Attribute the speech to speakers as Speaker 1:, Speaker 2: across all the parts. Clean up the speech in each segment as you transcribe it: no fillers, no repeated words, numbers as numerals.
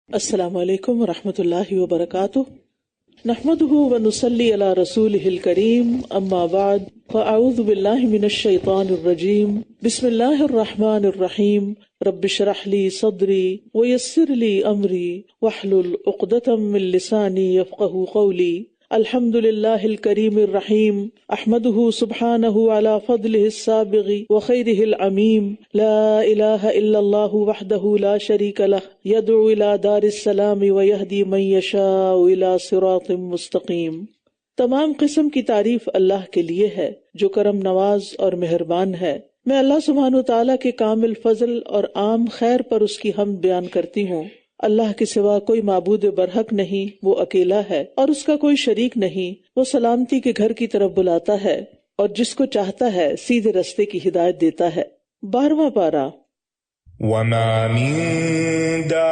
Speaker 1: السلام علیکم ورحمۃ اللہ وبرکاتہ، نحمده ونصلی علی رسولہ الکریم، اما بعد فاعوذ باللہ من الشیطان الرجیم، بسم اللہ الرحمن الرحیم، رب اشرح لی صدری ویسر لی امری واحلل عقدۃ من لسانی یفقہوا قولی۔ الحمد للہ الکریم الرحیم، احمدہ سبحانہ علی فضلہ السابغ وخیرہ العمیم، لا الہ الا اللہ وحدہ لا شریک لہ، یدعو الی دار السلام ویہدی من یشاء الی صراط مستقیم۔ تمام قسم کی تعریف اللہ کے لیے ہے جو کرم نواز اور مہربان ہے۔ میں اللہ سبحانہ وتعالیٰ کے کامل فضل اور عام خیر پر اس کی حمد بیان کرتی ہوں۔ اللہ کے سوا کوئی معبود برحق نہیں، وہ اکیلا ہے اور اس کا کوئی شریک نہیں۔ وہ سلامتی کے گھر کی طرف بلاتا ہے اور جس کو چاہتا ہے سیدھے رستے کی ہدایت دیتا ہے۔ 12واں پارہ۔
Speaker 2: وما من دابة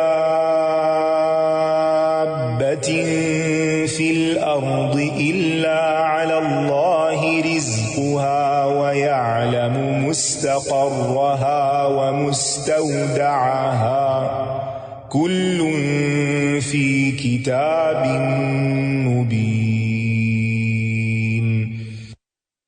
Speaker 2: في الأرض إلا على الله رزقها ويعلم مستقرها ومستودعها كل في كتاب مبين۔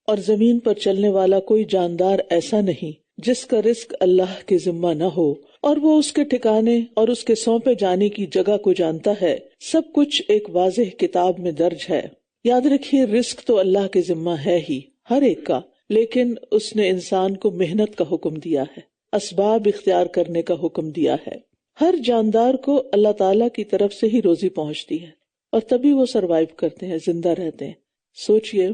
Speaker 1: اور زمین پر چلنے والا کوئی جاندار ایسا نہیں جس کا رزق اللہ کے ذمہ نہ ہو، اور وہ اس کے ٹھکانے اور اس کے سونپے جانے کی جگہ کو جانتا ہے۔ سب کچھ ایک واضح کتاب میں درج ہے۔ یاد رکھیے، رزق تو اللہ کے ذمہ ہے ہی، ہر ایک کا، لیکن اس نے انسان کو محنت کا حکم دیا ہے، اسباب اختیار کرنے کا حکم دیا ہے۔ ہر جاندار کو اللہ تعالیٰ کی طرف سے ہی روزی پہنچتی ہے اور تبھی وہ سروائیو کرتے ہیں، زندہ رہتے ہیں۔ سوچئے،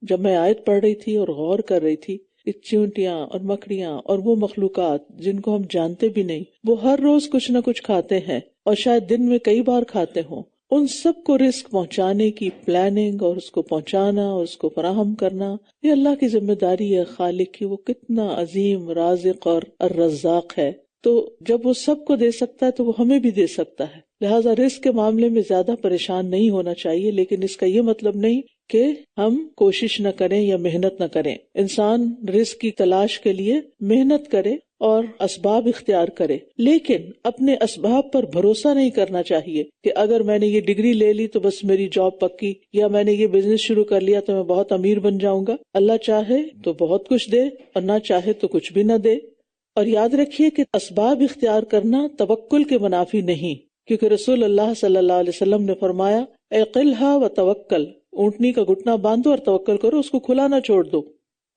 Speaker 1: جب میں آیت پڑھ رہی تھی اور غور کر رہی تھی، چیونٹیاں اور مکڑیاں اور وہ مخلوقات جن کو ہم جانتے بھی نہیں، وہ ہر روز کچھ نہ کچھ کھاتے ہیں اور شاید دن میں کئی بار کھاتے ہوں، ان سب کو رزق پہنچانے کی پلاننگ اور اس کو پہنچانا اور اس کو فراہم کرنا، یہ اللہ کی ذمہ داری ہے خالق کی۔ وہ کتنا عظیم رازق اور الرزاق ہے، تو جب وہ سب کو دے سکتا ہے تو وہ ہمیں بھی دے سکتا ہے۔ لہٰذا رزق کے معاملے میں زیادہ پریشان نہیں ہونا چاہیے، لیکن اس کا یہ مطلب نہیں کہ ہم کوشش نہ کریں یا محنت نہ کریں۔ انسان رزق کی تلاش کے لیے محنت کرے اور اسباب اختیار کرے، لیکن اپنے اسباب پر بھروسہ نہیں کرنا چاہیے کہ اگر میں نے یہ ڈگری لے لی تو بس میری جاب پکی، یا میں نے یہ بزنس شروع کر لیا تو میں بہت امیر بن جاؤں گا۔ اللہ چاہے تو بہت کچھ دے اور نہ چاہے تو کچھ بھی نہ دے۔ اور یاد رکھیے کہ اسباب اختیار کرنا توکل کے منافی نہیں، کیونکہ رسول اللہ صلی اللہ علیہ وسلم نے فرمایا، اعقلها وتوکل، اونٹنی کا گھٹنا باندھو اور توکل کرو، اس کو کھلا نہ چھوڑ دو۔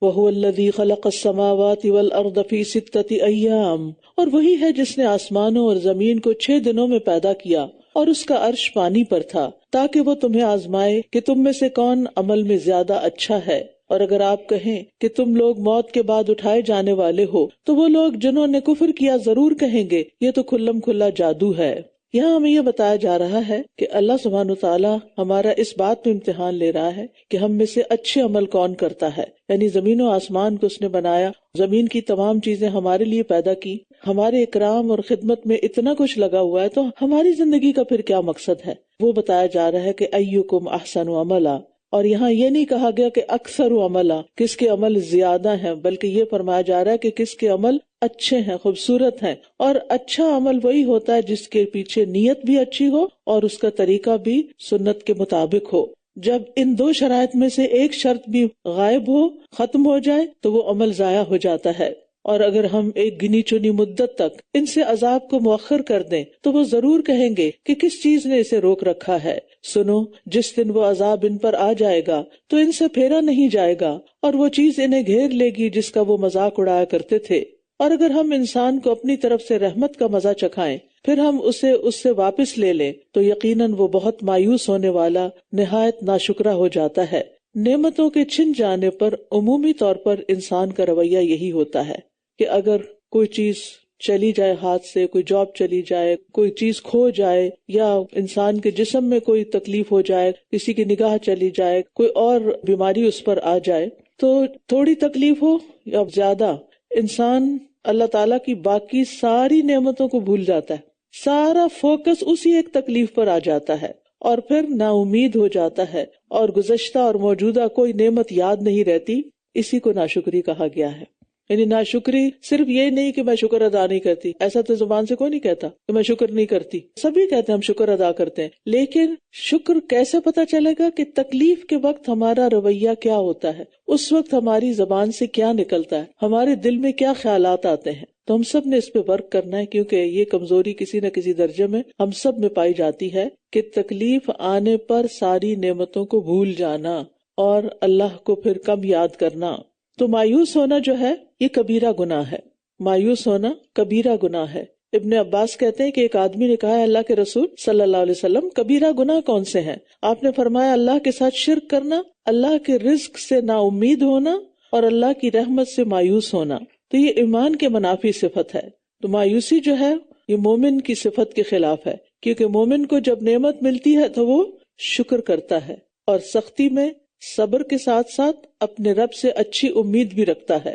Speaker 1: وَهُوَ الَّذِي خَلَقَ السَّمَاوَاتِ وَالْأَرْضَ فِي سِتَّةِ أَيَّامٍ، اور وہی ہے جس نے آسمانوں اور زمین کو 6 دنوں میں پیدا کیا، اور اس کا عرش پانی پر تھا، تاکہ وہ تمہیں آزمائے کہ تم میں سے کون عمل میں زیادہ اچھا ہے۔ اور اگر آپ کہیں کہ تم لوگ موت کے بعد اٹھائے جانے والے ہو، تو وہ لوگ جنہوں نے کفر کیا ضرور کہیں گے یہ تو کھلم کھلا جادو ہے۔ یہاں ہمیں یہ بتایا جا رہا ہے کہ اللہ سبحانہ وتعالیٰ ہمارا اس بات میں امتحان لے رہا ہے کہ ہم میں سے اچھے عمل کون کرتا ہے۔ یعنی زمین و آسمان کو اس نے بنایا، زمین کی تمام چیزیں ہمارے لیے پیدا کی، ہمارے اکرام اور خدمت میں اتنا کچھ لگا ہوا ہے، تو ہماری زندگی کا پھر کیا مقصد ہے؟ وہ بتایا جا رہا ہے کہ ایکم احسن عملا، اور یہاں یہ نہیں کہا گیا کہ اکثر عملا، کس کے عمل زیادہ ہیں، بلکہ یہ فرمایا جا رہا ہے کہ کس کے عمل اچھے ہیں، خوبصورت ہیں۔ اور اچھا عمل وہی ہوتا ہے جس کے پیچھے نیت بھی اچھی ہو اور اس کا طریقہ بھی سنت کے مطابق ہو۔ جب ان 2 شرائط میں سے ایک شرط بھی غائب ہو، ختم ہو جائے، تو وہ عمل ضائع ہو جاتا ہے۔ اور اگر ہم ایک گنی چنی مدت تک ان سے عذاب کو مؤخر کر دیں تو وہ ضرور کہیں گے کہ کس چیز نے اسے روک رکھا ہے۔ سنو، جس دن وہ عذاب ان پر آ جائے گا تو ان سے پھیرا نہیں جائے گا، اور وہ چیز انہیں گھیر لے گی جس کا وہ مذاق اڑایا کرتے تھے۔ اور اگر ہم انسان کو اپنی طرف سے رحمت کا مزہ چکھائیں، پھر ہم اسے اس سے واپس لے لیں، تو یقیناً وہ بہت مایوس ہونے والا، نہایت ناشکرا ہو جاتا ہے۔ نعمتوں کے چھن جانے پر عمومی طور پر انسان کا رویہ یہی ہوتا ہے کہ اگر کوئی چیز چلی جائے ہاتھ سے، کوئی جاب چلی جائے، کوئی چیز کھو جائے، یا انسان کے جسم میں کوئی تکلیف ہو جائے، کسی کی نگاہ چلی جائے، کوئی اور بیماری اس پر آ جائے، تو تھوڑی تکلیف ہو یا زیادہ، انسان اللہ تعالیٰ کی باقی ساری نعمتوں کو بھول جاتا ہے، سارا فوکس اسی ایک تکلیف پر آ جاتا ہے، اور پھر نا امید ہو جاتا ہے، اور گزشتہ اور موجودہ کوئی نعمت یاد نہیں رہتی۔ اسی کو ناشکری کہا گیا ہے۔ یعنی ناشکری صرف یہ نہیں کہ میں شکر ادا نہیں کرتی، ایسا تو زبان سے کوئی نہیں کہتا کہ میں شکر نہیں کرتی، سبھی کہتے ہیں ہم شکر ادا کرتے ہیں، لیکن شکر کیسے پتا چلے گا کہ تکلیف کے وقت ہمارا رویہ کیا ہوتا ہے، اس وقت ہماری زبان سے کیا نکلتا ہے، ہمارے دل میں کیا خیالات آتے ہیں. تو ہم سب نے اس پہ ورک کرنا ہے، کیونکہ یہ کمزوری کسی نہ کسی درجے میں ہم سب میں پائی جاتی ہے کہ تکلیف آنے پر ساری نعمتوں کو بھول جانا اور اللہ کو پھر کم یاد کرنا. تو مایوس ہونا جو ہے یہ کبیرہ گناہ ہے، مایوس ہونا کبیرہ گناہ ہے. ابن عباس کہتے ہیں کہ ایک آدمی نے کہا ہے اللہ کے رسول صلی اللہ علیہ وسلم کبیرہ گناہ کون سے ہیں؟ آپ نے فرمایا اللہ کے ساتھ شرک کرنا، اللہ کے رزق سے نا امید ہونا اور اللہ کی رحمت سے مایوس ہونا. تو یہ ایمان کے منافی صفت ہے. تو مایوسی جو ہے یہ مومن کی صفت کے خلاف ہے، کیونکہ مومن کو جب نعمت ملتی ہے تو وہ شکر کرتا ہے اور سختی میں صبر کے ساتھ ساتھ اپنے رب سے اچھی امید بھی رکھتا ہے.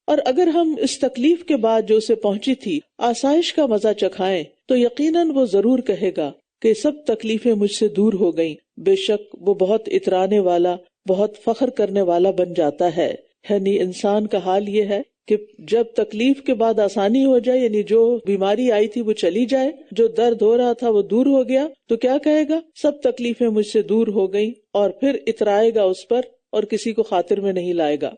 Speaker 1: اور اگر ہم اس تکلیف کے بعد جو اسے پہنچی تھی آسائش کا مزہ چکھائیں تو یقیناً وہ ضرور کہے گا کہ سب تکلیفیں مجھ سے دور ہو گئیں. بے شک وہ بہت اترانے والا، بہت فخر کرنے والا بن جاتا ہے. یعنی انسان کا حال یہ ہے کہ جب تکلیف کے بعد آسانی ہو جائے، یعنی جو بیماری آئی تھی وہ چلی جائے، جو درد ہو رہا تھا وہ دور ہو گیا، تو کیا کہے گا؟ سب تکلیفیں مجھ سے دور ہو گئیں، اور پھر اترائے گا اس پر اور کسی کو خاطر میں نہیں لائے گا.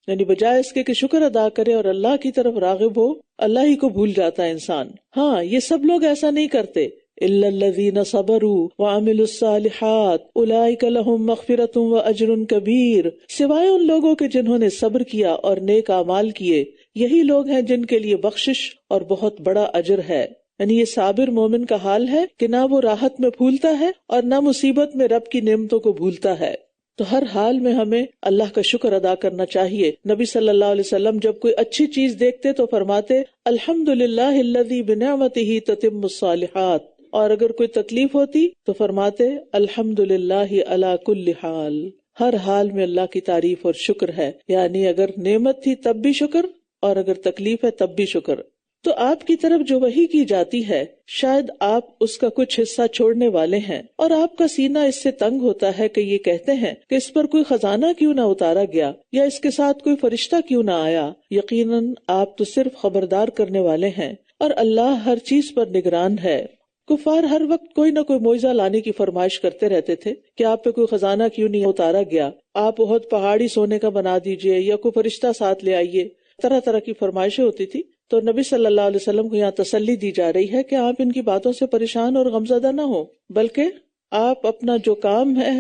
Speaker 1: یعنی بجائے اس کے کہ شکر ادا کرے اور اللہ کی طرف راغب ہو، اللہ ہی کو بھول جاتا ہے انسان. ہاں یہ سب لوگ ایسا نہیں کرتے. إِلَّا الَّذِينَ صَبَرُوا وَعَمِلُوا الصَّالِحَاتِ أُولَئِكَ لَهُمْ مَغْفِرَةٌ وَأَجْرٌ كَبِيرٌ. سوائے ان لوگوں کے جنہوں نے صبر کیا اور نیک اعمال کیے، یہی لوگ ہیں جن کے لیے بخشش اور بہت بڑا اجر ہے. یعنی یہ صابر مومن کا حال ہے کہ نہ وہ راحت میں پھولتا ہے اور نہ مصیبت میں رب کی نعمتوں کو بھولتا ہے. تو ہر حال میں ہمیں اللہ کا شکر ادا کرنا چاہیے. نبی صلی اللہ علیہ وسلم جب کوئی اچھی چیز دیکھتے تو فرماتے الحمدللہ الذی بنعمتہ تتم الصالحات، اور اگر کوئی تکلیف ہوتی تو فرماتے الحمدللہ علی کل حال. ہر حال میں اللہ کی تعریف اور شکر ہے. یعنی اگر نعمت تھی تب بھی شکر، اور اگر تکلیف ہے تب بھی شکر. تو آپ کی طرف جو وحی کی جاتی ہے شاید آپ اس کا کچھ حصہ چھوڑنے والے ہیں، اور آپ کا سینہ اس سے تنگ ہوتا ہے کہ یہ کہتے ہیں کہ اس پر کوئی خزانہ کیوں نہ اتارا گیا، یا اس کے ساتھ کوئی فرشتہ کیوں نہ آیا. یقیناً آپ تو صرف خبردار کرنے والے ہیں، اور اللہ ہر چیز پر نگران ہے. کفار ہر وقت کوئی نہ کوئی معجزہ لانے کی فرمائش کرتے رہتے تھے کہ آپ پہ کوئی خزانہ کیوں نہیں اتارا گیا، آپ بہت پہاڑی سونے کا بنا دیجئے، یا کوئی فرشتہ ساتھ لے آئیے. طرح طرح کی فرمائشیں ہوتی تھی. تو نبی صلی اللہ علیہ وسلم کو یہاں تسلی دی جا رہی ہے کہ آپ ان کی باتوں سے پریشان اور غمزدہ نہ ہو، بلکہ آپ اپنا جو کام ہے،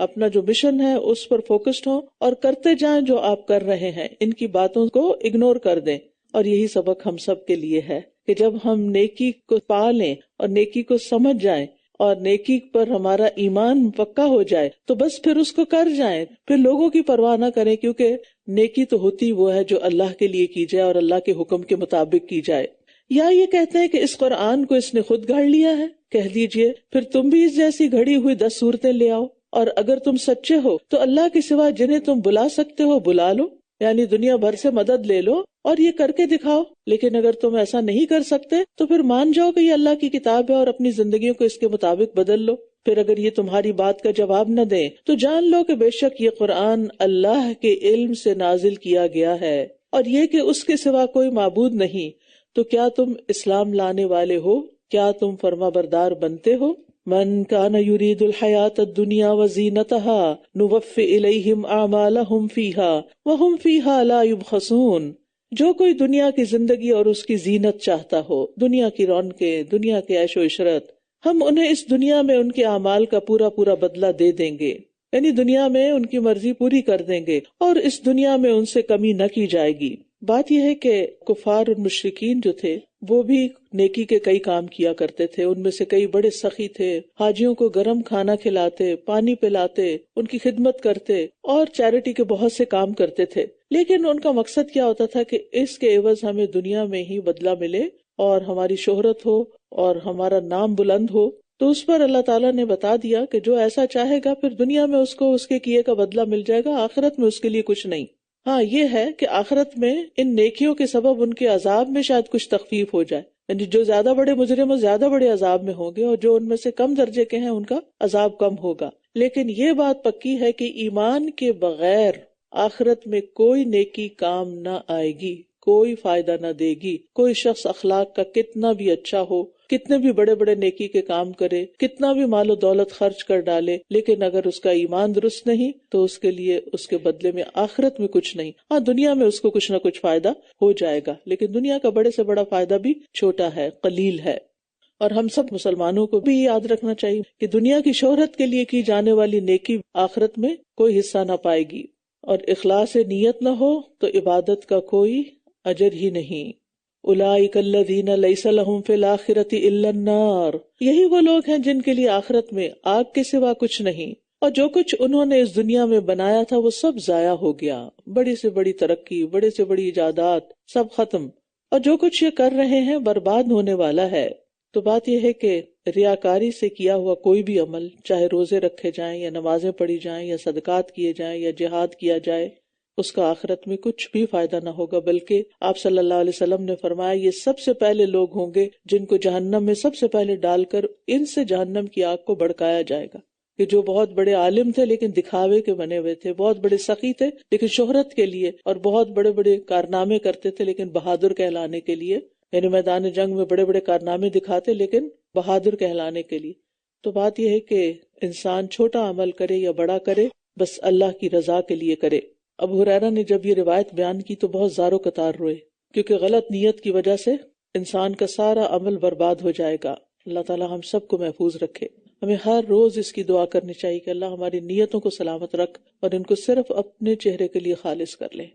Speaker 1: اپنا جو مشن ہے اس پر فوکسڈ ہوں اور کرتے جائیں جو آپ کر رہے ہیں. ان کی باتوں کو اگنور کر دیں. اور یہی سبق ہم سب کے لیے ہے کہ جب ہم نیکی کو پا لیں اور نیکی کو سمجھ جائیں اور نیکی پر ہمارا ایمان پکا ہو جائے تو بس پھر اس کو کر جائیں، پھر لوگوں کی پرواہ نہ کریں، کیونکہ نیکی تو ہوتی وہ ہے جو اللہ کے لیے کی جائے اور اللہ کے حکم کے مطابق کی جائے. یا یہ کہتے ہیں کہ اس قرآن کو اس نے خود گھڑ لیا ہے، کہہ دیجئے پھر تم بھی اس جیسی گھڑی ہوئی 10 صورتیں لے آؤ، اور اگر تم سچے ہو تو اللہ کے سوا جنہیں تم بلا سکتے ہو بلا لو، یعنی دنیا بھر سے مدد لے لو اور یہ کر کے دکھاؤ. لیکن اگر تم ایسا نہیں کر سکتے تو پھر مان جاؤ کہ یہ اللہ کی کتاب ہے اور اپنی زندگیوں کو اس کے مطابق بدل لو. پھر اگر یہ تمہاری بات کا جواب نہ دیں تو جان لو کہ بے شک یہ قرآن اللہ کے علم سے نازل کیا گیا ہے، اور یہ کہ اس کے سوا کوئی معبود نہیں. تو کیا تم اسلام لانے والے ہو؟ کیا تم فرما بردار بنتے ہو؟ من کان یرید الحیات الدنیا وزینتها نوفی الیہم اعمالہم فیہا وہم فیہا لا یبخسون. جو کوئی دنیا کی زندگی اور اس کی زینت چاہتا ہو، دنیا کی رونقیں، دنیا کے عیش و عشرت، ہم انہیں اس دنیا میں ان کے اعمال کا پورا پورا بدلہ دے دیں گے. یعنی دنیا میں ان کی مرضی پوری کر دیں گے اور اس دنیا میں ان سے کمی نہ کی جائے گی. بات یہ ہے کہ کفار اور مشرکین جو تھے وہ بھی نیکی کے کئی کام کیا کرتے تھے. ان میں سے کئی بڑے سخی تھے، حاجیوں کو گرم کھانا کھلاتے، پانی پلاتے، ان کی خدمت کرتے اور چیریٹی کے بہت سے کام کرتے تھے. لیکن ان کا مقصد کیا ہوتا تھا کہ اس کے عوض ہمیں دنیا میں ہی بدلہ ملے اور ہماری شہرت ہو اور ہمارا نام بلند ہو. تو اس پر اللہ تعالیٰ نے بتا دیا کہ جو ایسا چاہے گا پھر دنیا میں اس کو اس کے کیے کا بدلہ مل جائے گا، آخرت میں اس کے لیے کچھ نہیں. ہاں یہ ہے کہ آخرت میں ان نیکیوں کے سبب ان کے عذاب میں شاید کچھ تخفیف ہو جائے، یعنی جو زیادہ بڑے مجرم زیادہ بڑے عذاب میں ہوں گے اور جو ان میں سے کم درجے کے ہیں ان کا عذاب کم ہوگا. لیکن یہ بات پکی ہے کہ ایمان کے بغیر آخرت میں کوئی نیکی کام نہ آئے گی، کوئی فائدہ نہ دے گی۔ کوئی شخص اخلاق کا کتنا بھی اچھا ہو، کتنے بھی بڑے بڑے نیکی کے کام کرے، کتنا بھی مال و دولت خرچ کر ڈالے، لیکن اگر اس کا ایمان درست نہیں تو اس کے لیے اس کے بدلے میں آخرت میں کچھ نہیں۔ ہاں، دنیا میں اس کو کچھ نہ کچھ فائدہ ہو جائے گا، لیکن دنیا کا بڑے سے بڑا فائدہ بھی چھوٹا ہے، قلیل ہے۔ اور ہم سب مسلمانوں کو بھی یاد رکھنا چاہیے کہ دنیا کی شہرت کے لیے کی جانے والی نیکی آخرت میں کوئی حصہ نہ پائے گی، اور اخلاص نیت نہ ہو تو عبادت کا کوئی اجر ہی نہیں۔ اولئک الذین لیس لہم فی الآخرۃ الا النار، یہی وہ لوگ ہیں جن کے لیے آخرت میں آگ کے سوا کچھ نہیں، اور جو کچھ انہوں نے اس دنیا میں بنایا تھا وہ سب ضائع ہو گیا، بڑی سے بڑی ترقی، بڑے سے بڑی ایجادات سب ختم، اور جو کچھ یہ کر رہے ہیں برباد ہونے والا ہے۔ تو بات یہ ہے کہ ریاکاری سے کیا ہوا کوئی بھی عمل، چاہے روزے رکھے جائیں یا نمازیں پڑھی جائیں یا صدقات کیے جائیں یا جہاد کیا جائے، اس کا آخرت میں کچھ بھی فائدہ نہ ہوگا، بلکہ آپ صلی اللہ علیہ وسلم نے فرمایا یہ سب سے پہلے لوگ ہوں گے جن کو جہنم میں سب سے پہلے ڈال کر ان سے جہنم کی آگ کو بھڑکایا جائے گا، کہ جو بہت بڑے عالم تھے لیکن دکھاوے کے بنے ہوئے تھے، بہت بڑے سخی تھے لیکن شہرت کے لیے، اور بہت بڑے بڑے کارنامے کرتے تھے لیکن بہادر کہلانے کے لیے، یعنی میدان جنگ میں بڑے بڑے کارنامے دکھاتے لیکن بہادر کہلانے کے لیے۔ تو بات یہ ہے کہ انسان چھوٹا عمل کرے یا بڑا کرے، بس اللہ کی رضا کے لیے کرے۔ ابو ہریرہ نے جب یہ روایت بیان کی تو بہت زار و قطار روئے، کیونکہ غلط نیت کی وجہ سے انسان کا سارا عمل برباد ہو جائے گا۔ اللہ تعالی ہم سب کو محفوظ رکھے۔ ہمیں ہر روز اس کی دعا کرنی چاہیے کہ اللہ ہماری نیتوں کو سلامت رکھ اور ان کو صرف اپنے چہرے کے لیے خالص کر لے۔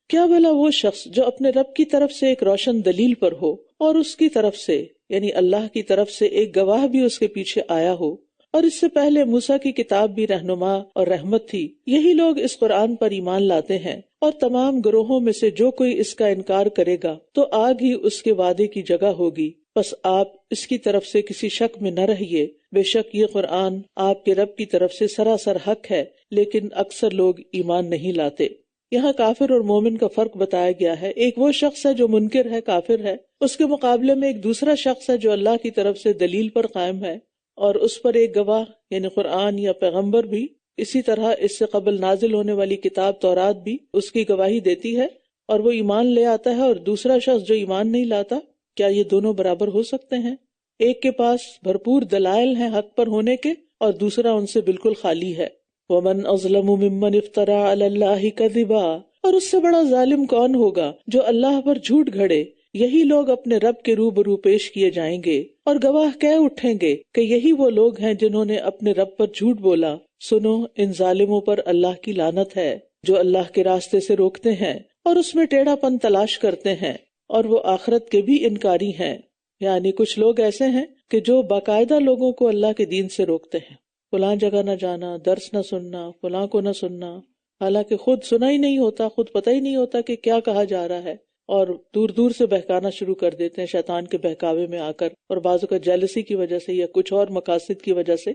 Speaker 1: کیا بھلا وہ شخص جو اپنے رب کی طرف سے ایک روشن دلیل پر ہو اور اس کی طرف سے یعنی اللہ کی طرف سے ایک گواہ بھی اس کے پیچھے آیا ہو، اور اس سے پہلے موسیٰ کی کتاب بھی رہنما اور رحمت تھی، یہی لوگ اس قرآن پر ایمان لاتے ہیں، اور تمام گروہوں میں سے جو کوئی اس کا انکار کرے گا تو آگ ہی اس کے وعدے کی جگہ ہوگی، بس آپ اس کی طرف سے کسی شک میں نہ رہیے، بے شک یہ قرآن آپ کے رب کی طرف سے سراسر حق ہے، لیکن اکثر لوگ ایمان نہیں لاتے۔ یہاں کافر اور مومن کا فرق بتایا گیا ہے۔ ایک وہ شخص ہے جو منکر ہے، کافر ہے، اس کے مقابلے میں ایک دوسرا شخص ہے جو اللہ کی طرف سے دلیل پر قائم ہے اور اس پر ایک گواہ یعنی قرآن یا پیغمبر بھی، اسی طرح اس سے قبل نازل ہونے والی کتاب تورات بھی اس کی گواہی دیتی ہے اور وہ ایمان لے آتا ہے، اور دوسرا شخص جو ایمان نہیں لاتا۔ کیا یہ دونوں برابر ہو سکتے ہیں؟ ایک کے پاس بھرپور دلائل ہیں حق پر ہونے کے اور دوسرا ان سے بالکل خالی ہے۔ وَمَنْ أَظْلَمُ مِمَّنِ افْتَرَىٰ عَلَى اللَّهِ كَذِبًا، اور اس سے بڑا ظالم کون ہوگا جو اللہ پر جھوٹ گھڑے۔ یہی لوگ اپنے رب کے روبرو پیش کیے جائیں گے اور گواہ کہہ اٹھیں گے کہ یہی وہ لوگ ہیں جنہوں نے اپنے رب پر جھوٹ بولا۔ سنو، ان ظالموں پر اللہ کی لعنت ہے جو اللہ کے راستے سے روکتے ہیں اور اس میں ٹیڑھا پن تلاش کرتے ہیں، اور وہ آخرت کے بھی انکاری ہیں۔ یعنی کچھ لوگ ایسے ہیں کہ جو باقاعدہ لوگوں کو اللہ کے دین سے روکتے ہیں، فلاں جگہ نہ جانا، درس نہ سننا، فلاں کو نہ سننا، حالانکہ خود سنا ہی نہیں ہوتا، خود پتہ ہی نہیں ہوتا کہ کیا کہا جا رہا ہے، اور دور دور سے بہکانا شروع کر دیتے ہیں شیطان کے بہکاوے میں آ کر، اور بعضوں کا جیلسی کی وجہ سے یا کچھ اور مقاصد کی وجہ سے۔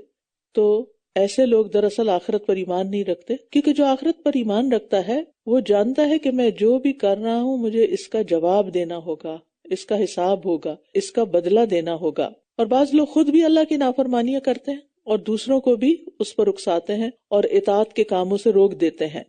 Speaker 1: تو ایسے لوگ دراصل آخرت پر ایمان نہیں رکھتے، کیونکہ جو آخرت پر ایمان رکھتا ہے وہ جانتا ہے کہ میں جو بھی کر رہا ہوں مجھے اس کا جواب دینا ہوگا، اس کا حساب ہوگا، اس کا بدلہ دینا ہوگا۔ اور بعض لوگ خود بھی اللہ کی نافرمانیاں کرتے ہیں اور دوسروں کو بھی اس پر اکساتے ہیں اور اطاعت کے کاموں سے روک دیتے ہیں۔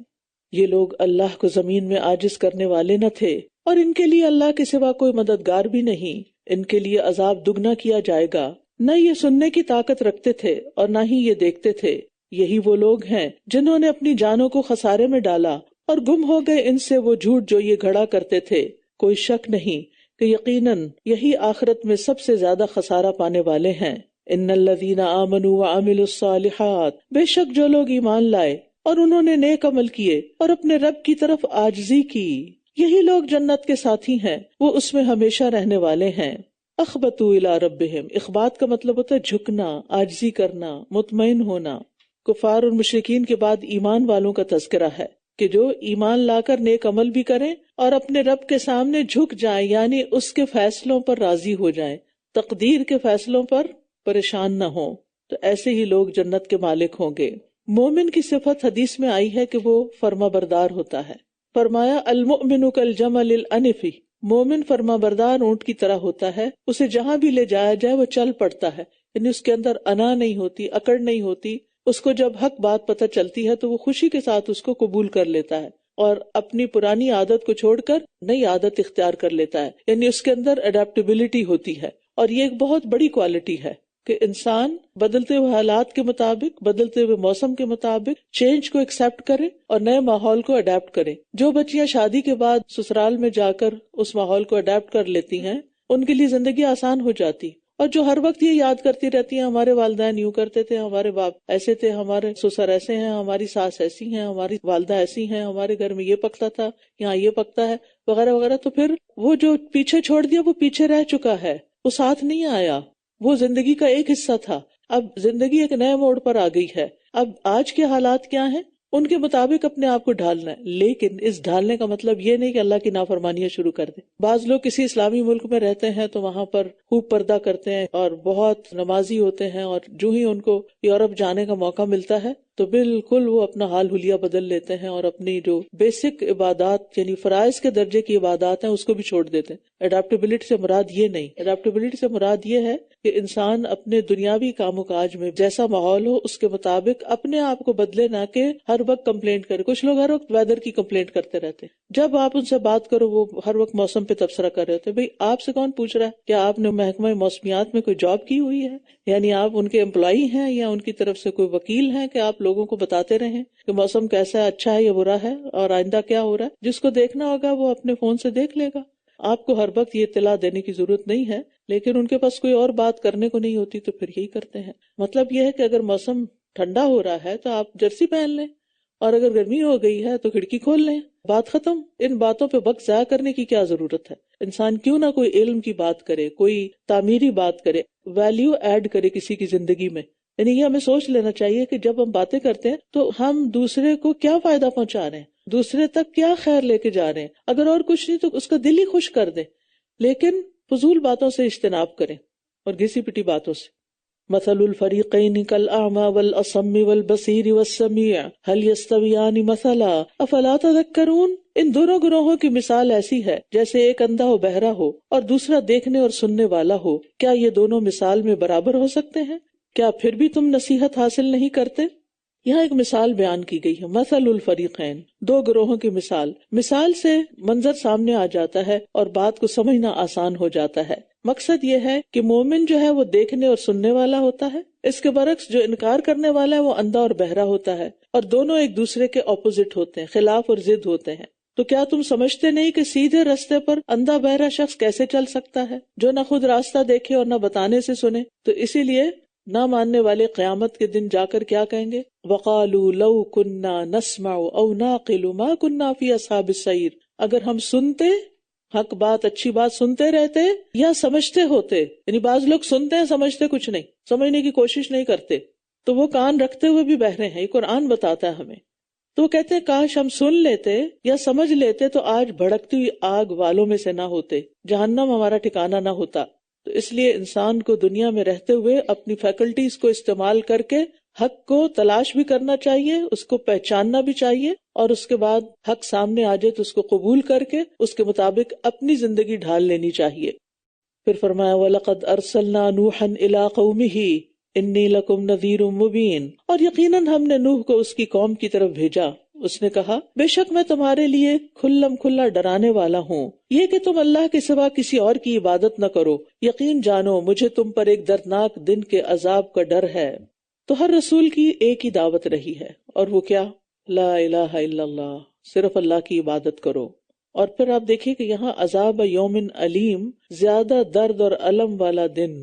Speaker 1: یہ لوگ اللہ کو زمین میں عاجز کرنے والے نہ تھے، اور ان کے لیے اللہ کے سوا کوئی مددگار بھی نہیں۔ ان کے لیے عذاب دگنا کیا جائے گا، نہ یہ سننے کی طاقت رکھتے تھے اور نہ ہی یہ دیکھتے تھے۔ یہی وہ لوگ ہیں جنہوں نے اپنی جانوں کو خسارے میں ڈالا، اور گم ہو گئے ان سے وہ جھوٹ جو یہ گھڑا کرتے تھے۔ کوئی شک نہیں کہ یقیناً یہی آخرت میں سب سے زیادہ خسارہ پانے والے ہیں۔ ان الذین آمنوا وعملوا الصالحات، بے شک جو لوگ ایمان لائے اور انہوں نے نیک عمل کیے اور اپنے رب کی طرف عاجزی کی، یہی لوگ جنت کے ساتھی ہیں، وہ اس میں ہمیشہ رہنے والے ہیں۔ اخبتوا الی ربہم، اخبات کا مطلب ہوتا ہے جھکنا، عاجزی کرنا، مطمئن ہونا۔ کفار اور مشرکین کے بعد ایمان والوں کا تذکرہ ہے کہ جو ایمان لا کر نیک عمل بھی کریں اور اپنے رب کے سامنے جھک جائیں، یعنی اس کے فیصلوں پر راضی ہو جائیں، تقدیر کے فیصلوں پر پریشان نہ ہوں، تو ایسے ہی لوگ جنت کے مالک ہوں گے۔ مومن کی صفت حدیث میں آئی ہے کہ وہ فرما بردار ہوتا ہے۔ فرمایا المؤمن کالجمل الانف، مومن فرما بردار اونٹ کی طرح ہوتا ہے، اسے جہاں بھی لے جایا جائے وہ چل پڑتا ہے، یعنی اس کے اندر انا نہیں ہوتی، اکڑ نہیں ہوتی۔ اس کو جب حق بات پتہ چلتی ہے تو وہ خوشی کے ساتھ اس کو قبول کر لیتا ہے، اور اپنی پرانی عادت کو چھوڑ کر نئی عادت اختیار کر لیتا ہے، یعنی اس کے اندر اڈیپٹیبلٹی ہوتی ہے. اور یہ ایک بہت بڑی کوالٹی ہے کہ انسان بدلتے ہوئے حالات کے مطابق، بدلتے ہوئے موسم کے مطابق چینج کو ایکسپٹ کرے اور نئے ماحول کو اڈیپٹ کرے. جو بچیاں شادی کے بعد سسرال میں جا کر اس ماحول کو اڈیپٹ کر لیتی ہیں ان کے لیے زندگی آسان ہو جاتی. اور جو ہر وقت یہ یاد کرتی رہتی ہیں ہمارے والدین یوں کرتے تھے، ہمارے باپ ایسے تھے، ہمارے سسر ایسے ہیں، ہماری ساس ایسی ہیں، ہماری والدہ ایسی ہیں، ہمارے گھر میں یہ پکتا تھا، یہاں یہ پکتا ہے، وغیرہ وغیرہ، تو پھر وہ جو پیچھے چھوڑ دیا وہ پیچھے رہ چکا ہے، وہ ساتھ نہیں آیا، وہ زندگی کا ایک حصہ تھا. اب زندگی ایک نئے موڑ پر آ گئی ہے. اب آج کے حالات کیا ہیں ان کے مطابق اپنے آپ کو ڈھالنا ہے. لیکن اس ڈھالنے کا مطلب یہ نہیں کہ اللہ کی نافرمانیاں شروع کر دیں. بعض لوگ کسی اسلامی ملک میں رہتے ہیں تو وہاں پر خوب پردہ کرتے ہیں اور بہت نمازی ہوتے ہیں، اور جو ہی ان کو یورپ جانے کا موقع ملتا ہے تو بالکل وہ اپنا حال حلیہ بدل لیتے ہیں اور اپنی جو بیسک عبادات یعنی فرائض کے درجے کی عبادات ہیں اس کو بھی چھوڑ دیتے ہیں. اڈیپٹیبلٹی سے مراد یہ نہیں، اڈیپٹیبلٹی سے مراد یہ ہے کہ انسان اپنے دنیاوی کام و کاج میں جیسا ماحول ہو اس کے مطابق اپنے آپ کو بدلے، نہ کہ ہر وقت کمپلینٹ کرے. کچھ لوگ ہر وقت ویدر کی کمپلینٹ کرتے رہتے ہیں. جب آپ ان سے بات کرو وہ ہر وقت موسم پہ تبصرہ کر رہے ہوتے ہیں. بھئی آپ سے کون پوچھ رہا ہے کیا آپ نے محکمہ موسمیات میں کوئی جاب کی ہوئی ہے؟ یعنی آپ ان کے امپلائی ہیں یا ان کی طرف سے کوئی وکیل ہیں کہ آپ لوگوں کو بتاتے رہیں کہ موسم کیسا ہے، اچھا ہے یا برا ہے، اور آئندہ کیا ہو رہا ہے؟ جس کو دیکھنا ہوگا وہ اپنے فون سے دیکھ لے گا. آپ کو ہر وقت یہ اطلاع دینے کی ضرورت نہیں ہے، لیکن ان کے پاس کوئی اور بات کرنے کو نہیں ہوتی تو پھر یہی کرتے ہیں. مطلب یہ ہے کہ اگر موسم ٹھنڈا ہو رہا ہے تو آپ جرسی پہن لیں، اور اگر گرمی ہو گئی ہے تو کھڑکی کھول لیں، بات ختم. ان باتوں پہ وقت ضائع کرنے کی کیا ضرورت ہے؟ انسان کیوں نہ کوئی علم کی بات کرے، کوئی تعمیری بات کرے، ویلیو ایڈ کرے کسی کی زندگی میں. یعنی یہ ہمیں سوچ لینا چاہیے کہ جب ہم باتیں کرتے ہیں تو ہم دوسرے کو کیا فائدہ پہنچا رہے ہیں، دوسرے تک کیا خیر لے کے جا رہے ہیں. اگر اور کچھ نہیں تو اس کا دل ہی خوش کر دیں، لیکن فضول باتوں سے اجتناب کریں اور گھسی پٹی باتوں سے. مثل الفریقین کالاعمی والاصم والبصیر والسمیع هل یستویان مثلا افلا تذکرون. ان دونوں گروہوں کی مثال ایسی ہے جیسے ایک اندھا و بہرا ہو اور دوسرا دیکھنے اور سننے والا ہو. کیا یہ دونوں مثال میں برابر ہو سکتے ہیں؟ کیا پھر بھی تم نصیحت حاصل نہیں کرتے؟ یہاں ایک مثال بیان کی گئی ہے، مثل الفریقین، دو گروہوں کی مثال. مثال سے منظر سامنے آ جاتا ہے اور بات کو سمجھنا آسان ہو جاتا ہے. مقصد یہ ہے کہ مومن جو ہے وہ دیکھنے اور سننے والا ہوتا ہے، اس کے برعکس جو انکار کرنے والا ہے وہ اندھا اور بہرا ہوتا ہے، اور دونوں ایک دوسرے کے اپوزٹ ہوتے ہیں، خلاف اور ضد ہوتے ہیں. تو کیا تم سمجھتے نہیں کہ سیدھے راستے پر اندھا بہرا شخص کیسے چل سکتا ہے جو نہ خود راستہ دیکھے اور نہ بتانے سے سنے؟ تو اسی لیے نہ ماننے والے قیامت کے دن جا کر کیا کہیں گے؟ وَقَالُوا لَوْ كُنَّا نَسْمَعُ أَوْ نَعْقِلُ مَا كُنَّا فِي أَصْحَابِ السَّعِيرِ. اگر ہم سنتے، حق بات، اچھی بات سنتے رہتے یا سمجھتے ہوتے. یعنی بعض لوگ سنتے ہیں سمجھتے کچھ نہیں، سمجھنے کی کوشش نہیں کرتے، تو وہ کان رکھتے ہوئے بھی بہرے ہیں. یہ قرآن بتاتا ہے ہمیں. تو وہ کہتے ہیں کاش ہم سن لیتے یا سمجھ لیتے تو آج بھڑکتی ہوئی آگ والوں میں سے نہ ہوتے، جہنم ہمارا ٹھکانہ نہ ہوتا. تو اس لیے انسان کو دنیا میں رہتے ہوئے اپنی فیکلٹیز کو استعمال کر کے حق کو تلاش بھی کرنا چاہیے، اس کو پہچاننا بھی چاہیے، اور اس کے بعد حق سامنے آ جائے تو اس کو قبول کر کے اس کے مطابق اپنی زندگی ڈھال لینی چاہیے. پھر فرمایا وَلَقَدْ أَرْسَلْنَا نُوحًا إِلَىٰ قَوْمِهِ إِنِّي لَكُمْ نَذِيرٌ مُّبِينٌ. اور یقیناً ہم نے نوح کو اس کی قوم کی طرف بھیجا. اس نے کہا بے شک میں تمہارے لیے کھلم کھلا ڈرانے والا ہوں، یہ کہ تم اللہ کے سوا کسی اور کی عبادت نہ کرو، یقین جانو مجھے تم پر ایک دردناک دن کے عذاب کا ڈر ہے. تو ہر رسول کی ایک ہی دعوت رہی ہے، اور وہ کیا؟ لا الہ الا اللہ، صرف اللہ کی عبادت کرو. اور پھر آپ دیکھیے کہ یہاں عذاب یوم علیم، زیادہ درد اور علم والا دن،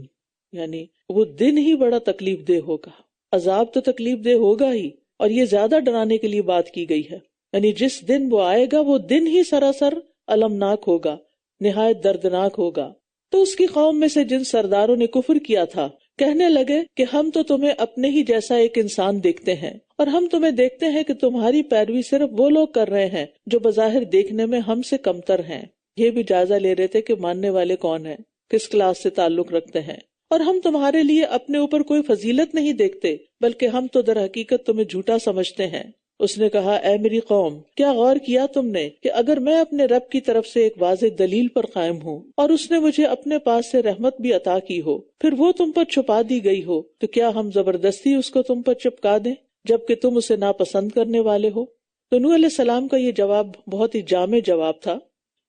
Speaker 1: یعنی وہ دن ہی بڑا تکلیف دہ ہوگا. عذاب تو تکلیف دہ ہوگا ہی، اور یہ زیادہ ڈرانے کے لیے بات کی گئی ہے. یعنی جس دن وہ آئے گا وہ دن ہی سراسر المناک ہوگا، نہایت دردناک ہوگا. تو اس کی قوم میں سے جن سرداروں نے کفر کیا تھا کہنے لگے کہ ہم تو تمہیں اپنے ہی جیسا ایک انسان دیکھتے ہیں، اور ہم تمہیں دیکھتے ہیں کہ تمہاری پیروی صرف وہ لوگ کر رہے ہیں جو بظاہر دیکھنے میں ہم سے کمتر ہیں. یہ بھی جائزہ لے رہے تھے کہ ماننے والے کون ہیں، کس کلاس سے تعلق رکھتے ہیں. اور ہم تمہارے لیے اپنے اوپر کوئی فضیلت نہیں دیکھتے، بلکہ ہم تو در حقیقت تمہیں جھوٹا سمجھتے ہیں. اس نے کہا اے میری قوم، کیا غور کیا تم نے کہ اگر میں اپنے رب کی طرف سے ایک واضح دلیل پر قائم ہوں اور اس نے مجھے اپنے پاس سے رحمت بھی عطا کی ہو، پھر وہ تم پر چھپا دی گئی ہو، تو کیا ہم زبردستی اس کو تم پر چپکا دیں جبکہ تم اسے ناپسند کرنے والے ہو؟ تو نوح علیہ السلام کا یہ جواب بہت ہی جامع جواب تھا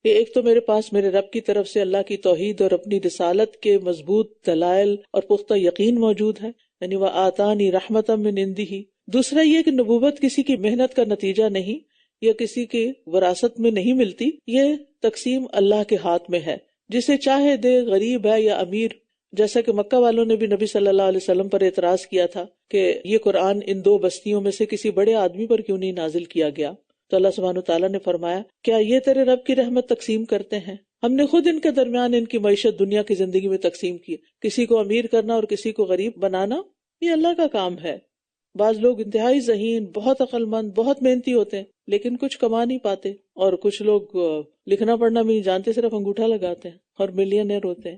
Speaker 1: کہ ایک تو میرے پاس میرے رب کی طرف سے اللہ کی توحید اور اپنی رسالت کے مضبوط دلائل اور پختہ یقین موجود ہے، یعنی وہ آتانی رحمت من عندہ۔ دوسرا یہ کہ نبوت کسی کی محنت کا نتیجہ نہیں یا کسی کی وراثت میں نہیں ملتی، یہ تقسیم اللہ کے ہاتھ میں ہے، جسے چاہے دے، غریب ہے یا امیر۔ جیسا کہ مکہ والوں نے بھی نبی صلی اللہ علیہ وسلم پر اعتراض کیا تھا کہ یہ قرآن ان دو بستیوں میں سے کسی بڑے آدمی پر کیوں نہیں نازل کیا گیا، تو اللہ سبحانہ وتعالیٰ نے فرمایا کیا یہ تیرے رب کی رحمت تقسیم کرتے ہیں؟ ہم نے خود ان کے درمیان ان کی معیشت دنیا کی زندگی میں تقسیم کی، کسی کو امیر کرنا اور کسی کو غریب بنانا یہ اللہ کا کام ہے۔ بعض لوگ انتہائی ذہین، بہت عقل مند، بہت محنتی ہوتے ہیں لیکن کچھ کما نہیں پاتے، اور کچھ لوگ لکھنا پڑھنا بھی نہیں جانتے، صرف انگوٹھا لگاتے ہیں اور ملینئر ہوتے ہیں۔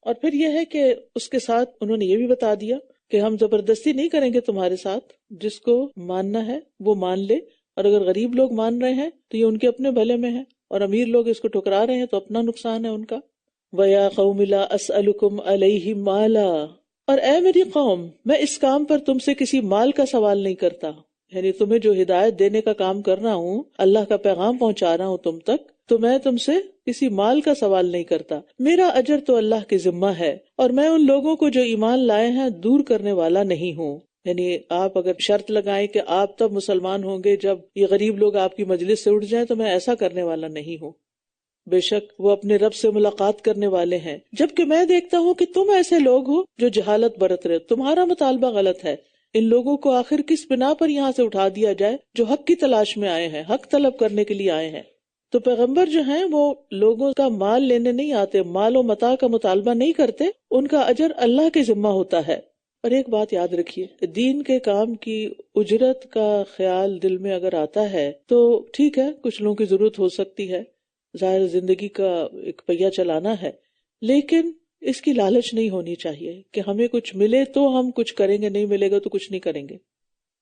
Speaker 1: اور پھر یہ ہے کہ اس کے ساتھ انہوں نے یہ بھی بتا دیا کہ ہم زبردستی نہیں کریں گے تمہارے ساتھ، جس کو ماننا ہے وہ مان لے، اور اگر غریب لوگ مان رہے ہیں تو یہ ان کے اپنے بھلے میں ہے، اور امیر لوگ اس کو ٹھکرا رہے ہیں تو اپنا نقصان ہے ان کا۔ وَيَا قَوْمِ لَا أَسْأَلُكُمْ عَلَيْهِ مَالًا، اور اے میری قوم، میں اس کام پر تم سے کسی مال کا سوال نہیں کرتا، یعنی تمہیں جو ہدایت دینے کا کام کر رہا ہوں، اللہ کا پیغام پہنچا رہا ہوں تم تک، تو میں تم سے کسی مال کا سوال نہیں کرتا، میرا اجر تو اللہ کے ذمہ ہے، اور میں ان لوگوں کو جو ایمان لائے ہیں دور کرنے والا نہیں ہوں۔ یعنی آپ اگر شرط لگائیں کہ آپ تب مسلمان ہوں گے جب یہ غریب لوگ آپ کی مجلس سے اٹھ جائیں، تو میں ایسا کرنے والا نہیں ہوں، بے شک وہ اپنے رب سے ملاقات کرنے والے ہیں، جبکہ میں دیکھتا ہوں کہ تم ایسے لوگ ہو جو جہالت برت رہے، تمہارا مطالبہ غلط ہے۔ ان لوگوں کو آخر کس بنا پر یہاں سے اٹھا دیا جائے جو حق کی تلاش میں آئے ہیں، حق طلب کرنے کے لیے آئے ہیں؟ تو پیغمبر جو ہیں وہ لوگوں کا مال لینے نہیں آتے، مال و متاع کا مطالبہ نہیں کرتے، ان کا اجر اللہ کے ذمہ ہوتا ہے۔ اور ایک بات یاد رکھیے، دین کے کام کی اجرت کا خیال دل میں اگر آتا ہے تو ٹھیک ہے، کچھ لوگوں کی ضرورت ہو سکتی ہے، ظاہر زندگی کا ایک پہیہ چلانا ہے، لیکن اس کی لالچ نہیں ہونی چاہیے کہ ہمیں کچھ ملے تو ہم کچھ کریں گے، نہیں ملے گا تو کچھ نہیں کریں گے۔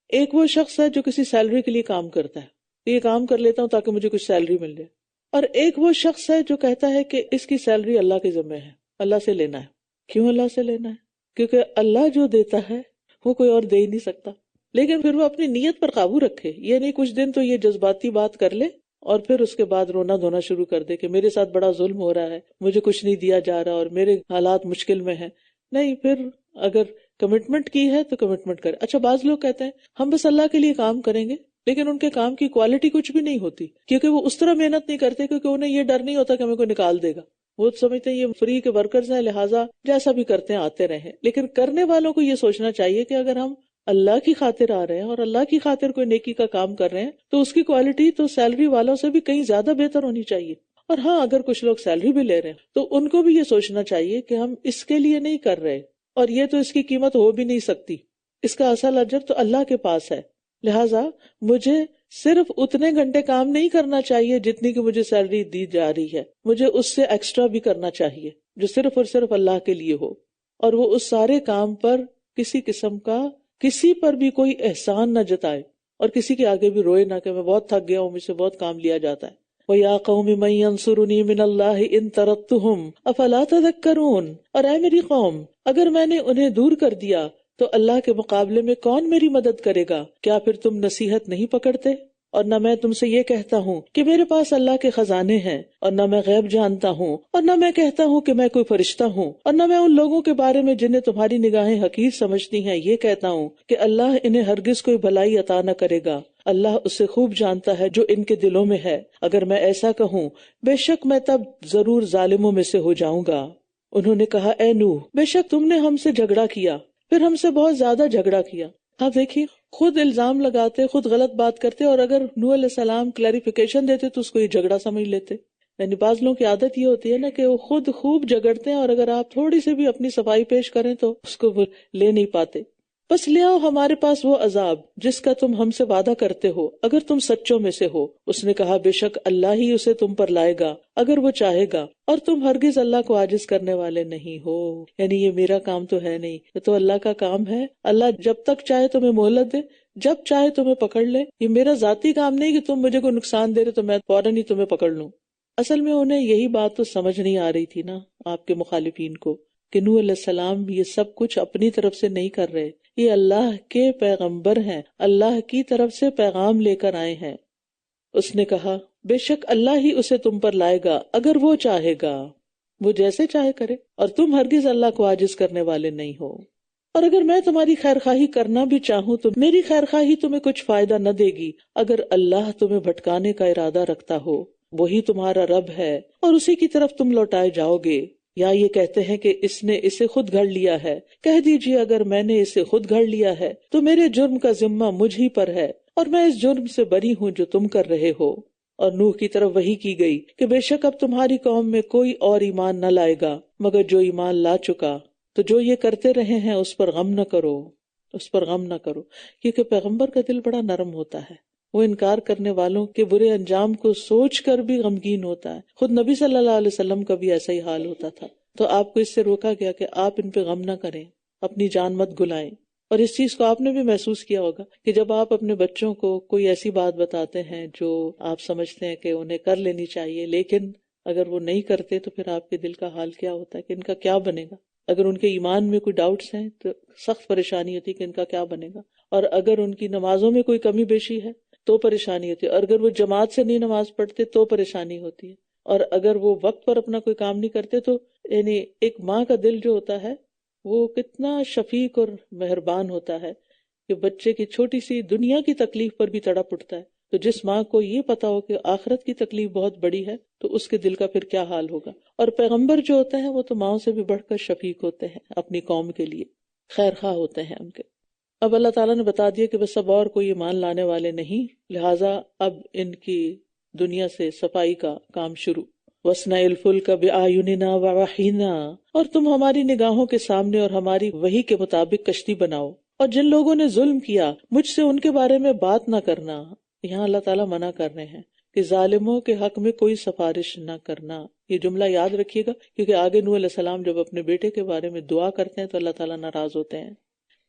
Speaker 1: ایک وہ شخص ہے جو کسی سیلری کے لیے کام کرتا ہے، یہ کام کر لیتا ہوں تاکہ مجھے کچھ سیلری مل جائے، اور ایک وہ شخص ہے جو کہتا ہے کہ اس کی سیلری اللہ کے ذمہ ہے، اللہ سے لینا ہے۔ کیوں اللہ سے لینا ہے؟ کیونکہ اللہ جو دیتا ہے وہ کوئی اور دے ہی نہیں سکتا، لیکن پھر وہ اپنی نیت پر قابو رکھے، یہ نہیں کچھ دن تو یہ جذباتی بات کر لے اور پھر اس کے بعد رونا دھونا شروع کر دے کہ میرے ساتھ بڑا ظلم ہو رہا ہے، مجھے کچھ نہیں دیا جا رہا اور میرے حالات مشکل میں ہیں۔ نہیں، پھر اگر کمٹمنٹ کی ہے تو کمٹمنٹ کرے۔ اچھا، بعض لوگ کہتے ہیں ہم بس اللہ کے لیے کام کریں گے، لیکن ان کے کام کی کوالٹی کچھ بھی نہیں ہوتی، کیونکہ وہ اس طرح محنت نہیں کرتے، کیونکہ انہیں یہ ڈر نہیں ہوتا کہ ہمیں کوئی نکال دے گا۔ وہ سمجھتے ہیں یہ فری کے ورکرز ہیں، لہٰذا جیسا بھی کرتے ہیں آتے رہیں۔ لیکن کرنے والوں کو یہ سوچنا چاہیے کہ اگر ہم اللہ کی خاطر آ رہے ہیں اور اللہ کی خاطر کوئی نیکی کا کام کر رہے ہیں تو اس کی کوالٹی تو سیلری والوں سے بھی کہیں زیادہ بہتر ہونی چاہیے۔ اور ہاں، اگر کچھ لوگ سیلری بھی لے رہے ہیں تو ان کو بھی یہ سوچنا چاہیے کہ ہم اس کے لیے نہیں کر رہے، اور یہ تو اس کی قیمت ہو بھی نہیں سکتی، اس کا اصل اجر تو اللہ کے پاس ہے، لہٰذا مجھے صرف اتنے گھنٹے کام نہیں کرنا چاہیے جتنی کہ مجھے سیلری دی جا رہی ہے، مجھے اس سے ایکسٹرا بھی کرنا چاہیے جو صرف اور صرف اللہ کے لیے ہو، اور وہ اس سارے کام پر کسی قسم کا کسی پر بھی کوئی احسان نہ جتائے، اور کسی کے آگے بھی روئے نہ کہ میں بہت تھک گیا ہوں، مجھ سے بہت کام لیا جاتا ہے۔ وَيَا قَوْمِ مَن يَنصُرُنِي مِنَ اللَّهِ إِن تَرَدتُّهُمْ أَفَلَا تَذَكَّرُونَ، اور اے میری قوم، اگر میں نے انہیں دور کر دیا تو اللہ کے مقابلے میں کون میری مدد کرے گا؟ کیا پھر تم نصیحت نہیں پکڑتے؟ اور نہ میں تم سے یہ کہتا ہوں کہ میرے پاس اللہ کے خزانے ہیں، اور نہ میں غیب جانتا ہوں، اور نہ میں کہتا ہوں کہ میں کوئی فرشتہ ہوں، اور نہ میں ان لوگوں کے بارے میں جنہیں تمہاری نگاہیں حقیر سمجھتی ہیں یہ کہتا ہوں کہ اللہ انہیں ہرگز کوئی بھلائی عطا نہ کرے گا، اللہ اسے خوب جانتا ہے جو ان کے دلوں میں ہے۔ اگر میں ایسا کہوں بے شک میں تب ضرور ظالموں میں سے ہو جاؤں گا۔ انہوں نے کہا، اے نوح، بے شک تم نے ہم سے جھگڑا کیا، پھر ہم سے بہت زیادہ جھگڑا کیا۔ آپ دیکھیے، خود الزام لگاتے، خود غلط بات کرتے، اور اگر نوح علیہ السلام کلیریفیکیشن دیتے تو اس کو یہ جھگڑا سمجھ لیتے۔ یعنی بعض لوگوں کی عادت یہ ہوتی ہے نا کہ وہ خود خوب جھگڑتے ہیں، اور اگر آپ تھوڑی سی بھی اپنی صفائی پیش کریں تو اس کو وہ لے نہیں پاتے۔ بس لے آؤ ہمارے پاس وہ عذاب جس کا تم ہم سے وعدہ کرتے ہو، اگر تم سچوں میں سے ہو۔ اس نے کہا، بے شک اللہ ہی اسے تم پر لائے گا اگر وہ چاہے گا، اور تم ہرگز اللہ کو عاجز کرنے والے نہیں ہو۔ یعنی یہ میرا کام تو ہے نہیں، یہ تو اللہ کا کام ہے۔ اللہ جب تک چاہے تمہیں مہلت دے، جب چاہے تمہیں پکڑ لے۔ یہ میرا ذاتی کام نہیں کہ تم مجھے کوئی نقصان دے رہے تو میں فوراً ہی تمہیں پکڑ لوں۔ اصل میں انہیں یہی بات تو سمجھ نہیں آ رہی تھی نا آپ کے مخالفین کو، کہ نوح علیہ السلام یہ سب کچھ اپنی طرف سے نہیں کر رہے، یہ اللہ کے پیغمبر ہیں، اللہ کی طرف سے پیغام لے کر آئے ہیں۔ اس نے کہا بے شک اللہ ہی اسے تم پر لائے گا اگر وہ چاہے گا، وہ جیسے چاہے کرے، اور تم ہرگز اللہ کو عاجز کرنے والے نہیں ہو۔ اور اگر میں تمہاری خیر خواہی کرنا بھی چاہوں تو میری خیر خواہی تمہیں کچھ فائدہ نہ دے گی اگر اللہ تمہیں بھٹکانے کا ارادہ رکھتا ہو۔ وہی تمہارا رب ہے اور اسی کی طرف تم لوٹائے جاؤ گے۔ یا یہ کہتے ہیں کہ اس نے اسے خود گھڑ لیا ہے، کہہ دیجیے اگر میں نے اسے خود گھڑ لیا ہے تو میرے جرم کا ذمہ مجھ ہی پر ہے، اور میں اس جرم سے بری ہوں جو تم کر رہے ہو۔ اور نوح کی طرف وحی کی گئی کہ بے شک اب تمہاری قوم میں کوئی اور ایمان نہ لائے گا مگر جو ایمان لا چکا، تو جو یہ کرتے رہے ہیں اس پر غم نہ کرو، اس پر غم نہ کرو، کیونکہ پیغمبر کا دل بڑا نرم ہوتا ہے، وہ انکار کرنے والوں کے برے انجام کو سوچ کر بھی غمگین ہوتا ہے۔ خود نبی صلی اللہ علیہ وسلم کا بھی ایسا ہی حال ہوتا تھا، تو آپ کو اس سے روکا گیا کہ آپ ان پہ غم نہ کریں، اپنی جان مت گلائیں۔ اور اس چیز کو آپ نے بھی محسوس کیا ہوگا کہ جب آپ اپنے بچوں کو کوئی ایسی بات بتاتے ہیں جو آپ سمجھتے ہیں کہ انہیں کر لینی چاہیے، لیکن اگر وہ نہیں کرتے تو پھر آپ کے دل کا حال کیا ہوتا ہے کہ ان کا کیا بنے گا۔ اگر ان کے ایمان میں کوئی ڈاؤٹس ہیں تو سخت پریشانی ہوتی ہے کہ ان کا کیا بنے گا، اور اگر ان کی نمازوں میں کوئی کمی بیشی ہے تو پریشانی ہوتی ہے، اور اگر وہ جماعت سے نہیں نماز پڑھتے تو پریشانی ہوتی ہے، اور اگر وہ وقت پر اپنا کوئی کام نہیں کرتے تو یعنی ایک ماں کا دل جو ہوتا ہے وہ کتنا شفیق اور مہربان ہوتا ہے کہ بچے کی چھوٹی سی دنیا کی تکلیف پر بھی تڑپ اٹھتا ہے۔ تو جس ماں کو یہ پتا ہو کہ آخرت کی تکلیف بہت بڑی ہے تو اس کے دل کا پھر کیا حال ہوگا۔ اور پیغمبر جو ہوتے ہیں وہ تو ماؤں سے بھی بڑھ کر شفیق ہوتے ہیں، اپنی قوم کے لیے خیر خواہ ہوتے ہیں ان کے۔ اب اللہ تعالیٰ نے بتا دیا کہ بس اب اور کوئی ایمان لانے والے نہیں، لہٰذا اب ان کی دنیا سے صفائی کا کام شروع۔ وَاصْنَعِ الْفُلْكَ بِأَعْيُنِنَا وَوَحْيِنَا، اور تم ہماری نگاہوں کے سامنے اور ہماری وحی کے مطابق کشتی بناؤ، اور جن لوگوں نے ظلم کیا مجھ سے ان کے بارے میں بات نہ کرنا۔ یہاں اللہ تعالیٰ منع کر رہے ہیں کہ ظالموں کے حق میں کوئی سفارش نہ کرنا۔ یہ جملہ یاد رکھیے گا کیونکہ آگے نوح علیہ السلام جب اپنے بیٹے کے بارے میں دعا کرتے ہیں تو اللہ تعالیٰ ناراض ہوتے ہیں۔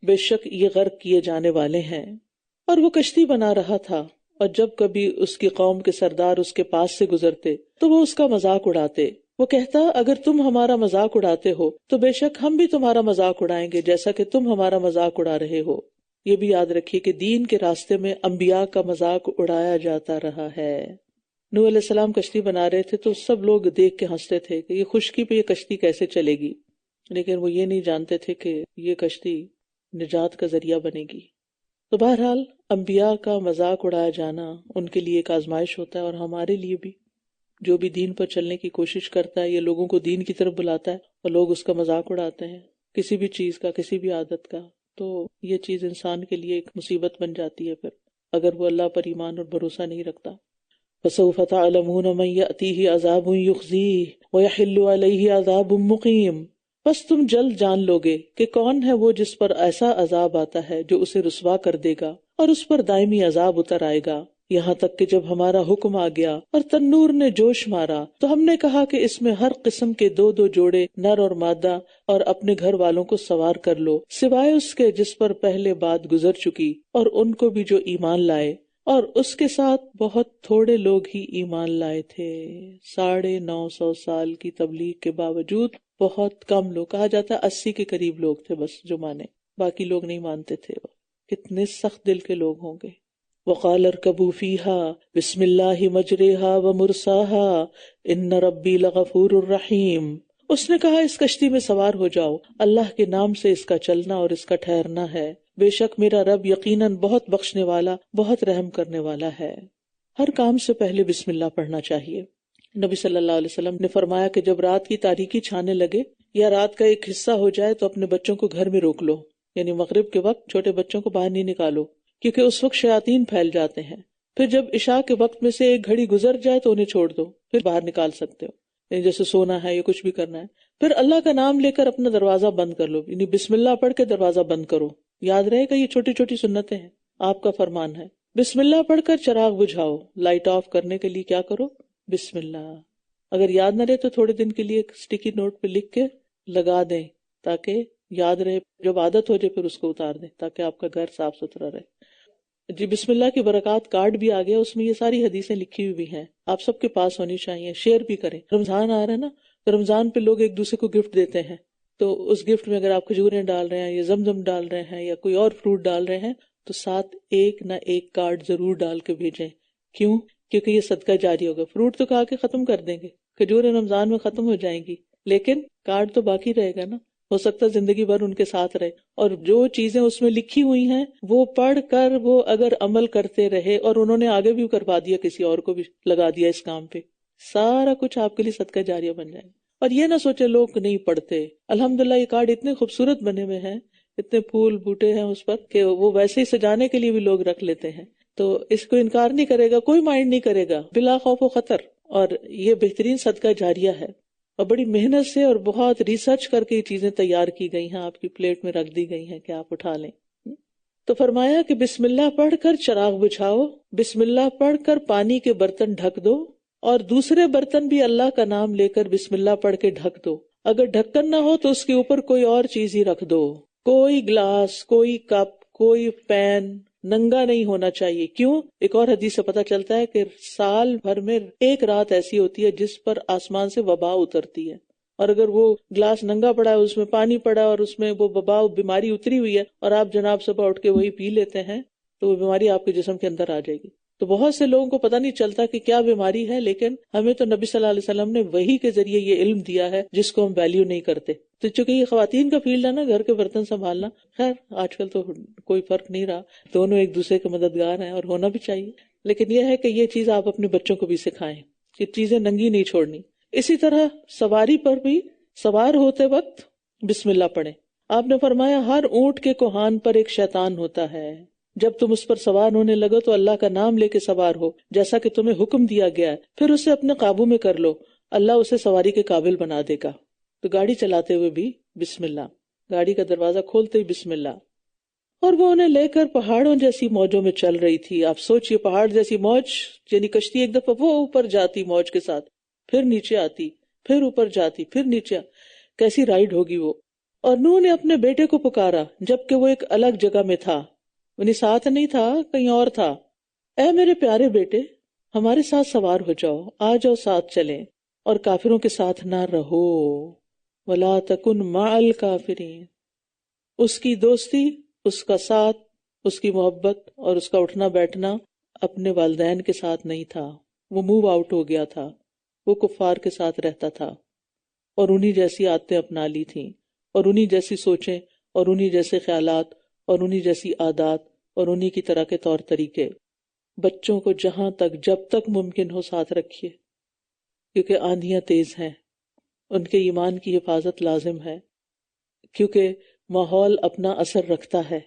Speaker 1: بے شک یہ غرق کیے جانے والے ہیں۔ اور وہ کشتی بنا رہا تھا، اور جب کبھی اس کی قوم کے سردار اس کے پاس سے گزرتے تو وہ اس کا مذاق اڑاتے۔ وہ کہتا اگر تم ہمارا مذاق اڑاتے ہو تو بے شک ہم بھی تمہارا مذاق اڑائیں گے جیسا کہ تم ہمارا مذاق اڑا رہے ہو۔ یہ بھی یاد رکھیے کہ دین کے راستے میں انبیاء کا مذاق اڑایا جاتا رہا ہے۔ نوح علیہ السلام کشتی بنا رہے تھے تو سب لوگ دیکھ کے ہنستے تھے کہ یہ خشکی پہ یہ کشتی کیسے چلے گی، لیکن وہ یہ نہیں جانتے تھے کہ یہ کشتی نجات کا ذریعہ بنے گی۔ تو بہرحال انبیاء کا مذاق اڑایا جانا ان کے لیے ایک آزمائش ہوتا ہے، اور ہمارے لیے بھی۔ جو بھی دین پر چلنے کی کوشش کرتا ہے یا لوگوں کو دین کی طرف بلاتا ہے اور لوگ اس کا مذاق اڑاتے ہیں کسی بھی چیز کا، کسی بھی عادت کا، تو یہ چیز انسان کے لیے ایک مصیبت بن جاتی ہے پھر اگر وہ اللہ پر ایمان اور بھروسہ نہیں رکھتا۔ فَسَوْفَ تَعْلَمُونَ مَن يَأْتِيهِ عَذَابٌ يُخْزِيهِ وَيَحِلُّ عَلَيْهِ عَذَابٌ مُقِيمٌ، بس تم جلد جان لوگے کہ کون ہے وہ جس پر ایسا عذاب آتا ہے جو اسے رسوا کر دے گا اور اس پر دائمی عذاب اتر آئے گا، یہاں تک کہ جب ہمارا حکم آ گیا اور تنور نے جوش مارا تو ہم نے کہا کہ اس میں ہر قسم کے 2 جوڑے نر اور مادہ اور اپنے گھر والوں کو سوار کر لو، سوائے اس کے جس پر پہلے بات گزر چکی، اور ان کو بھی جو ایمان لائے، اور اس کے ساتھ بہت تھوڑے لوگ ہی ایمان لائے تھے۔ 950 سال کی تبلیغ کے باوجود بہت کم لوگ، کہا جاتا ہے 80 کے قریب لوگ تھے بس جو مانے، باقی لوگ نہیں مانتے تھے۔ کتنے سخت دل کے لوگ ہوں گے۔ وَقَالَ ارْكَبُوا فِيهَا بِسْمِ اللَّهِ مَجْرَاهَا وَمُرْسَاهَا إِنَّ رَبِّي لَغَفُورٌ رَحِيمٌ، اس نے کہا اس کشتی میں سوار ہو جاؤ، اللہ کے نام سے اس کا چلنا اور اس کا ٹھہرنا ہے، بے شک میرا رب یقیناً بہت بخشنے والا، بہت رحم کرنے والا ہے۔ ہر کام سے پہلے بسم اللہ پڑھنا چاہیے۔ نبی صلی اللہ علیہ وسلم نے فرمایا کہ جب رات کی تاریکی چھانے لگے یا رات کا ایک حصہ ہو جائے تو اپنے بچوں کو گھر میں روک لو، یعنی مغرب کے وقت چھوٹے بچوں کو باہر نہیں نکالو، کیونکہ اس وقت شیاطین پھیل جاتے ہیں۔ پھر جب عشاء کے وقت میں سے ایک گھڑی گزر جائے تو انہیں چھوڑ دو، پھر باہر نکال سکتے ہو، یعنی جیسے سونا ہے یا کچھ بھی کرنا ہے۔ پھر اللہ کا نام لے کر اپنا دروازہ بند کر لو، یعنی بسم اللہ پڑھ کے دروازہ بند کرو۔ یاد رہے گا یہ چھوٹی چھوٹی سنتیں ہیں، آپ کا فرمان ہے۔ بسم اللہ پڑھ کر چراغ بجھاؤ، لائٹ آف کرنے کے لیے کیا کرو؟ بسم اللہ۔ اگر یاد نہ رہے تو تھوڑے دن کے لیے ایک اسٹیکی نوٹ پہ لکھ کے لگا دیں تاکہ یاد رہے، جب عادت ہو جائے پھر اس کو اتار دیں تاکہ آپ کا گھر صاف ستھرا رہے۔ جی بسم اللہ کی برکات کارڈ بھی آ گیا، اس میں یہ ساری حدیثیں لکھی ہوئی بھی ہیں، آپ سب کے پاس ہونی چاہیے، شیئر بھی کریں۔ رمضان آ رہا ہے نا، تو رمضان پہ لوگ ایک دوسرے کو گفٹ دیتے ہیں، تو اس گفٹ میں اگر آپ کھجوریں ڈال رہے ہیں یا زمزم ڈال رہے ہیں یا کوئی اور فروٹ ڈال رہے ہیں تو ساتھ ایک نہ ایک کارڈ ضرور ڈال کے بھیجیں۔ کیوں کیونکہ یہ صدقہ جاری ہوگا. فروٹ تو کھا کے ختم کر دیں گے، کھجور رمضان میں ختم ہو جائیں گی، لیکن کارڈ تو باقی رہے گا نا، ہو سکتا ہے زندگی بھر ان کے ساتھ رہے. اور جو چیزیں اس میں لکھی ہوئی ہیں وہ پڑھ کر وہ اگر عمل کرتے رہے، اور انہوں نے آگے بھی کروا دیا، کسی اور کو بھی لگا دیا اس کام پہ، سارا کچھ آپ کے لیے صدقہ جاریہ بن جائے. اور یہ نہ سوچے لوگ نہیں پڑھتے، الحمدللہ یہ کارڈ اتنے خوبصورت بنے ہوئے ہیں، اتنے پھول بوٹے ہیں اس پر کہ وہ ویسے ہی سجانے کے لیے بھی لوگ رکھ لیتے ہیں. تو اس کو انکار نہیں کرے گا کوئی، مائنڈ نہیں کرے گا بلا خوف و خطر. اور یہ بہترین صدقہ جاریہ ہے، اور بڑی محنت سے اور بہت ریسرچ کر کے یہ چیزیں تیار کی گئی ہیں، آپ کی پلیٹ میں رکھ دی گئی ہیں کہ آپ اٹھا لیں. تو فرمایا کہ بسم اللہ پڑھ کر چراغ بجھاؤ، بسم اللہ پڑھ کر پانی کے برتن ڈھک دو، اور دوسرے برتن بھی اللہ کا نام لے کر بسم اللہ پڑھ کے ڈھک دو. اگر ڈھکن نہ ہو تو اس کے اوپر کوئی اور چیز ہی رکھ دو. کوئی گلاس، کوئی کپ، کوئی پین ننگا نہیں ہونا چاہیے. کیوں؟ ایک اور حدیث سے پتہ چلتا ہے کہ سال بھر میں ایک رات ایسی ہوتی ہے جس پر آسمان سے وبا اترتی ہے، اور اگر وہ گلاس ننگا پڑا ہے، اس میں پانی پڑا اور اس میں وہ وبا بیماری اتری ہوئی ہے، اور آپ جناب صبح اٹھ کے وہی پی لیتے ہیں، تو وہ بیماری آپ کے جسم کے اندر آ جائے گی. تو بہت سے لوگوں کو پتہ نہیں چلتا کہ کیا بیماری ہے، لیکن ہمیں تو نبی صلی اللہ علیہ وسلم نے وحی کے ذریعے یہ علم دیا ہے جس کو ہم ویلیو نہیں کرتے. تو چونکہ یہ خواتین کا فیلڈ ہے نا، گھر کے برتن سنبھالنا، خیر آج کل تو کوئی فرق نہیں رہا، دونوں ایک دوسرے کے مددگار ہیں اور ہونا بھی چاہیے. لیکن یہ ہے کہ یہ چیز آپ اپنے بچوں کو بھی سکھائیں کہ چیزیں ننگی نہیں چھوڑنی. اسی طرح سواری پر بھی سوار ہوتے وقت بسم اللہ پڑھیں. آپ نے فرمایا ہر اونٹ کے کوہان پر ایک شیطان ہوتا ہے، جب تم اس پر سوار ہونے لگو تو اللہ کا نام لے کے سوار ہو جیسا کہ تمہیں حکم دیا گیا ہے، پھر اسے اپنے قابو میں کر لو، اللہ اسے سواری کے قابل بنا دے گا. تو گاڑی چلاتے ہوئے بھی بسم اللہ، گاڑی کا دروازہ کھولتے ہی بسم اللہ. اور وہ انہیں لے کر پہاڑوں جیسی موجوں میں چل رہی تھی. آپ سوچئے پہاڑ جیسی موج، یعنی کشتی ایک دفعہ وہ اوپر جاتی موج کے ساتھ، پھر نیچے آتی، پھر اوپر جاتی، پھر نیچے، کیسی رائڈ ہوگی وہ. اور نوح نے اپنے بیٹے کو پکارا جبکہ وہ ایک الگ جگہ میں تھا، یعنی ساتھ نہیں تھا، کہیں اور تھا. اے میرے پیارے بیٹے، ہمارے ساتھ سوار ہو جاؤ، آ جاؤ ساتھ چلیں، اور کافروں کے ساتھ نہ رہو. وَلَا تَكُنْ مَعَ الْكَافِرِينَ. اس کی دوستی، اس کا ساتھ، اس کی محبت اور اس کا اٹھنا بیٹھنا اپنے والدین کے ساتھ نہیں تھا. وہ موو آؤٹ ہو گیا تھا، وہ کفار کے ساتھ رہتا تھا، اور انہی جیسی عادتیں اپنا لی تھیں، اور انہی جیسی سوچیں، اور انہی جیسے خیالات، اور انہی جیسی عادات، اور انہی کی طرح کے طور طریقے. بچوں کو جہاں تک جب تک ممکن ہو ساتھ رکھیے، کیونکہ آندھیاں تیز ہیں، ان کے ایمان کی حفاظت لازم ہے، کیونکہ ماحول اپنا اثر رکھتا ہے.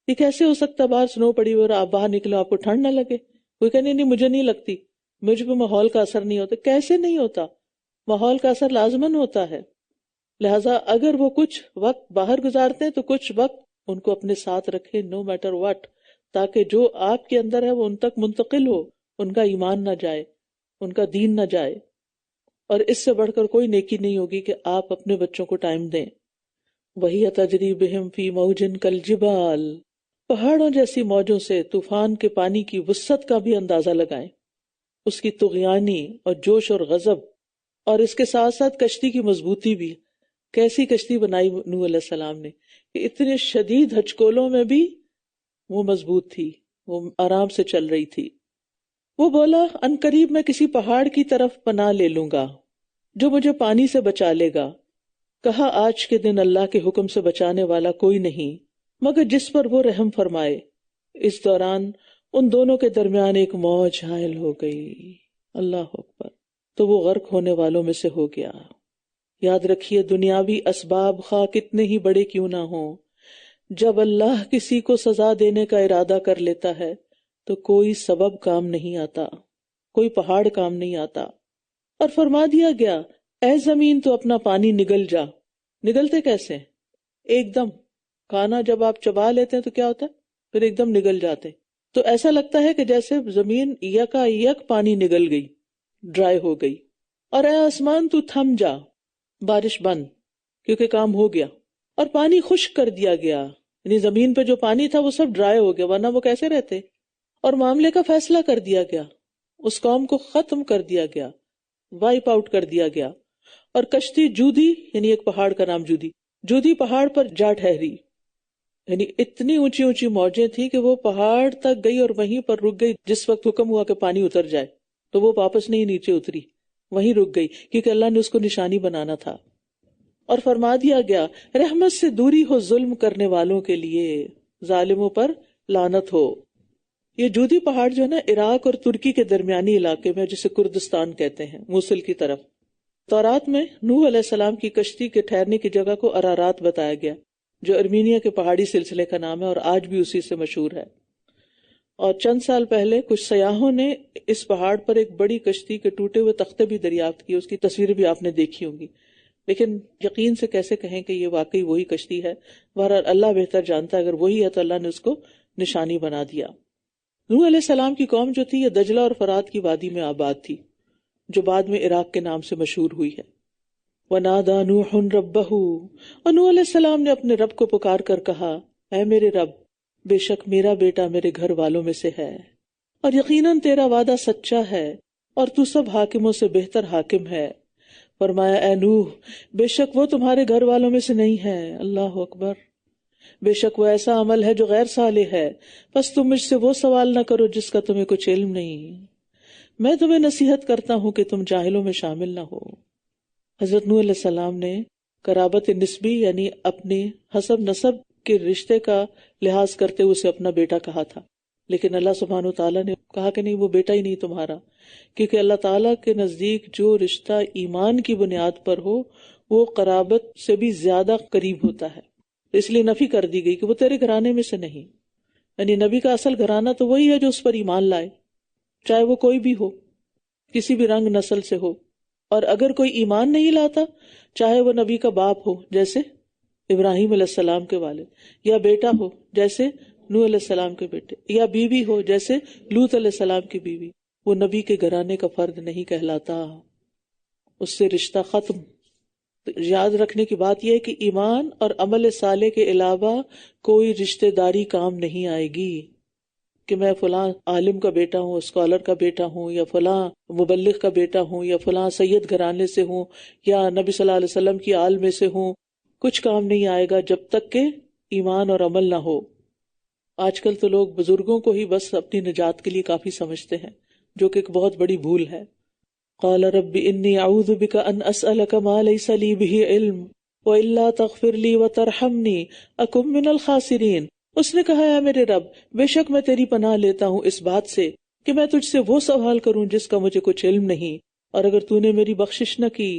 Speaker 1: یہ کیسے ہو سکتا باہر سنو پڑی ہوئی اور آپ باہر نکلو آپ کو ٹھنڈ نہ لگے؟ کوئی کہنے نہیں مجھے نہیں لگتی، مجھ پہ ماحول کا اثر نہیں ہوتا. کیسے نہیں ہوتا؟ ماحول کا اثر لازماً ہوتا ہے. لہٰذا اگر وہ کچھ وقت باہر گزارتے ہیں تو کچھ وقت ان کو اپنے ساتھ رکھے، نو میٹر واٹ، تاکہ جو آپ کے اندر ہے وہ ان تک منتقل ہو، ان کا ایمان نہ جائے، ان کا دین نہ جائے. اور اس سے بڑھ کر کوئی نیکی نہیں ہوگی کہ آپ اپنے بچوں کو ٹائم دیں. وَهِيَ تَجْرِي بِهِمْ فِي مَوْجٍ كَالْجِبَالِ. پہاڑوں جیسی موجوں سے طوفان کے پانی کی وسعت کا بھی اندازہ لگائیں، اس کی طغیانی اور جوش اور غضب، اور اس کے ساتھ ساتھ کشتی کی مضبوطی بھی. کیسی کشتی بنائی نوح علیہ السلام نے کہ اتنے شدید ہچکولوں میں بھی وہ مضبوط تھی، وہ آرام سے چل رہی تھی. وہ بولا ان قریب میں کسی پہاڑ کی طرف پناہ لے لوں گا جو مجھے پانی سے بچا لے گا. کہا آج کے دن اللہ کے حکم سے بچانے والا کوئی نہیں مگر جس پر وہ رحم فرمائے. اس دوران ان دونوں کے درمیان ایک موج حائل ہو گئی. اللہ اکبر. تو وہ غرق ہونے والوں میں سے ہو گیا. یاد رکھیے دنیاوی اسباب خواہ کتنے ہی بڑے کیوں نہ ہوں، جب اللہ کسی کو سزا دینے کا ارادہ کر لیتا ہے تو کوئی سبب کام نہیں آتا، کوئی پہاڑ کام نہیں آتا. اور فرما دیا گیا اے زمین تو اپنا پانی نگل جا. نگلتے کیسے؟ ایک دم. کھانا جب آپ چبا لیتے ہیں تو کیا ہوتا ہے؟ پھر ایک دم نگل جاتے. تو ایسا لگتا ہے کہ جیسے زمین یکا یک پانی نگل گئی، ڈرائی ہو گئی. اور اے آسمان تو تھم جا، بارش بند، کیونکہ کام ہو گیا. اور پانی خشک کر دیا گیا، یعنی زمین پہ جو پانی تھا وہ سب ڈرائی ہو گیا، ورنہ وہ کیسے رہتے. اور معاملے کا فیصلہ کر دیا گیا، اس قوم کو ختم کر دیا گیا، وائپ آؤٹ کر دیا گیا. اور کشتی جودی، یعنی ایک پہاڑ کا نام جودی پہاڑ پر جا ٹھہری. یعنی اتنی اونچی اونچی موجیں تھی کہ وہ پہاڑ تک گئی اور وہیں پر رک گئی جس وقت حکم ہوا کہ پانی اتر جائے. تو وہ واپس نہیں نیچے اتری، وہیں رک گئی، کیونکہ اللہ نے اس کو نشانی بنانا تھا۔ اور فرما دیا گیا رحمت سے دوری ہو ظلم کرنے والوں کے لیے، ظالموں پر لعنت ہو۔ یہ جودی پہاڑ جو ہے نا عراق اور ترکی کے درمیانی علاقے میں، جسے کردستان کہتے ہیں، موصل کی طرف، تورات میں نوح علیہ السلام کی کشتی کے ٹھہرنے کی جگہ کو ارارات بتایا گیا، جو ارمینیا کے پہاڑی سلسلے کا نام ہے اور آج بھی اسی سے مشہور ہے۔ اور چند سال پہلے کچھ سیاحوں نے اس پہاڑ پر ایک بڑی کشتی کے ٹوٹے ہوئے تختے بھی دریافت کیے، اس کی تصویریں بھی آپ نے دیکھی ہوں گی، لیکن یقین سے کیسے کہیں کہ یہ واقعی وہی کشتی ہے؟ بہرحال اللہ بہتر جانتا ہے، اگر وہی ہے تو اللہ نے اس کو نشانی بنا دیا۔ نوح علیہ السلام کی قوم جو تھی یہ دجلہ اور فرات کی وادی میں آباد تھی، جو بعد میں عراق کے نام سے مشہور ہوئی ہے۔ وَنَادَى نُوحٌ رَبَّهُ، اور نوح علیہ السلام نے اپنے رب کو پکار کر کہا، اے میرے رب، بے شک میرا بیٹا میرے گھر والوں میں سے ہے، اور یقیناً تیرا وعدہ سچا ہے، اور تو سب حاکموں سے بہتر حاکم ہے۔ فرمایا، اے نوح، بے شک وہ تمہارے گھر والوں میں سے نہیں ہے۔ اللہ اکبر۔ بے شک وہ ایسا عمل ہے جو غیر صالح ہے، پس تم مجھ سے وہ سوال نہ کرو جس کا تمہیں کچھ علم نہیں، میں تمہیں نصیحت کرتا ہوں کہ تم جاہلوں میں شامل نہ ہو۔ حضرت نوح علیہ السلام نے قرابت نسبی یعنی اپنے حسب نسب کے رشتے کا لحاظ کرتے ہوئے اسے اپنا بیٹا کہا تھا، لیکن اللہ سبحانہ وتعالیٰ نے کہا کہ نہیں، وہ بیٹا ہی نہیں تمہارا، کیونکہ اللہ تعالیٰ کے نزدیک جو رشتہ ایمان کی بنیاد پر ہو وہ قرابت سے بھی زیادہ قریب ہوتا ہے، اس لیے نفی کر دی گئی کہ وہ تیرے گھرانے میں سے نہیں۔ یعنی نبی کا اصل گھرانہ تو وہی ہے جو اس پر ایمان لائے، چاہے وہ کوئی بھی ہو، کسی بھی رنگ نسل سے ہو، اور اگر کوئی ایمان نہیں لاتا، چاہے وہ نبی کا باپ ہو جیسے ابراہیم علیہ السلام کے والد، یا بیٹا ہو جیسے نوح علیہ السلام کے بیٹے، یا بیوی ہو جیسے لوط علیہ السلام کی بیوی، وہ نبی کے گھرانے کا فرد نہیں کہلاتا، اس سے رشتہ ختم۔ یاد رکھنے کی بات یہ ہے کہ ایمان اور عمل صالح کے علاوہ کوئی رشتہ داری کام نہیں آئے گی، کہ میں فلاں عالم کا بیٹا ہوں، اسکالر کا بیٹا ہوں، یا فلاں مبلغ کا بیٹا ہوں، یا فلاں سید گھرانے سے ہوں، یا نبی صلی اللہ علیہ وسلم کی آل میں سے ہوں، کچھ کام نہیں آئے گا جب تک کہ ایمان اور عمل نہ ہو۔ آج کل تو لوگ بزرگوں کو ہی بس اپنی نجات کے لیے کافی سمجھتے ہیں، جو کہ ایک بہت بڑی بھول ہے۔ قال رب انی اعوذ بک ان اسألک ما لیس لی بہ علم والا تغفر لی وترحمنی اکن من الخاسرین۔ اس نے کہا، اے میرے رب، بے شک میں تیری پناہ لیتا ہوں اس بات سے کہ میں تجھ سے وہ سوال کروں جس کا مجھے کچھ علم نہیں، اور اگر تو نے میری بخشش نہ کی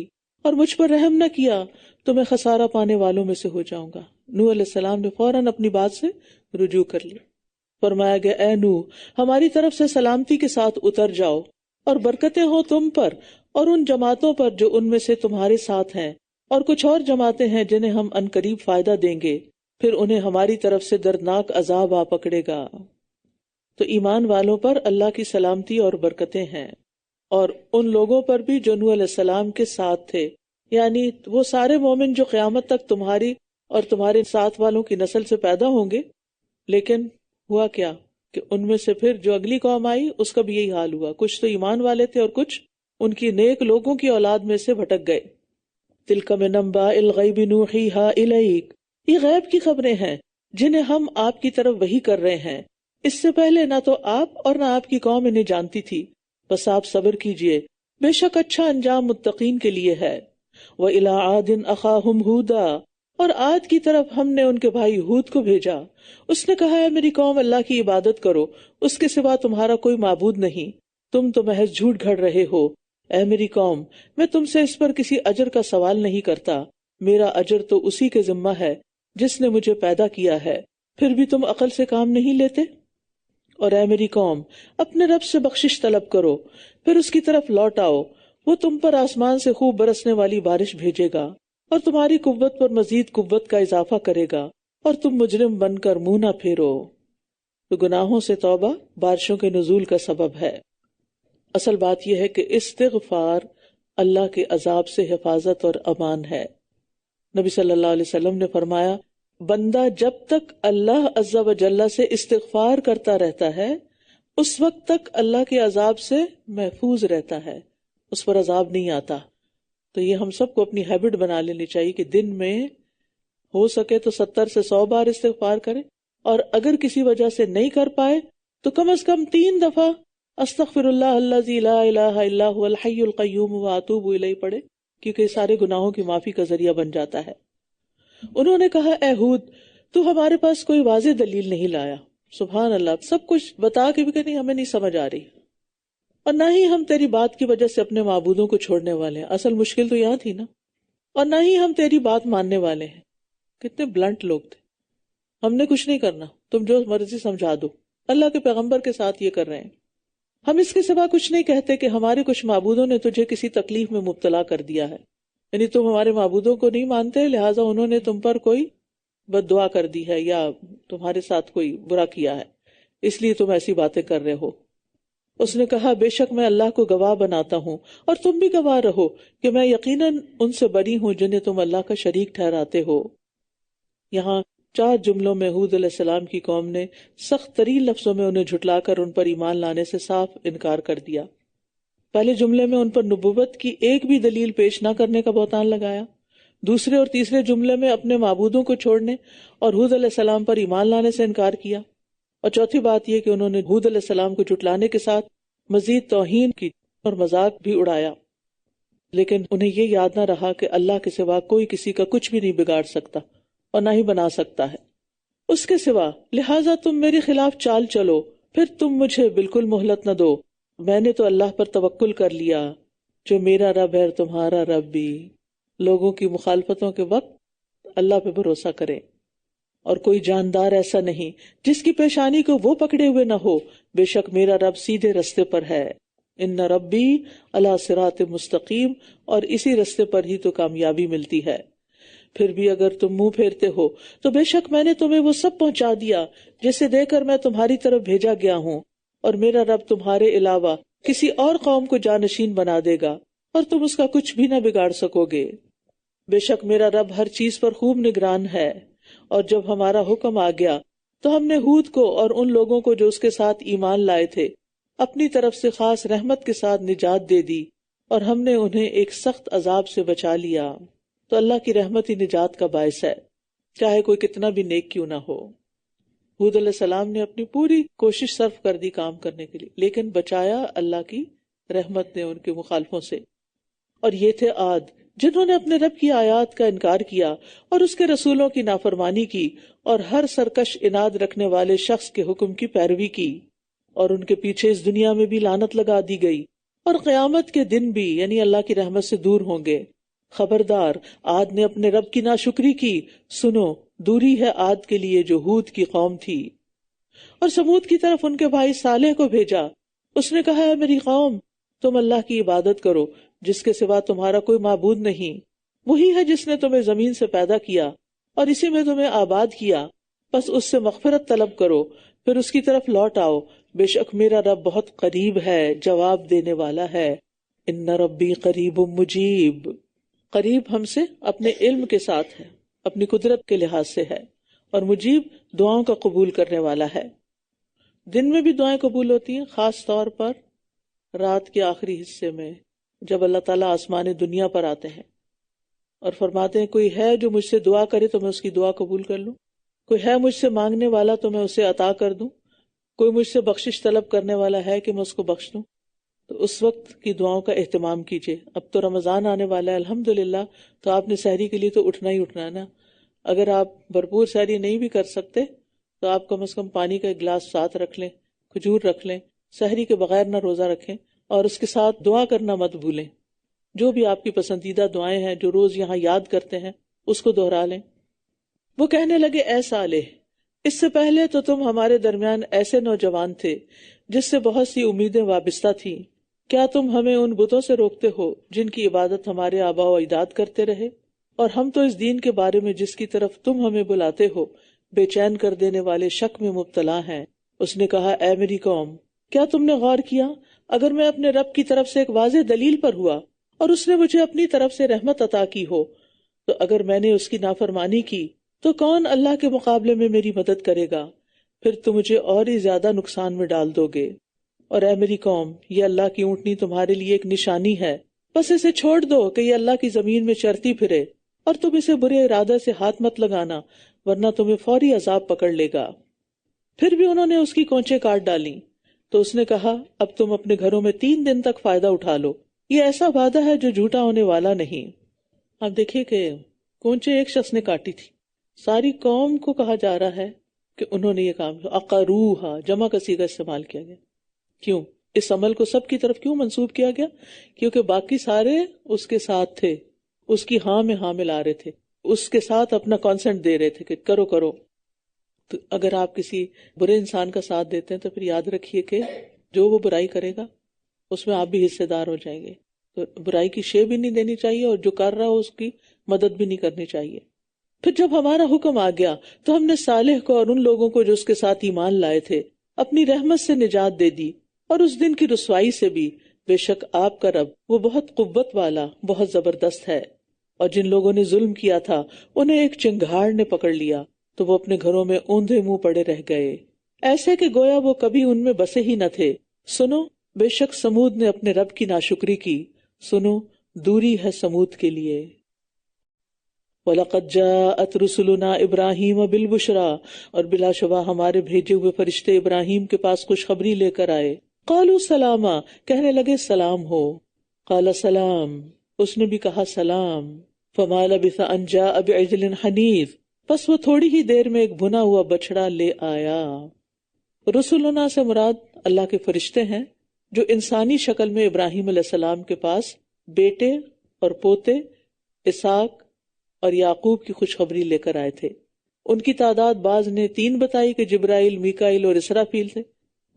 Speaker 1: اور مجھ پر رحم نہ کیا تو میں خسارہ پانے والوں میں سے ہو جاؤں گا۔ نوح علیہ السلام نے فوراً اپنی بات سے رجوع کر لیا۔ فرمایا گیا، اے نوح، ہماری طرف سے سلامتی کے ساتھ اتر جاؤ، اور برکتیں ہوں تم پر اور ان جماعتوں پر جو ان میں سے تمہارے ساتھ ہیں، اور کچھ اور جماعتیں ہیں جنہیں ہم عنقریب فائدہ دیں گے، پھر انہیں ہماری طرف سے دردناک عذاب آ پکڑے گا۔ تو ایمان والوں پر اللہ کی سلامتی اور برکتیں ہیں، اور ان لوگوں پر بھی جو نوح علیہ السلام کے ساتھ تھے، یعنی وہ سارے مومن جو قیامت تک تمہاری اور تمہارے ساتھ والوں کی نسل سے پیدا ہوں گے۔ لیکن ہوا کیا کہ ان میں سے پھر جو اگلی قوم آئی اس کا بھی یہی حال ہوا، کچھ تو ایمان والے تھے اور کچھ ان کی نیک لوگوں کی اولاد میں سے بھٹک گئے۔ تِلْکَ مِنْ أَنْبَاءِ الْغَیْبِ نُوحِیہَا إِلَیْکَ، یہ غیب کی خبریں ہیں جنہیں ہم آپ کی طرف وحی کر رہے ہیں، اس سے پہلے نہ تو آپ اور نہ آپ کی قوم انہیں جانتی تھی، بس آپ صبر کیجئے، بے شک اچھا انجام متقین کے لیے ہے۔ وَإِلَىٰ عَادٍ أَخَاهُمْ هُودًا، اور عاد کی طرف ہم نے ان کے بھائی ہود کو بھیجا، اس نے کہا، ہے میری قوم، اللہ کی عبادت کرو، اس کے سوا تمہارا کوئی معبود نہیں، تم تو محض جھوٹ گھڑ رہے ہو۔ اے میری قوم، میں تم سے اس پر کسی اجر کا سوال نہیں کرتا، میرا اجر تو اسی کے ذمہ ہے جس نے مجھے پیدا کیا ہے، پھر بھی تم عقل سے کام نہیں لیتے۔ اور اے میری قوم، اپنے رب سے بخشش طلب کرو، پھر اس کی طرف لوٹ آؤ، وہ تم پر آسمان سے خوب برسنے والی بارش بھیجے گا، اور تمہاری قوت پر مزید قوت کا اضافہ کرے گا، اور تم مجرم بن کر منہ نہ پھیرو۔ تو گناہوں سے توبہ بارشوں کے نزول کا سبب ہے۔ اصل بات یہ ہے کہ استغفار اللہ کے عذاب سے حفاظت اور امان ہے۔ نبی صلی اللہ علیہ وسلم نے فرمایا، بندہ جب تک اللہ عز و جل سے استغفار کرتا رہتا ہے اس وقت تک اللہ کے عذاب سے محفوظ رہتا ہے، اس پر عذاب نہیں آتا۔ تو یہ ہم سب کو اپنی ہیبٹ بنا لینی چاہیے کہ دن میں ہو سکے تو 70 سے 100 بار استغفار کریں، اور اگر کسی وجہ سے نہیں کر پائے تو کم از کم 3 دفعہ استغفر اللہ الذی لا الہ الا هو الحی القیوم واتوب الیہ پڑھے، کیونکہ یہ سارے گناہوں کی معافی کا ذریعہ بن جاتا ہے۔ انہوں نے کہا اے ہود، تو ہمارے پاس کوئی واضح دلیل نہیں لایا۔ سبحان اللہ، سب کچھ بتا کے بھی کہ نہیں ہمیں نہیں سمجھ آ رہی، اور نہ ہی ہم تیری بات کی وجہ سے اپنے معبودوں کو چھوڑنے والے ہیں۔ اصل مشکل تو یہاں تھی نا، اور نہ ہی ہم تیری بات ماننے والے ہیں۔ کتنے بلنٹ لوگ تھے، ہم نے کچھ نہیں کرنا، تم جو مرضی سمجھا دو۔ اللہ کے پیغمبر کے ساتھ یہ کر رہے ہیں۔ ہم اس کے سوا کچھ نہیں کہتے کہ ہمارے کچھ معبودوں نے تجھے کسی تکلیف میں مبتلا کر دیا ہے، یعنی تم ہمارے معبودوں کو نہیں مانتے، لہٰذا انہوں نے تم پر کوئی بد دعا کر دی ہے یا تمہارے ساتھ کوئی برا کیا ہے، اس لیے تم ایسی باتیں کر رہے ہو۔ اس نے کہا بے شک میں اللہ کو گواہ بناتا ہوں اور تم بھی گواہ رہو کہ میں یقیناً ان سے بری ہوں جنہیں تم اللہ کا شریک ٹھہراتے ہو۔ یہاں 4 جملوں میں ہود علیہ السلام کی قوم نے سخت ترین لفظوں میں انہیں جھٹلا کر ان پر ایمان لانے سے صاف انکار کر دیا۔ پہلے جملے میں ان پر نبوت کی ایک بھی دلیل پیش نہ کرنے کا بہتان لگایا، دوسرے اور تیسرے جملے میں اپنے معبودوں کو چھوڑنے اور ہود علیہ السلام پر ایمان لانے سے انکار کیا، اور چوتھی بات یہ کہ انہوں نے ہود علیہ السلام کو جھٹلانے کے ساتھ مزید توہین کی اور مذاق بھی اڑایا۔ لیکن انہیں یہ یاد نہ رہا کہ اللہ کے سوا کوئی کسی کا کچھ بھی نہیں بگاڑ سکتا اور نہ ہی بنا سکتا ہے اس کے سوا، لہٰذا تم میرے خلاف چال چلو، پھر تم مجھے بالکل مہلت نہ دو۔ میں نے تو اللہ پر توکل کر لیا، جو میرا رب ہے تمہارا رب بھی۔ لوگوں کی مخالفتوں کے وقت اللہ پہ بھروسہ کریں، اور کوئی جاندار ایسا نہیں جس کی پیشانی کو وہ پکڑے ہوئے نہ ہو، بے شک میرا رب سیدھے رستے پر ہے۔ ان ربی علی صراط مستقیم، اور اسی رستے پر ہی تو کامیابی ملتی ہے۔ پھر بھی اگر تم منہ پھیرتے ہو تو بے شک میں نے تمہیں وہ سب پہنچا دیا جسے دے کر میں تمہاری طرف بھیجا گیا ہوں، اور میرا رب تمہارے علاوہ کسی اور قوم کو جانشین بنا دے گا اور تم اس کا کچھ بھی نہ بگاڑ سکو گے۔ بے شک میرا رب ہر چیز پر خوب نگران ہے۔ اور جب ہمارا حکم آ گیا تو ہم نے ہود کو اور ان لوگوں کو جو اس کے ساتھ ایمان لائے تھے اپنی طرف سے خاص رحمت کے ساتھ نجات دے دی، اور ہم نے انہیں ایک سخت عذاب سے بچا لیا۔ تو اللہ کی رحمت ہی نجات کا باعث ہے، چاہے کوئی کتنا بھی نیک کیوں نہ ہو۔ ہود علیہ السلام نے اپنی پوری کوشش صرف کر دی کام کرنے کے لیے، لیکن بچایا اللہ کی رحمت نے ان کے مخالفوں سے۔ اور یہ تھے عاد، جنہوں نے اپنے رب کی آیات کا انکار کیا اور اس کے رسولوں کی نافرمانی کی، اور ہر سرکش اناد رکھنے والے شخص کے حکم کی پیروی کی، اور ان کے پیچھے اس دنیا میں بھی لعنت لگا دی گئی، اور قیامت کے دن بھی یعنی اللہ کی رحمت سے دور ہوں گے۔ خبردار، عاد نے اپنے رب کی ناشکری کی، سنو دوری ہے عاد کے لیے جو ہود کی قوم تھی۔ اور سمود کی طرف ان کے بھائی صالح کو بھیجا، اس نے کہا ہے میری قوم، تم اللہ کی عبادت کرو جس کے سوا تمہارا کوئی معبود نہیں، وہی ہے جس نے تمہیں زمین سے پیدا کیا اور اسی میں تمہیں آباد کیا، بس اس سے مغفرت طلب کرو، پھر اس کی طرف لوٹ آؤ، بے شک میرا رب بہت قریب ہے، جواب دینے والا ہے۔ ان ربی قریب مجیب، قریب ہم سے اپنے علم کے ساتھ ہے، اپنی قدرت کے لحاظ سے ہے، اور مجیب دعاؤں کا قبول کرنے والا ہے۔ دن میں بھی دعائیں قبول ہوتی ہیں، خاص طور پر رات کے آخری حصے میں جب اللہ تعالیٰ آسمان دنیا پر آتے ہیں اور فرماتے ہیں کوئی ہے جو مجھ سے دعا کرے تو میں اس کی دعا قبول کر لوں، کوئی ہے مجھ سے مانگنے والا تو میں اسے عطا کر دوں، کوئی مجھ سے بخشش طلب کرنے والا ہے کہ میں اس کو بخش دوں۔ تو اس وقت کی دعاؤں کا اہتمام کیجیے۔ اب تو رمضان آنے والا ہے الحمدللہ، تو آپ نے سحری کے لیے تو اٹھنا ہی اٹھنا ہے نا۔ اگر آپ بھرپور سحری نہیں بھی کر سکتے تو آپ کم از کم پانی کا ایک گلاس ساتھ رکھ لیں، کھجور رکھ لیں، سحری کے بغیر نہ روزہ رکھیں، اور اس کے ساتھ دعا کرنا مت بھولیں۔ جو بھی آپ کی پسندیدہ دعائیں ہیں جو روز یہاں یاد کرتے ہیں اس کو دہرا لیں۔ وہ کہنے لگے اے صالح، اس سے پہلے تو تم ہمارے درمیان ایسے نوجوان تھے جس سے بہت سی امیدیں وابستہ تھیں، کیا تم ہمیں ان بتوں سے روکتے ہو جن کی عبادت ہمارے آباء و اجداد کرتے رہے، اور ہم تو اس دین کے بارے میں جس کی طرف تم ہمیں بلاتے ہو بے چین کر دینے والے شک میں مبتلا ہیں۔ اس نے کہا اے میری قوم، کیا تم نے غور کیا اگر میں اپنے رب کی طرف سے ایک واضح دلیل پر ہوا اور اس نے مجھے اپنی طرف سے رحمت عطا کی ہو، تو اگر میں نے اس کی نافرمانی کی تو کون اللہ کے مقابلے میں میری مدد کرے گا؟ پھر تم مجھے اور ہی زیادہ نقصان میں ڈال دو گے۔ اور اے میری قوم، یہ اللہ کی اونٹنی تمہارے لیے ایک نشانی ہے، بس اسے چھوڑ دو کہ یہ اللہ کی زمین میں چرتی پھرے، اور تم اسے برے ارادہ سے ہاتھ مت لگانا ورنہ تمہیں فوری عذاب پکڑ لے گا۔ پھر بھی انہوں نے اس کی کونچیں کاٹ ڈالیں۔ تو اس نے کہا اب تم اپنے گھروں میں 3 دن تک فائدہ اٹھا لو، یہ ایسا وعدہ ہے جو جھوٹا ہونے والا نہیں۔ آپ دیکھیے کہ کونچے ایک شخص نے کاٹی تھی، ساری قوم کو کہا جا رہا ہے کہ انہوں نے یہ کام کیا، اقروہا جمع کا صیغہ استعمال کیا گیا۔ کیوں؟ اس عمل کو سب کی طرف کیوں منسوب کیا گیا؟ کیونکہ باقی سارے اس کے ساتھ تھے، اس کی ہاں میں ہاں ملا رہے تھے، اس کے ساتھ اپنا کانسنٹ دے رہے تھے کہ کرو کرو۔ تو اگر آپ کسی برے انسان کا ساتھ دیتے ہیں تو پھر یاد رکھیے کہ جو وہ برائی کرے گا اس میں آپ بھی حصے دار ہو جائیں گے۔ تو برائی کی شے بھی نہیں دینی چاہیے، اور جو کر رہا ہو اس کی مدد بھی نہیں کرنی چاہیے۔ پھر جب ہمارا حکم آ گیا تو ہم نے صالح کو اور ان لوگوں کو جو اس کے ساتھ ایمان لائے تھے اپنی رحمت سے نجات دے دی، اور اس دن کی رسوائی سے بھی۔ بے شک آپ کا رب وہ بہت قوت والا، بہت زبردست ہے۔ اور جن لوگوں نے ظلم کیا تھا انہیں ایک چنگھاڑ نے پکڑ لیا تو وہ اپنے گھروں میں اوندھے منہ پڑے رہ گئے، ایسے کہ گویا وہ کبھی ان میں بسے ہی نہ تھے۔ سنو، بے شک سمود نے اپنے رب کی ناشکری کی، سنو دوری ہے سمود کے لیے۔ وَلَقَدْ جَاءَتْ رُسُلُنَا إِبْرَاهِيمَ بِالْبُشْرَى، اور بلا شبہ ہمارے بھیجے ہوئے فرشتے ابراہیم کے پاس خوشخبری لے کر آئے۔ قالوا سلاما، کہنے لگے سلام ہو۔ قال سلام، اس نے بھی کہا سلام۔ فما لبث ان جاء بعجل حنیذ، پس وہ تھوڑی ہی دیر میں ایک بھنا ہوا بچڑا لے آیا۔ رسولنا سے مراد اللہ کے فرشتے ہیں جو انسانی شکل میں ابراہیم علیہ السلام کے پاس بیٹے اور پوتے اسحاق اور یعقوب کی خوشخبری لے کر آئے تھے۔ ان کی تعداد بعض نے 3 بتائی کہ جبرائیل، میکائیل اور اسرافیل تھے،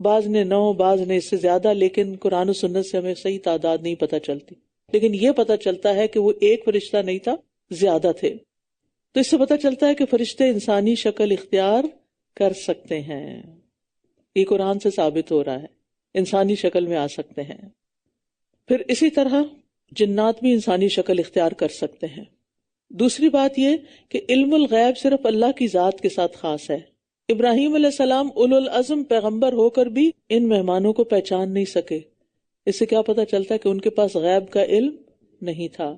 Speaker 1: بعض نے 9، بعض نے اس سے زیادہ، لیکن قرآن و سنت سے ہمیں صحیح تعداد نہیں پتہ چلتی، لیکن یہ پتہ چلتا ہے کہ وہ ایک فرشتہ نہیں تھا، زیادہ تھے۔ تو اس سے پتہ چلتا ہے کہ فرشتے انسانی شکل اختیار کر سکتے ہیں، یہ قرآن سے ثابت ہو رہا ہے، انسانی شکل میں آ سکتے ہیں۔ پھر اسی طرح جنات بھی انسانی شکل اختیار کر سکتے ہیں۔ دوسری بات یہ کہ علم الغیب صرف اللہ کی ذات کے ساتھ خاص ہے۔ ابراہیم علیہ السلام اولو العزم پیغمبر ہو کر بھی ان مہمانوں کو پہچان نہیں سکے۔ اس سے کیا پتہ چلتا ہے کہ ان کے پاس غیب کا علم نہیں تھا،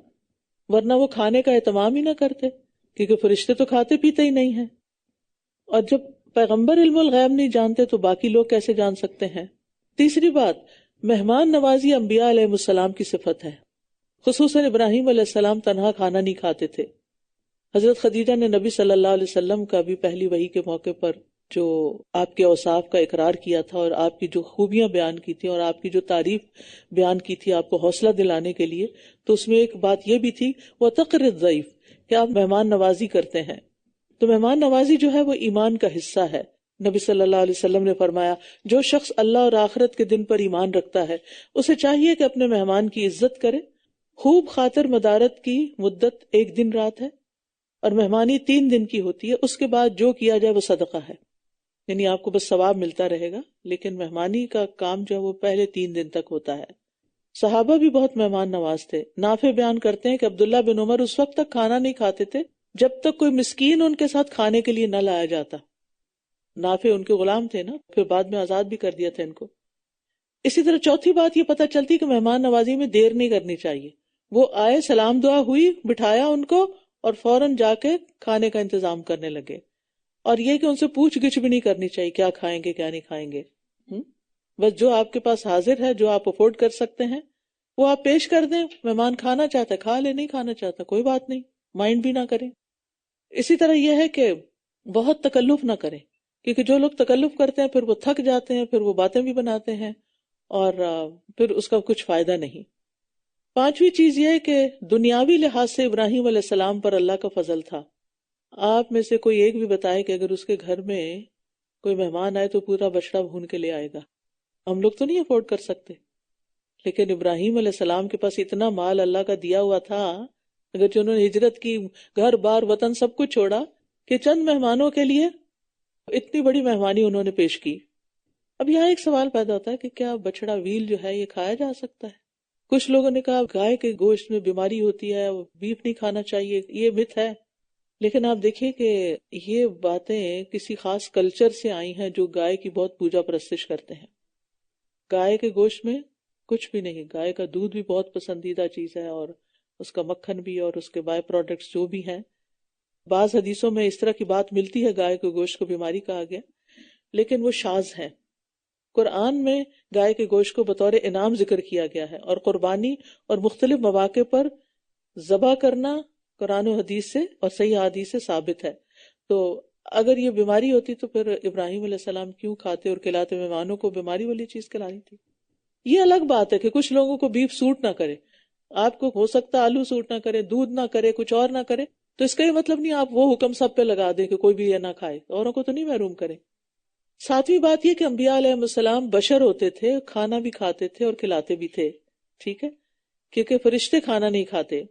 Speaker 1: ورنہ وہ کھانے کا اہتمام ہی نہ کرتے، کیونکہ فرشتے تو کھاتے پیتے ہی نہیں ہیں۔ اور جب پیغمبر علم الغیب نہیں جانتے تو باقی لوگ کیسے جان سکتے ہیں؟ تیسری بات، مہمان نوازی انبیاء علیہ السلام کی صفت ہے، خصوصاً ابراہیم علیہ السلام تنہا کھانا نہیں کھاتے تھے۔ حضرت خدیجہ نے نبی صلی اللہ علیہ وسلم کا بھی پہلی وحی کے موقع پر جو آپ کے اوصاف کا اقرار کیا تھا اور آپ کی جو خوبیاں بیان کی تھی اور آپ کی جو تعریف بیان کی تھی آپ کو حوصلہ دلانے کے لیے، تو اس میں ایک بات یہ بھی تھی وَتَقْرِ الضَّيْفِ، کہ آپ مہمان نوازی کرتے ہیں۔ تو مہمان نوازی جو ہے وہ ایمان کا حصہ ہے۔ نبی صلی اللہ علیہ وسلم نے فرمایا جو شخص اللہ اور آخرت کے دن پر ایمان رکھتا ہے اسے چاہیے کہ اپنے مہمان کی عزت کرے۔ خوب خاطر مدارت کی مدت 1 دن رات ہے اور مہمانی 3 دن کی ہوتی ہے، اس کے بعد جو کیا جائے وہ صدقہ ہے، یعنی آپ کو بس ثواب ملتا رہے گا، لیکن مہمانی کا کام جو ہے وہ پہلے 3 دن تک ہوتا ہے۔ صحابہ بھی بہت مہمان نواز تھے۔ نافع بیان کرتے ہیں کہ عبداللہ بن عمر اس وقت تک کھانا نہیں کھاتے تھے جب تک کوئی مسکین ان کے ساتھ کھانے کے لیے نہ لایا جاتا۔ نافع ان کے غلام تھے نا، پھر بعد میں آزاد بھی کر دیا تھا ان کو۔ اسی طرح چوتھی بات یہ پتہ چلتی کہ مہمان نوازی میں دیر نہیں کرنی چاہیے۔ وہ آئے، سلام دعا ہوئی، بٹھایا ان کو اور فوراً جا کے کھانے کا انتظام کرنے لگے۔ اور یہ کہ ان سے پوچھ گچھ بھی نہیں کرنی چاہیے کیا کھائیں گے کیا نہیں کھائیں گے، بس جو آپ کے پاس حاضر ہے، جو آپ افورڈ کر سکتے ہیں وہ آپ پیش کر دیں۔ مہمان کھانا چاہتا ہے کھا لے، نہیں کھانا چاہتا کوئی بات نہیں، مائنڈ بھی نہ کریں۔ اسی طرح یہ ہے کہ بہت تکلف نہ کریں، کیونکہ جو لوگ تکلف کرتے ہیں پھر وہ تھک جاتے ہیں، پھر وہ باتیں بھی بناتے ہیں اور پھر اس کا کچھ فائدہ نہیں۔ 5ویں چیز یہ ہے کہ دنیاوی لحاظ سے ابراہیم علیہ السلام پر اللہ کا فضل تھا۔ آپ میں سے کوئی ایک بھی بتائے کہ اگر اس کے گھر میں کوئی مہمان آئے تو پورا بچڑا بھون کے لے آئے گا؟ ہم لوگ تو نہیں افورڈ کر سکتے، لیکن ابراہیم علیہ السلام کے پاس اتنا مال اللہ کا دیا ہوا تھا، اگر جو انہوں نے ہجرت کی، گھر بار وطن سب کچھ چھوڑا کہ چند مہمانوں کے لیے اتنی بڑی مہمانی انہوں نے پیش کی۔ اب یہاں ایک سوال پیدا ہوتا ہے کہ کیا بچڑا ویل جو ہے یہ کھایا جا سکتا ہے؟ کچھ لوگوں نے کہا گائے کے گوشت میں بیماری ہوتی ہے، بیف نہیں کھانا چاہیے، یہ مت ہے۔ لیکن آپ دیکھیے کہ یہ باتیں کسی خاص کلچر سے آئی ہیں جو گائے کی بہت پوجا پرستش کرتے ہیں۔ گائے کے گوشت میں کچھ بھی نہیں، گائے کا دودھ بھی بہت پسندیدہ چیز ہے اور اس کا مکھن بھی اور اس کے بائی پروڈکٹس جو بھی ہیں۔ بعض حدیثوں میں اس طرح کی بات ملتی ہے گائے کے گوشت کو بیماری کہا گیا، لیکن وہ شاذ ہیں۔ قرآن میں گائے کے گوشت کو بطور انعام ذکر کیا گیا ہے، اور قربانی اور مختلف مواقع پر ذبح کرنا قرآن و حدیث سے اور صحیح حدیث سے ثابت ہے۔ تو اگر یہ بیماری ہوتی تو پھر ابراہیم علیہ السلام کیوں کھاتے اور کھلاتے؟ مہمانوں کو بیماری والی چیز کھلانی تھی۔ یہ الگ بات ہے کہ کچھ لوگوں کو بیف سوٹ نہ کرے، آپ کو ہو سکتا آلو سوٹ نہ کرے، دودھ نہ کرے، کچھ اور نہ کرے، تو اس کا یہ مطلب نہیں آپ وہ حکم سب پہ لگا دیں کہ کوئی بھی یہ نہ کھائے، اوروں کو تو نہیں محروم کرے۔ ساتویں بات یہ کہ انبیاء علیہ السلام بشر ہوتے تھے، کھانا بھی کھاتے تھے اور کھلاتے بھی تھے، ٹھیک ہے، کیونکہ فرشتے کھانا نہیں کھاتے۔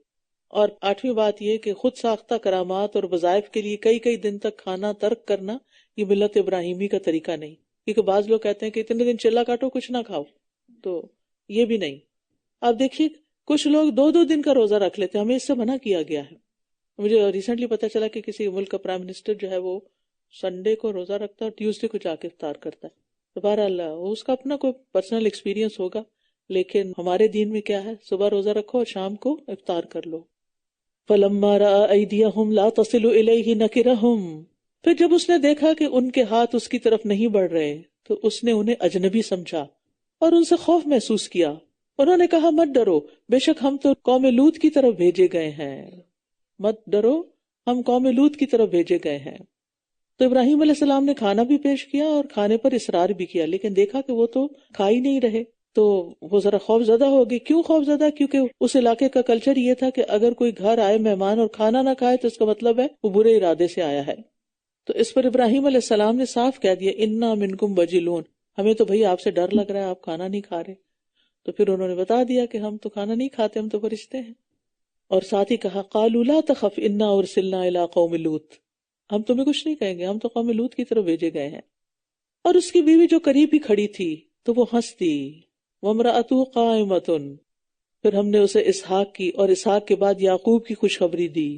Speaker 1: اور آٹھویں بات یہ کہ خود ساختہ کرامات اور وظائف کے لیے کئی کئی دن تک کھانا ترک کرنا یہ ملت ابراہیمی کا طریقہ نہیں، کیونکہ بعض لوگ کہتے ہیں کہ اتنے دن چلا کاٹو کچھ نہ کھاؤ، تو یہ بھی نہیں۔ آپ دیکھیے کچھ لوگ دو دو دن کا روزہ رکھ لیتے ہیں، ہمیں اس سے منع کیا گیا ہے۔ مجھے ریسنٹلی پتا چلا کہ کسی ملک کا پرائم منسٹر جو ہے وہ سنڈے کو روزہ رکھتا ہے اور ٹیوزڈے کو جا کے افطار کرتا ہے۔ تو بہرحال اس کا اپنا کوئی پرسنل ایکسپیرینس ہوگا، لیکن ہمارے دین میں کیا ہے، صبح روزہ رکھو اور شام کو افطار کر لو۔ فَلَمَّا رَأَىٰ أَيْدِيَهُمْ لَا تَصِلُ إِلَيْهِ نَكِرَهُمْ، پھر جب اس نے دیکھا کہ ان کے ہاتھ اس کی طرف نہیں بڑھ رہے تو اس نے انہیں اجنبی سمجھا اور ان سے خوف محسوس کیا۔ انہوں نے کہا مت ڈرو، بے شک ہم تو قوم لوط کی طرف بھیجے گئے ہیں، مت ڈرو ہم قوم لوط کی طرف بھیجے گئے ہیں۔ تو ابراہیم علیہ السلام نے کھانا بھی پیش کیا اور کھانے پر اصرار بھی کیا، لیکن دیکھا کہ وہ تو کھا ہی نہیں رہے، تو وہ ذرا خوف زدہ ہو گئی۔ کیوں خوف زدہ؟ کیونکہ اس علاقے کا کلچر یہ تھا کہ اگر کوئی گھر آئے مہمان اور کھانا نہ کھائے تو اس کا مطلب ہے وہ برے ارادے سے آیا ہے۔ تو اس پر ابراہیم علیہ السلام نے صاف کہہ دیا انا منکم وجلون، ہمیں تو بھئی آپ سے ڈر لگ رہا ہے، آپ کھانا نہیں کھا رہے۔ تو پھر انہوں نے بتا دیا کہ ہم تو کھانا نہیں کھاتے، ہم تو فرشتے ہیں۔ اور ساتھ ہی کہا قالوا لا تخف انا ارسلنا الی قوم لوط، ہم تمہیں کچھ نہیں کہیں گے، ہم تو قوم لوط کی طرف بھیجے گئے ہیں۔ اور اس کی بیوی جو قریب ہی کھڑی تھی تو وہ ہنس دی، وامرأتہ قائمۃ، پھر ہم نے اسے اسحاق کی اور اسحاق کے بعد یعقوب کی خوشخبری دی۔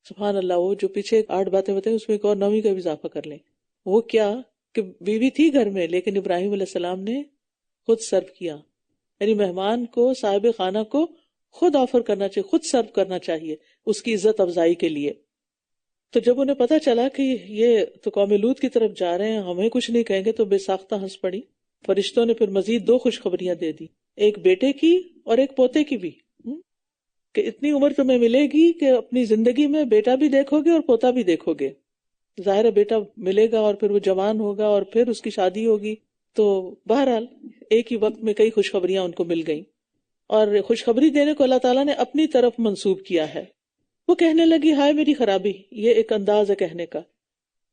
Speaker 1: سبحان اللہ، وہ جو پیچھے 8 باتیں بتائیں اس میں ایک اور 9ویں کا بھی اضافہ کر لیں۔ وہ کیا کہ بیوی تھی گھر میں لیکن ابراہیم علیہ السلام نے خود سرو کیا، یعنی مہمان کو، صاحب خانہ کو خود آفر کرنا چاہیے، خود سرو کرنا چاہیے اس کی عزت افزائی کے لیے۔ تو جب انہیں پتا چلا کہ یہ تو قوم لوط کی طرف جا رہے ہیں، ہمیں کچھ نہیں کہیں گے، تو بے ساختہ ہنس پڑی۔ فرشتوں نے پھر مزید 2 خوشخبریاں دے دی، ایک بیٹے کی اور ایک پوتے کی بھی، کہ اتنی عمر تمہیں ملے گی کہ اپنی زندگی میں بیٹا بھی دیکھو گے اور پوتا بھی دیکھو گے۔ ظاہر ہے بیٹا ملے گا اور پھر وہ جوان ہوگا اور پھر اس کی شادی ہوگی، تو بہرحال ایک ہی وقت میں کئی خوشخبریاں ان کو مل گئیں، اور خوشخبری دینے کو اللہ تعالیٰ نے اپنی طرف منسوب کیا ہے۔ وہ کہنے لگی ہائے میری خرابی، یہ ایک انداز ہے کہنے کا،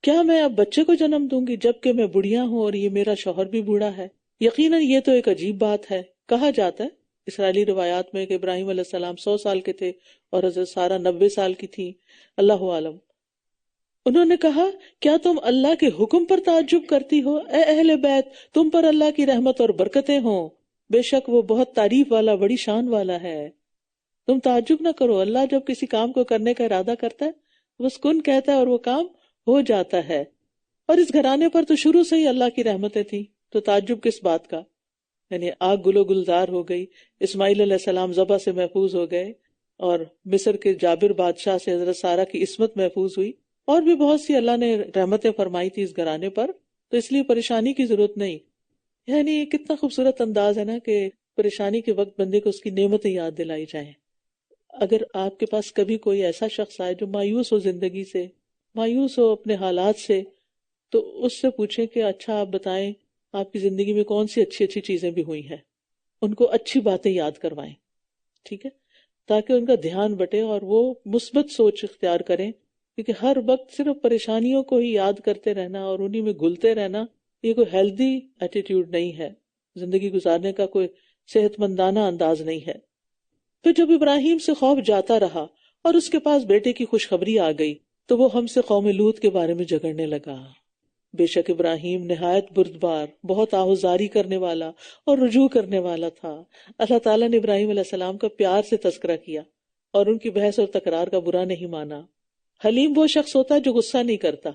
Speaker 1: کیا میں اب بچے کو جنم دوں گی جبکہ میں بڑھیا ہوں اور یہ میرا شوہر بھی بوڑھا ہے؟ یقیناً یہ تو ایک عجیب بات ہے۔ کہا جاتا ہے اسرائیلی روایات میں کہ ابراہیم علیہ السلام 100 سال کے تھے اور حضرت سارہ 90 سال کی تھی، اللہ عالم۔ انہوں نے کہا کیا تم اللہ کے حکم پر تعجب کرتی ہو؟ اے اہل بیت، تم پر اللہ کی رحمت اور برکتیں ہوں، بے شک وہ بہت تعریف والا، بڑی شان والا ہے۔ تم تعجب نہ کرو، اللہ جب کسی کام کو کرنے کا ارادہ کرتا ہے بس کن کہتا ہے اور وہ کام ہو جاتا ہے۔ اور اس گھرانے پر تو شروع سے ہی اللہ کی رحمتیں تھیں، تو تعجب کس بات کا؟ یعنی آگ گلو گلزار ہو گئی، اسماعیل علیہ السلام ذبح سے محفوظ ہو گئے، اور مصر کے جابر بادشاہ سے حضرت سارہ کی عصمت محفوظ ہوئی، اور بھی بہت سی اللہ نے رحمتیں فرمائی تھی اس گھرانے پر، تو اس لیے پریشانی کی ضرورت نہیں۔ یعنی کتنا خوبصورت انداز ہے نا کہ پریشانی کے وقت بندے کو اس کی نعمتیں یاد دلائی جائیں۔ اگر آپ کے پاس کبھی کوئی ایسا شخص آئے جو مایوس ہو زندگی سے، مایوس ہو اپنے حالات سے، تو اس سے پوچھیں کہ اچھا آپ بتائیں آپ کی زندگی میں کون سی اچھی اچھی چیزیں بھی ہوئی ہیں، ان کو اچھی باتیں یاد کروائیں، ٹھیک ہے، تاکہ ان کا دھیان بٹے اور وہ مثبت سوچ اختیار کریں، کیونکہ ہر وقت صرف پریشانیوں کو ہی یاد کرتے رہنا اور انہی میں گھلتے رہنا یہ کوئی ہیلدی ایٹیٹیوڈ نہیں ہے، زندگی گزارنے کا کوئی صحت مندانہ انداز نہیں ہے۔ پھر جب ابراہیم سے خوف جاتا رہا اور اس کے پاس بیٹے کی خوشخبری آ گئی تو وہ ہم سے قوم لوط کے بارے میں جھگڑنے لگا۔ بے شک ابراہیم نہایت بردبار، بہت آہوزاری کرنے والا اور رجوع کرنے والا تھا۔ اللہ تعالیٰ نے ابراہیم علیہ السلام کا پیار سے تذکرہ کیا اور ان کی بحث اور تکرار کا برا نہیں مانا۔ حلیم وہ شخص ہوتا ہے جو غصہ نہیں کرتا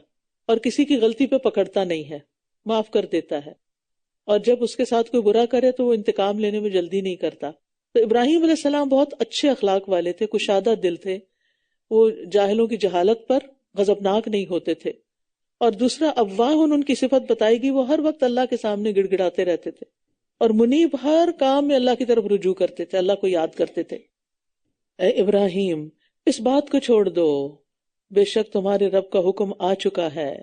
Speaker 1: اور کسی کی غلطی پہ پکڑتا نہیں ہے، معاف کر دیتا ہے، اور جب اس کے ساتھ کوئی برا کرے تو وہ انتقام لینے میں جلدی نہیں کرتا۔ تو ابراہیم علیہ السلام بہت اچھے اخلاق والے تھے، کشادہ دل تھے، وہ جاہلوں کی جہالت پر غضبناک نہیں ہوتے تھے، اور دوسرا اواہن ان کی صفت بتائی گئی، وہ ہر وقت اللہ کے سامنے گڑ گڑاتے رہتے تھے، اور منیب ہر کام میں اللہ کی طرف رجوع کرتے تھے، اللہ کو یاد کرتے تھے۔ اے ابراہیم اس بات کو چھوڑ دو، بے شک تمہارے رب کا حکم آ چکا ہے،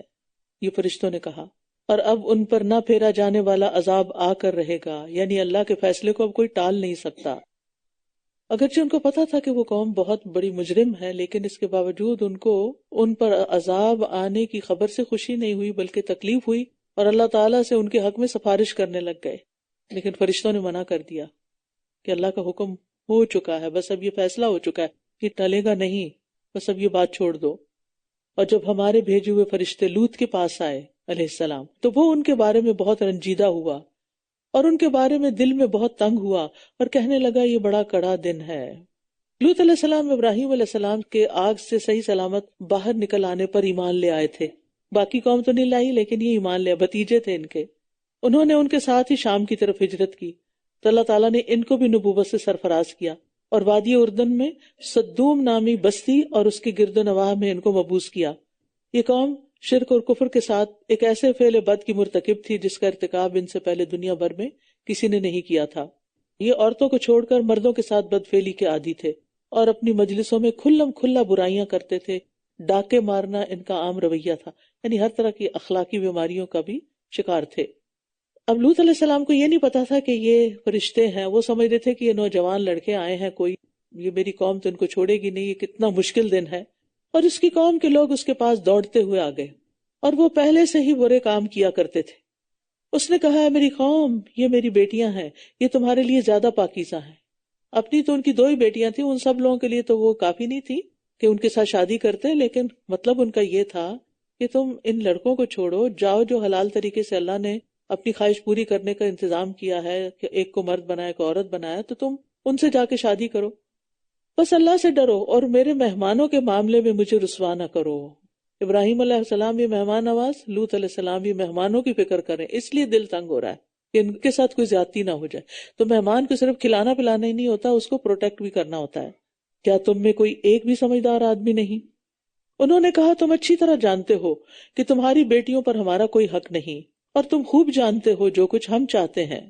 Speaker 1: یہ فرشتوں نے کہا، اور اب ان پر نہ پھیرا جانے والا عذاب آ کر رہے گا، یعنی اللہ کے فیصلے کو اب کوئی ٹال نہیں سکتا۔ اگرچہ ان کو پتا تھا کہ وہ قوم بہت بڑی مجرم ہے، لیکن اس کے باوجود ان کو ان پر عذاب آنے کی خبر سے خوشی نہیں ہوئی بلکہ تکلیف ہوئی، اور اللہ تعالیٰ سے ان کے حق میں سفارش کرنے لگ گئے۔ لیکن فرشتوں نے منع کر دیا کہ اللہ کا حکم ہو چکا ہے، بس اب یہ فیصلہ ہو چکا ہے، یہ ٹلے گا نہیں، بس اب یہ بات چھوڑ دو۔ اور جب ہمارے بھیجے ہوئے فرشتے لوط کے پاس آئے علیہ السلام تو وہ ان کے بارے میں بہت رنجیدہ ہوا اور ان کے بارے میں دل میں بہت تنگ ہوا اور کہنے لگا یہ بڑا کڑا دن ہے۔ لوط علیہ السلام ابراہیم علیہ السلام کے آگ سے صحیح سلامت باہر نکل آنے پر ایمان لے آئے تھے، باقی قوم تو نہیں لائی لیکن یہ ایمان لے، بھتیجے تھے ان کے۔ انہوں نے ان کے ساتھ ہی شام کی طرف ہجرت کی تو اللہ تعالیٰ نے ان کو بھی نبوت سے سرفراز کیا، اور وادی اردن میں صدوم نامی بستی اور اس کی گرد و نواح میں ان کو مبعوث کیا۔ یہ قوم شرک اور کفر کے ساتھ ایک ایسے فعل بد کی مرتکب تھی جس کا ارتکاب ان سے پہلے دنیا بھر میں کسی نے نہیں کیا تھا۔ یہ عورتوں کو چھوڑ کر مردوں کے ساتھ بدفعلی کے عادی تھے اور اپنی مجلسوں میں کھلم کھلا برائیاں کرتے تھے، ڈاکے مارنا ان کا عام رویہ تھا، یعنی ہر طرح کی اخلاقی بیماریوں کا بھی شکار تھے۔ اب لوط علیہ السلام کو یہ نہیں پتا تھا کہ یہ فرشتے ہیں، وہ سمجھتے تھے کہ یہ نوجوان لڑکے آئے ہیں، کوئی یہ میری قوم تو ان کو چھوڑے گی نہیں، یہ کتنا مشکل دن ہے۔ اور اس کی قوم کے لوگ اس کے پاس دوڑتے ہوئے آ گئے، اور وہ پہلے سے ہی برے کام کیا کرتے تھے۔ اس نے کہا ہے میری قوم، یہ میری بیٹیاں ہیں، یہ تمہارے لیے زیادہ پاکیزہ ہیں۔ اپنی تو ان کی 2 ہی بیٹیاں تھیں، ان سب لوگوں کے لیے تو وہ کافی نہیں تھی کہ ان کے ساتھ شادی کرتے، لیکن مطلب ان کا یہ تھا کہ تم ان لڑکوں کو چھوڑو، جاؤ جو حلال طریقے سے اللہ نے اپنی خواہش پوری کرنے کا انتظام کیا ہے کہ ایک کو مرد بنایا، ایک کو عورت بنایا، تو تم ان سے جا کے شادی کرو، بس اللہ سے ڈرو اور میرے مہمانوں کے معاملے میں مجھے رسوا نہ کرو۔ ابراہیم علیہ السلام بھی مہمان نواز، لوط علیہ السلام بھی مہمانوں کی فکر کریں، اس لیے دل تنگ ہو رہا ہے کہ ان کے ساتھ کوئی زیادتی نہ ہو جائے۔ تو مہمان کو صرف کھلانا پلانا ہی نہیں ہوتا، اس کو پروٹیکٹ بھی کرنا ہوتا ہے۔ کیا تم میں کوئی ایک بھی سمجھدار آدمی نہیں؟ انہوں نے کہا تم اچھی طرح جانتے ہو کہ تمہاری بیٹیوں پر ہمارا کوئی حق نہیں، اور تم خوب جانتے ہو جو کچھ ہم چاہتے ہیں۔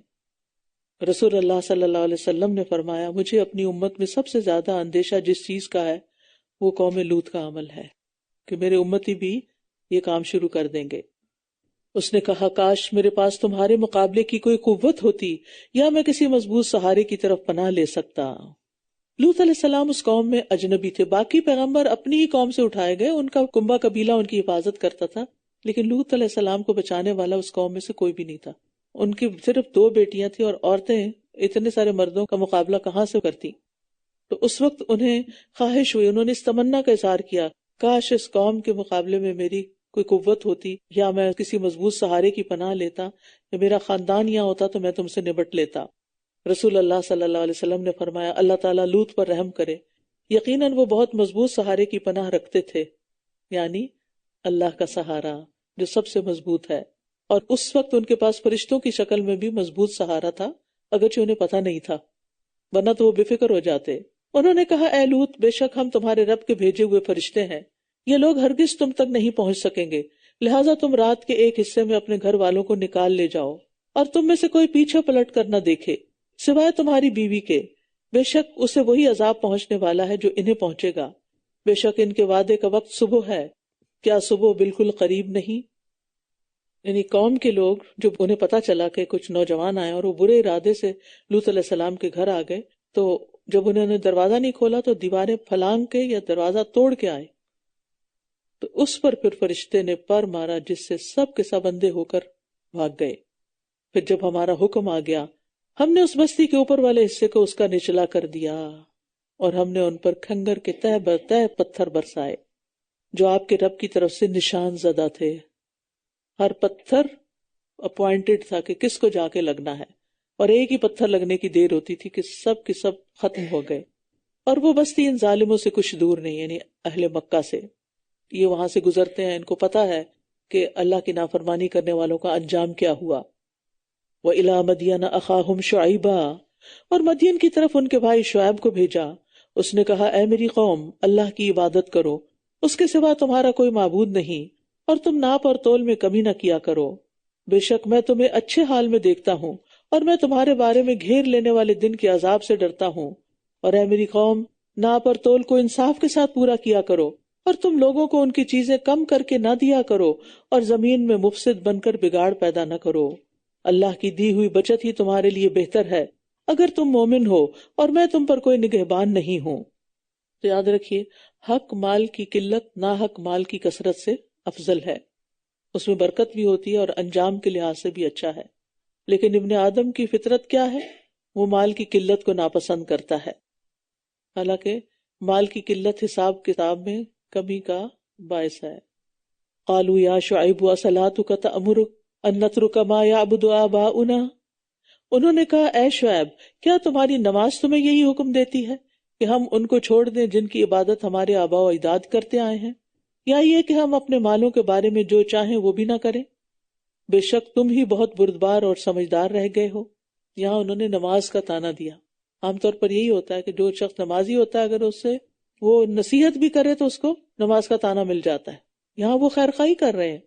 Speaker 1: رسول اللہ صلی اللہ علیہ وسلم نے فرمایا مجھے اپنی امت میں سب سے زیادہ اندیشہ جس چیز کا ہے وہ قوم لوط کا عمل ہے، کہ میرے امتی بھی یہ کام شروع کر دیں گے۔ اس نے کہا کاش میرے پاس تمہارے مقابلے کی کوئی قوت ہوتی یا میں کسی مضبوط سہارے کی طرف پناہ لے سکتا۔ لوط علیہ السلام اس قوم میں اجنبی تھے، باقی پیغمبر اپنی ہی قوم سے اٹھائے گئے، ان کا کنبہ قبیلہ ان کی حفاظت کرتا تھا، لیکن لوط علیہ السلام کو بچانے والا اس قوم میں سے کوئی بھی نہیں تھا۔ ان کی صرف 2 بیٹیاں تھیں اور عورتیں اتنے سارے مردوں کا مقابلہ کہاں سے کرتی۔ تو اس وقت انہیں خواہش ہوئی، انہوں نے اس تمنا کا اظہار کیا کاش اس قوم کے مقابلے میں میری کوئی قوت ہوتی، یا میں کسی مضبوط سہارے کی پناہ لیتا، یا میرا خاندان یہاں ہوتا تو میں تم سے نبٹ لیتا۔ رسول اللہ صلی اللہ علیہ وسلم نے فرمایا اللہ تعالیٰ لوط پر رحم کرے، یقیناً وہ بہت مضبوط سہارے کی پناہ رکھتے تھے، یعنی اللہ کا سہارا جو سب سے مضبوط ہے، اور اس وقت ان کے پاس فرشتوں کی شکل میں بھی مضبوط سہارا تھا، اگرچہ انہیں پتہ نہیں تھا، ورنہ تو وہ بے فکر ہو جاتے۔ انہوں نے کہا اے لوط بے شک ہم تمہارے رب کے بھیجے ہوئے فرشتے ہیں، یہ لوگ ہرگز تم تک نہیں پہنچ سکیں گے، لہٰذا تم رات کے ایک حصے میں اپنے گھر والوں کو نکال لے جاؤ، اور تم میں سے کوئی پیچھے پلٹ کر نہ دیکھے سوائے تمہاری بیوی کے، بے شک اسے وہی عذاب پہنچنے والا ہے جو انہیں پہنچے گا، بے شک ان کے وعدے کا وقت صبح ہے، کیا صبح بالکل قریب نہیں؟ یعنی قوم کے لوگ جو انہیں پتا چلا کہ کچھ نوجوان آئے اور وہ برے ارادے سے لوط علیہ السلام کے گھر آ گئے، تو جب انہوں نے دروازہ نہیں کھولا تو دیواریں پھلانگ کے یا دروازہ توڑ کے آئے، تو اس پر پھر فرشتے نے پر مارا جس سے سب کے سب اندھے ہو کر بھاگ گئے۔ پھر جب ہمارا حکم آ گیا ہم نے اس بستی کے اوپر والے حصے کو اس کا نچلا کر دیا، اور ہم نے ان پر کھنگر کے تہ بر تہ پتھر برسائے جو آپ کے رب کی طرف سے نشان زدہ تھے۔ ہر پتھر اپوائنٹڈ تھا کہ کس کو جا کے لگنا ہے، اور ایک ہی پتھر لگنے کی دیر ہوتی تھی کہ سب کے سب ختم ہو گئے۔ اور وہ بستی ان ظالموں سے کچھ دور نہیں، یعنی اہل مکہ سے، یہ وہاں سے گزرتے ہیں، ان کو پتا ہے کہ اللہ کی نافرمانی کرنے والوں کا انجام کیا ہوا۔ وَإِلَىٰ مَدْيَنَ أَخَاهُمْ شُعَيْبًا، اور مدین کی طرف ان کے بھائی شعیب کو بھیجا، اس نے کہا اے میری قوم اللہ کی عبادت کرو، اس کے سوا تمہارا کوئی معبود نہیں، اور تم ناپ اور تول میں کمی نہ کیا کرو، بے شک میں تمہیں اچھے حال میں دیکھتا ہوں، اور میں تمہارے بارے میں گھیر لینے والے دن کے عذاب سے ڈرتا ہوں۔ اور اے میری قوم، ناپ اور تول کو انصاف کے ساتھ پورا کیا کرو، اور تم لوگوں کو ان کی چیزیں کم کر کے نہ دیا کرو، اور زمین میں مفسد بن کر بگاڑ پیدا نہ کرو۔ اللہ کی دی ہوئی بچت ہی تمہارے لیے بہتر ہے اگر تم مومن ہو، اور میں تم پر کوئی نگہبان نہیں ہوں۔ تو یاد رکھیے، حق مال کی قلت ناحق مال کی کثرت سے افضل ہے، اس میں برکت بھی ہوتی ہے اور انجام کے لحاظ سے بھی اچھا ہے۔ لیکن ابن آدم کی فطرت کیا ہے؟ وہ مال کی قلت کو ناپسند کرتا ہے، حالانکہ مال کی قلت حساب کتاب میں کمی کا باعث ہے۔ قالوا یا شعیب اصلاتک تأمرک ان نترک ما یعبد آباؤنا، انہوں نے کہا اے شعیب، کیا تمہاری نماز تمہیں یہی حکم دیتی ہے کہ ہم ان کو چھوڑ دیں جن کی عبادت ہمارے آباء و اجداد کرتے آئے ہیں، یا یہ کہ ہم اپنے مالوں کے بارے میں جو چاہیں وہ بھی نہ کریں؟ بے شک تم ہی بہت بردبار اور سمجھدار رہ گئے ہو۔ یہاں انہوں نے نماز کا تانا دیا۔ عام طور پر یہی ہوتا ہے کہ جو شخص نمازی ہوتا ہے اگر اس سے وہ نصیحت بھی کرے تو اس کو نماز کا تانا مل جاتا ہے، یہاں وہ خیر خواہی کر رہے ہیں۔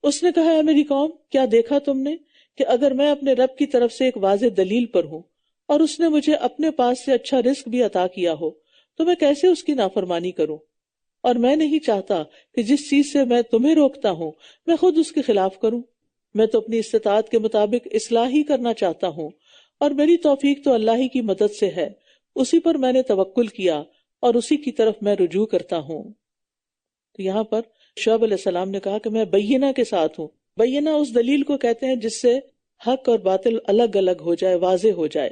Speaker 1: اس نے کہا اے میری قوم، کیا دیکھا تم نے کہ اگر میں اپنے رب کی طرف سے ایک واضح دلیل پر ہوں اور اس نے مجھے اپنے پاس سے اچھا رزق بھی عطا کیا ہو تو میں کیسے اس کی نافرمانی کروں؟ اور میں نہیں چاہتا کہ جس چیز سے میں تمہیں روکتا ہوں میں خود اس کے خلاف کروں۔ میں تو اپنی استطاعت کے مطابق اصلاح ہی کرنا چاہتا ہوں، اور میری توفیق تو اللہ ہی کی مدد سے ہے، اسی پر میں نے توکل کیا اور اسی کی طرف میں رجوع کرتا ہوں۔ تو یہاں پر شعیب علیہ السلام نے کہا کہ میں بینہ کے ساتھ ہوں۔ بینہ اس دلیل کو کہتے ہیں جس سے حق اور باطل الگ الگ ہو جائے، واضح ہو جائے۔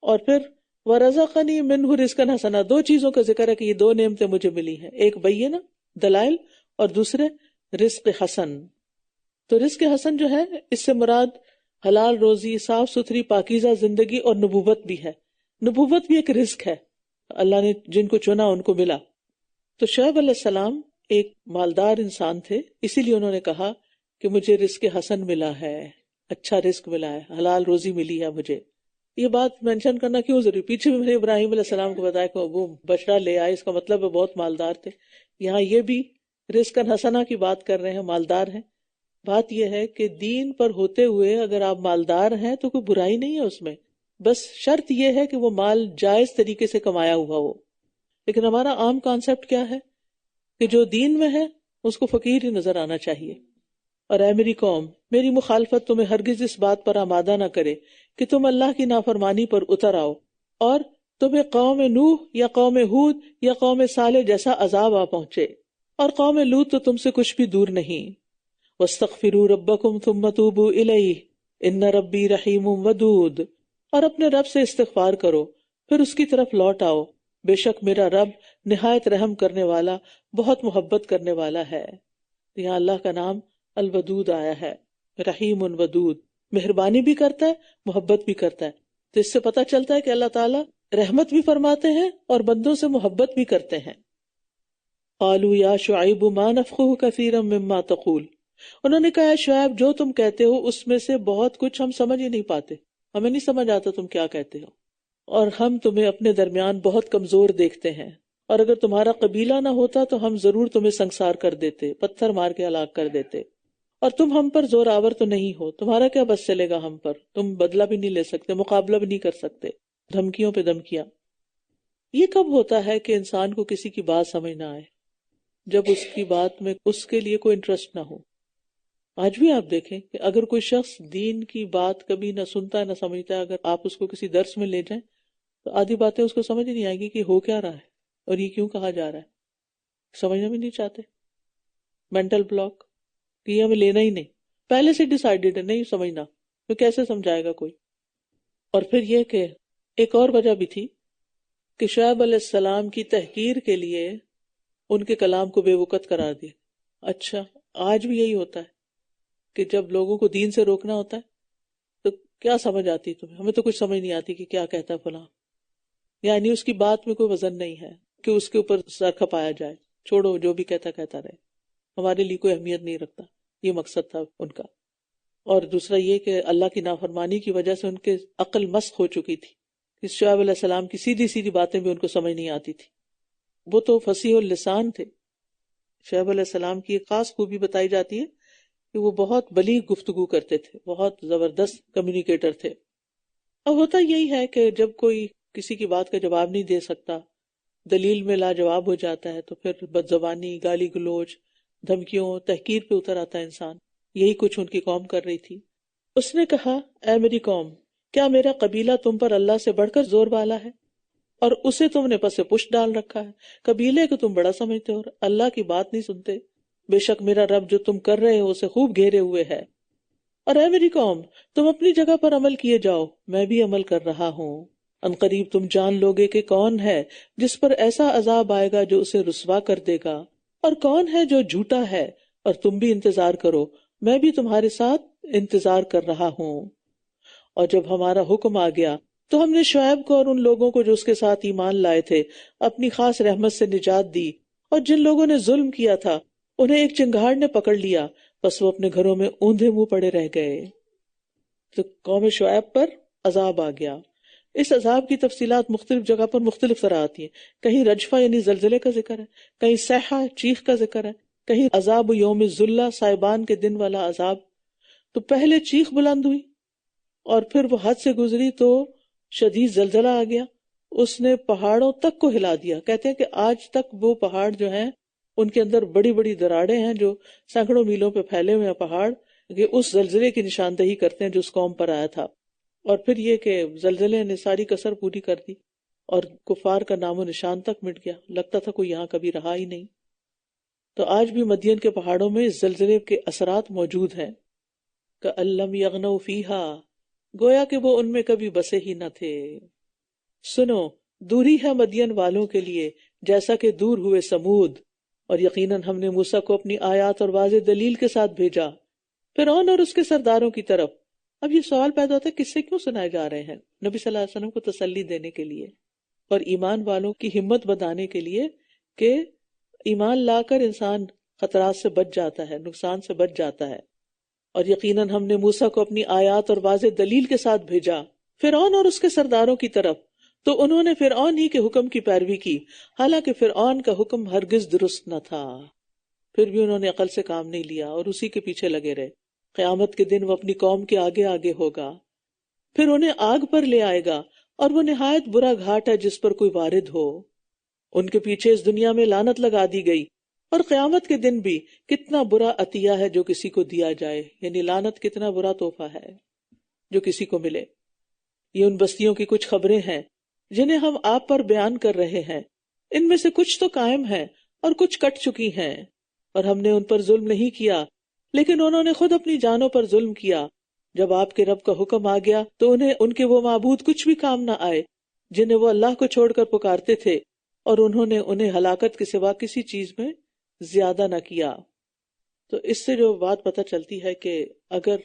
Speaker 1: اور پھر وَرَزَقَنِي مِنْهُ رِزْقًا حَسَنًا، دو چیزوں کا ذکر ہے کہ یہ دو نعمتیں مجھے ملی ہیں، ایک بینہ دلائل اور دوسرے رزق حسن۔ تو رزق حسن جو ہے اس سے مراد حلال روزی، صاف ستھری پاکیزہ زندگی اور نبوت بھی ہے۔ نبوت بھی ایک رزق ہے، اللہ نے جن کو چنا ان کو ملا۔ تو شعیب علیہ السلام ایک مالدار انسان تھے، اسی لیے انہوں نے کہا کہ مجھے رزق حسن ملا ہے، اچھا رزق ملا ہے، حلال روزی ملی ہے مجھے۔ یہ بات مینشن کرنا کیوں ضروری؟ پیچھے بھی میں نے ابراہیم علیہ السلام کو بتایا کہ وہ بچڑا لے آئے، اس کا مطلب ہے بہت مالدار تھے۔ یہاں یہ بھی رزق حسنہ کی بات کر رہے ہیں، مالدار ہیں۔ بات یہ ہے کہ دین پر ہوتے ہوئے اگر آپ مالدار ہیں تو کوئی برائی نہیں ہے اس میں، بس شرط یہ ہے کہ وہ مال جائز طریقے سے کمایا ہوا ہو۔ لیکن ہمارا عام کانسیپٹ کیا ہے کہ جو دین میں ہے اس کو فقیر ہی نظر آنا چاہیے۔ اور اے میری قوم، میری مخالفت تمہیں ہرگز اس بات پر آمادہ نہ کرے کہ تم اللہ کی نافرمانی پر اتر آؤ اور تمہیں قوم نوح یا قوم ہود یا قوم صالح جیسا عذاب آ پہنچے، اور قوم لوط تو تم سے کچھ بھی دور نہیں۔ وَاسْتَغْفِرُوا رَبَّكُمْ ثُمَّ تُوبُوا إِلَيْهِ إِنَّ رَبِّي رَحِيمٌ وَدُودٌ، اور اپنے رب سے استغفار کرو پھر اس کی طرف لوٹ آؤ، بے شک میرا رب نہایت رحم کرنے والا، بہت محبت کرنے والا ہے۔ یہاں اللہ کا نام الودود آیا ہے، رحیم ودود، مہربانی بھی کرتا ہے، محبت بھی کرتا ہے۔ تو اس سے پتہ چلتا ہے کہ اللہ تعالیٰ رحمت بھی فرماتے ہیں اور بندوں سے محبت بھی کرتے ہیں۔ قالوا یا شعیب ما نفقه کثیرا مما تقول، انہوں نے کہا شعیب جو تم کہتے ہو اس میں سے بہت کچھ ہم سمجھ ہی نہیں پاتے، ہمیں نہیں سمجھ آتا تم کیا کہتے ہو، اور ہم تمہیں اپنے درمیان بہت کمزور دیکھتے ہیں، اور اگر تمہارا قبیلہ نہ ہوتا تو ہم ضرور تمہیں سنسار کر دیتے، پتھر مار کے ہلاک کر دیتے، اور تم ہم پر زور آور تو نہیں ہو، تمہارا کیا بس چلے گا ہم پر، تم بدلہ بھی نہیں لے سکتے، مقابلہ بھی نہیں کر سکتے، دھمکیوں پہ دھمکیاں۔ یہ کب ہوتا ہے کہ انسان کو کسی کی بات سمجھ نہ آئے؟ جب اس کی بات میں اس کے لیے کوئی انٹرسٹ نہ ہو۔ آج بھی آپ دیکھیں کہ اگر کوئی شخص دین کی بات کبھی نہ سنتا ہے نہ سمجھتا ہے، اگر آپ اس کو کسی درس میں لے جائیں تو آدھی باتیں اس کو سمجھ نہیں آئے گی کہ ہو کیا رہا ہے اور یہ کیوں کہا جا رہا ہے، سمجھنا بھی نہیں چاہتے۔ مینٹل بلاک کہ یہ ہمیں لینا ہی نہیں، پہلے سے ڈیسائیڈڈ ہے نہیں سمجھنا، تو کیسے سمجھائے گا کوئی۔ اور پھر یہ کہ ایک اور وجہ بھی تھی کہ شعیب علیہ السلام کی تحقیر کے لیے ان کے کلام کو بے وقت قرار دیا۔ اچھا آج بھی یہی ہوتا ہے کہ جب لوگوں کو دین سے روکنا ہوتا ہے تو کیا سمجھ آتی تمہیں، ہمیں تو کچھ سمجھ نہیں آتی کہ کیا کہتا ہے فلاں، یعنی اس کی بات میں کوئی وزن نہیں ہے کہ اس کے اوپر سر کھپایا جائے، چھوڑو جو بھی کہتا رہے، ہمارے لیے کوئی اہمیت نہیں رکھتا، یہ مقصد تھا ان کا۔ اور دوسرا یہ کہ اللہ کی نافرمانی کی وجہ سے ان کے عقل مسخ ہو چکی تھی، کہ شعیب علیہ السلام کی سیدھی سیدھی باتیں بھی ان کو سمجھ نہیں آتی تھی، وہ تو فصیح اللسان تھے، شعیب علیہ السلام کی ایک خاص خوبی بتائی جاتی ہے کہ وہ بہت بلیغ گفتگو کرتے تھے، بہت زبردست کمیونیکیٹر تھے. اب ہوتا یہی ہے کہ جب کوئی کسی کی بات کا جواب نہیں دے سکتا، دلیل میں لاجواب ہو جاتا ہے، تو پھر بد زبانی، گالی گلوچ، دھمکیوں، تحقیر پہ اتر آتا ہے انسان. یہی کچھ ان کی قوم کر رہی تھی. اس نے کہا، اے میری قوم، کیا میرا قبیلہ تم پر اللہ سے بڑھ کر زور والا ہے اور اسے تم نے پس پشت ڈال رکھا ہے؟ قبیلے کو تم بڑا سمجھتے ہو اور اللہ کی بات نہیں سنتے. بے شک میرا رب جو تم کر رہے ہو اسے خوب گھیرے ہوئے ہے. اور اے میری قوم، تم اپنی جگہ پر عمل کیے جاؤ، میں بھی عمل کر رہا ہوں. ان قریب تم جان لوگے کہ کون ہے جس پر ایسا عذاب آئے گا جو اسے رسوا کر دے گا، اور کون ہے جو جھوٹا ہے. اور تم بھی انتظار کرو، میں بھی تمہارے ساتھ انتظار کر رہا ہوں. اور جب ہمارا حکم آ گیا تو ہم نے شعیب کو اور ان لوگوں کو جو اس کے ساتھ ایمان لائے تھے اپنی خاص رحمت سے نجات دی، اور جن لوگوں نے ظلم کیا تھا انہیں ایک چنگھاڑ نے پکڑ لیا، بس وہ اپنے گھروں میں اوندھے منہ پڑے رہ گئے. تو قوم شعیب پر عذاب آ گیا. اس عذاب کی تفصیلات مختلف جگہ پر مختلف طرح آتی ہیں. کہیں رجفہ یعنی زلزلے کا ذکر ہے، کہیں صیحہ چیخ کا ذکر ہے، کہیں عذاب یوم ذلہ صائبان کے دن والا عذاب. تو پہلے چیخ بلند ہوئی اور پھر وہ حد سے گزری تو شدید زلزلہ آ گیا، اس نے پہاڑوں تک کو ہلا دیا. کہتے ہیں کہ آج تک وہ پہاڑ جو ہیں ان کے اندر بڑی بڑی دراڑیں ہیں جو سینکڑوں میلوں پہ پھیلے ہوئے ہیں پہاڑ، کہ اس زلزلے کی نشاندہی کرتے ہیں جو اس قوم پر آیا تھا. اور پھر یہ کہ زلزلے نے ساری کسر پوری کر دی اور کفار کا نام و نشان تک مٹ گیا، لگتا تھا کوئی یہاں کبھی رہا ہی نہیں. تو آج بھی مدین کے پہاڑوں میں اس زلزلے کے اثرات موجود ہیں. کَأَلَّمْ يَغْنَوْا فِيهَا، گویا کہ وہ ان میں کبھی بسے ہی نہ تھے. سنو، دوری ہے مدین والوں کے لیے جیسا کہ دور ہوئے سمود، اور یقیناً ہم نے موسیٰ کو اپنی آیات اور واضح دلیل کے ساتھ بھیجا فرعون اور اس کے سرداروں کی طرف. اب یہ سوال پیدا ہوتا ہے کس سے کیوں سنائے جا رہے ہیں؟ نبی صلی اللہ علیہ وسلم کو تسلی دینے کے لیے اور ایمان والوں کی ہمت بتانے کے لیے کہ ایمان لا کر انسان خطرات سے بچ جاتا ہے، نقصان سے بچ جاتا ہے. اور یقیناً ہم نے موسیٰ کو اپنی آیات اور واضح دلیل کے ساتھ بھیجا فرعون اور اس کے سرداروں کی طرف، تو انہوں نے فرعون ہی کے حکم کی پیروی کی، حالانکہ فرعون کا حکم ہرگز درست نہ تھا. پھر بھی انہوں نے عقل سے کام نہیں لیا اور اسی کے پیچھے لگے رہے. قیامت کے دن وہ اپنی قوم کے آگے آگے ہوگا، پھر انہیں آگ پر لے آئے گا، اور وہ نہایت برا گھاٹ ہے جس پر کوئی وارد ہو. ان کے پیچھے اس دنیا میں لعنت لگا دی گئی، اور قیامت کے دن بھی کتنا برا عطیہ ہے جو کسی کو دیا جائے، یعنی لعنت کتنا برا تحفہ ہے جو کسی کو ملے. یہ ان بستیوں کی کچھ خبریں ہیں جنہیں ہم آپ پر بیان کر رہے ہیں. ان میں سے کچھ تو قائم ہیں اور کچھ کٹ چکی ہیں، اور ہم نے ان پر ظلم نہیں کیا، لیکن انہوں نے خود اپنی جانوں پر ظلم کیا. جب آپ کے رب کا حکم آ گیا تو انہیں ان کے وہ معبود کچھ بھی کام نہ آئے جنہیں وہ اللہ کو چھوڑ کر پکارتے تھے، اور انہوں نے انہیں ہلاکت کے سوا کسی چیز میں زیادہ نہ کیا. تو اس سے جو بات پتہ چلتی ہے کہ اگر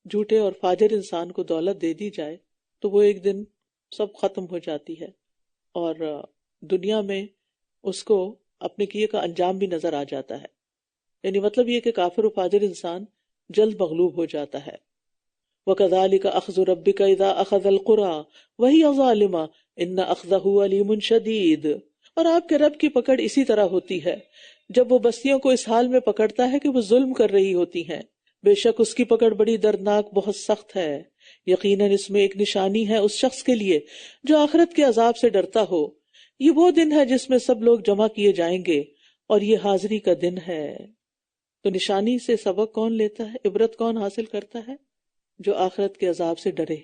Speaker 1: جھوٹے اور فاجر انسان کو دولت دے دی جائے تو وہ ایک دن سب ختم ہو جاتی ہے، اور دنیا میں اس کو اپنے کیے کا انجام بھی نظر آ جاتا ہے. یعنی مطلب یہ کہ کافر و فاجر انسان جلد مغلوب ہو جاتا ہے. وَكَذَلِكَ أَخْذُ رَبِّكَ إِذَا أَخَذَ الْقُرَىٰ وَهِيَ ظَالِمَةٌ إِنَّ أَخْذَهُ أَلِيمٌ شَدِيدٌ. اور آپ کے رب کی پکڑ اسی طرح ہوتی ہے جب وہ بستیوں کو اس حال میں پکڑتا ہے کہ وہ ظلم کر رہی ہوتی ہیں. بے شک اس کی پکڑ بڑی دردناک، بہت سخت ہے. یقیناً اس میں ایک نشانی ہے اس شخص کے لیے جو آخرت کے عذاب سے ڈرتا ہو. یہ وہ دن ہے جس میں سب لوگ جمع کیے جائیں گے، اور یہ حاضری کا دن ہے. تو نشانی سے سبق کون لیتا ہے، عبرت کون حاصل کرتا ہے؟ جو آخرت کے عذاب سے ڈرے،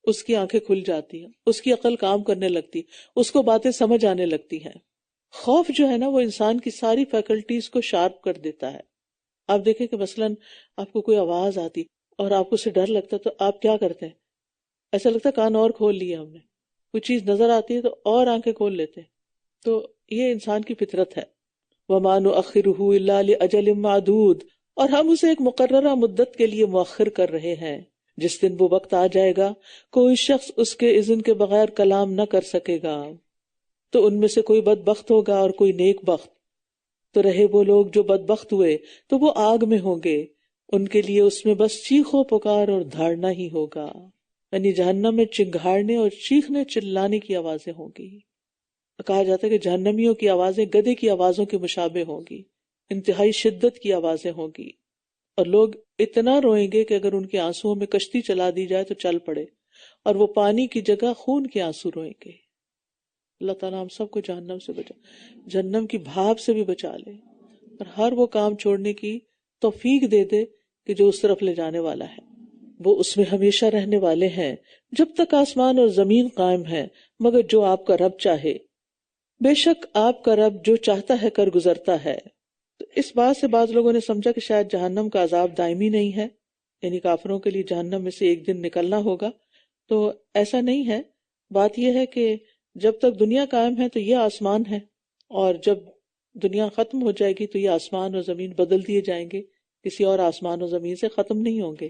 Speaker 1: اس کی آنکھیں کھل جاتی ہیں، اس کی عقل کام کرنے لگتی، اس کو باتیں سمجھ آنے لگتی ہیں. خوف جو ہے نا وہ انسان کی ساری فیکلٹیز کو شارپ کر دیتا ہے. آپ دیکھیں کہ مثلاً آپ کو کوئی آواز آتی اور آپ کو اس سے ڈر لگتا تو آپ کیا کرتے ہیں؟ ایسا لگتا ہے کان اور کھول لیے ہم نے. کوئی چیز نظر آتی ہے تو اور آنکھیں کھول لیتے ہیں. تو یہ انسان کی فطرت ہے. وَمَا نُؤَخِّرُهُ إِلَّا لِأَجَلٍ مَّعْدُودٍ، اور ہم اسے ایک مقررہ مدت کے لیے مؤخر کر رہے ہیں. جس دن وہ وقت آ جائے گا کوئی شخص اس کے اذن کے بغیر کلام نہ کر سکے گا. تو ان میں سے کوئی بدبخت ہوگا اور کوئی نیک بخت. تو رہے وہ لوگ جو بدبخت ہوئے تو وہ آگ میں ہوں گے، ان کے لیے اس میں بس چیخ و پکار اور دھاڑنا ہی ہوگا. یعنی جہنم میں چنگھاڑنے اور چیخنے چلانے کی آوازیں ہوں گی. کہا جاتا ہے کہ جہنمیوں کی آوازیں گدھے کی آوازوں کے مشابہ ہوں گی. انتہائی شدت کی آوازیں ہوں گی، اور لوگ اتنا روئیں گے کہ اگر ان کے آنسوؤں میں کشتی چلا دی جائے تو چل پڑے، اور وہ پانی کی جگہ خون کے آنسو روئیں گے۔ اللہ تعالیٰ ہم سب کو جہنم سے بچا، جہنم کی بھاپ سے بھی بچا لے، اور ہر وہ کام چھوڑنے کی توفیق دے دے کہ جو اس طرف لے جانے والا ہے۔ وہ اس میں ہمیشہ رہنے والے ہیں جب تک آسمان اور زمین قائم ہے، مگر جو آپ کا رب چاہے، بے شک آپ کا رب جو چاہتا ہے کر گزرتا ہے۔ تو اس بات سے بعض لوگوں نے سمجھا کہ شاید جہنم کا عذاب دائمی نہیں ہے، یعنی کافروں کے لیے جہنم میں سے ایک دن نکلنا ہوگا، تو ایسا نہیں ہے۔ بات یہ ہے کہ جب تک دنیا قائم ہے تو یہ آسمان ہے، اور جب دنیا ختم ہو جائے گی تو یہ آسمان اور زمین بدل دیے جائیں گے، کسی اور آسمان اور زمین سے ختم نہیں ہوں گے۔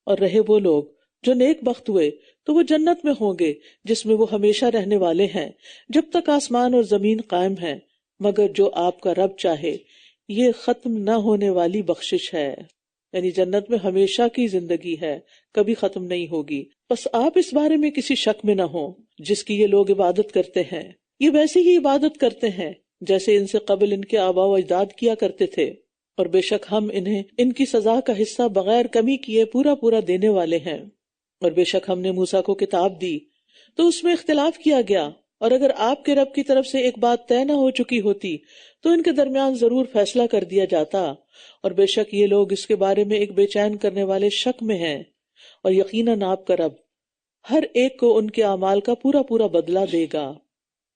Speaker 1: اور رہے وہ لوگ جو نیک بخت ہوئے تو وہ جنت میں ہوں گے جس میں وہ ہمیشہ رہنے والے ہیں جب تک آسمان اور زمین قائم ہیں، مگر جو آپ کا رب چاہے۔ یہ ختم نہ ہونے والی بخشش ہے، یعنی جنت میں ہمیشہ کی زندگی ہے، کبھی ختم نہیں ہوگی۔ بس آپ اس بارے میں کسی شک میں نہ ہوں جس کی یہ لوگ عبادت کرتے ہیں، یہ ویسے ہی عبادت کرتے ہیں جیسے ان سے قبل ان کے آباء و اجداد کیا کرتے تھے، اور بے شک ہم انہیں ان کی سزا کا حصہ بغیر کمی کیے پورا پورا دینے والے ہیں۔ اور بے شک ہم نے موسیٰ کو کتاب دی تو اس میں اختلاف کیا گیا، اور اگر آپ کے رب کی طرف سے ایک بات طے نہ ہو چکی ہوتی تو ان کے درمیان ضرور فیصلہ کر دیا جاتا، اور بے شک یہ لوگ اس کے بارے میں ایک بے چین کرنے والے شک میں ہیں، اور یقیناً آپ کا رب ہر ایک کو ان کے اعمال کا پورا پورا بدلہ دے گا۔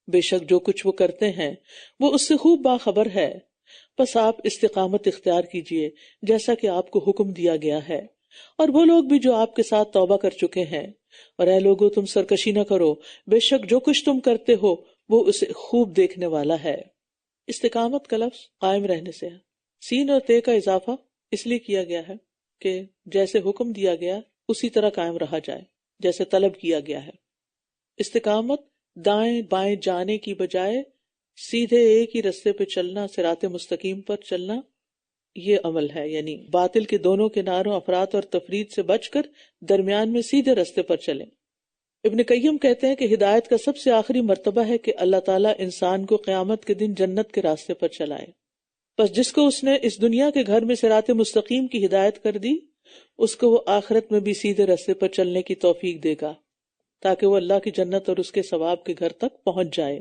Speaker 1: بے شک جو کچھ وہ کرتے ہیں وہ اس سے خوب باخبر ہے۔ بس آپ استقامت اختیار کیجئے جیسا کہ آپ کو حکم دیا گیا ہے، اور وہ لوگ بھی جو آپ کے ساتھ توبہ کر چکے ہیں۔ اور اے لوگو تم سرکشی نہ کرو، بے شک جو کچھ تم کرتے ہو وہ اسے خوب دیکھنے والا ہے۔ استقامت کا لفظ قائم رہنے سے ہے، سین اور تے کا اضافہ اس لیے کیا گیا ہے کہ جیسے حکم دیا گیا اسی طرح قائم رہا جائے، جیسے طلب کیا گیا ہے۔ استقامت دائیں بائیں جانے کی بجائے سیدھے ایک ہی رستے پہ چلنا، صراط مستقیم پر چلنا، یہ عمل ہے، یعنی باطل کے دونوں کناروں افراط اور تفرید سے بچ کر درمیان میں سیدھے رستے پر چلیں۔ ابن قیم کہتے ہیں کہ ہدایت کا سب سے آخری مرتبہ ہے کہ اللہ تعالیٰ انسان کو قیامت کے دن جنت کے راستے پر چلائے۔ بس جس کو اس نے اس دنیا کے گھر میں صراط مستقیم کی ہدایت کر دی، اس کو وہ آخرت میں بھی سیدھے راستے پر چلنے کی توفیق دے گا، تاکہ وہ اللہ کی جنت اور اس کے ثواب کے گھر تک پہنچ جائے۔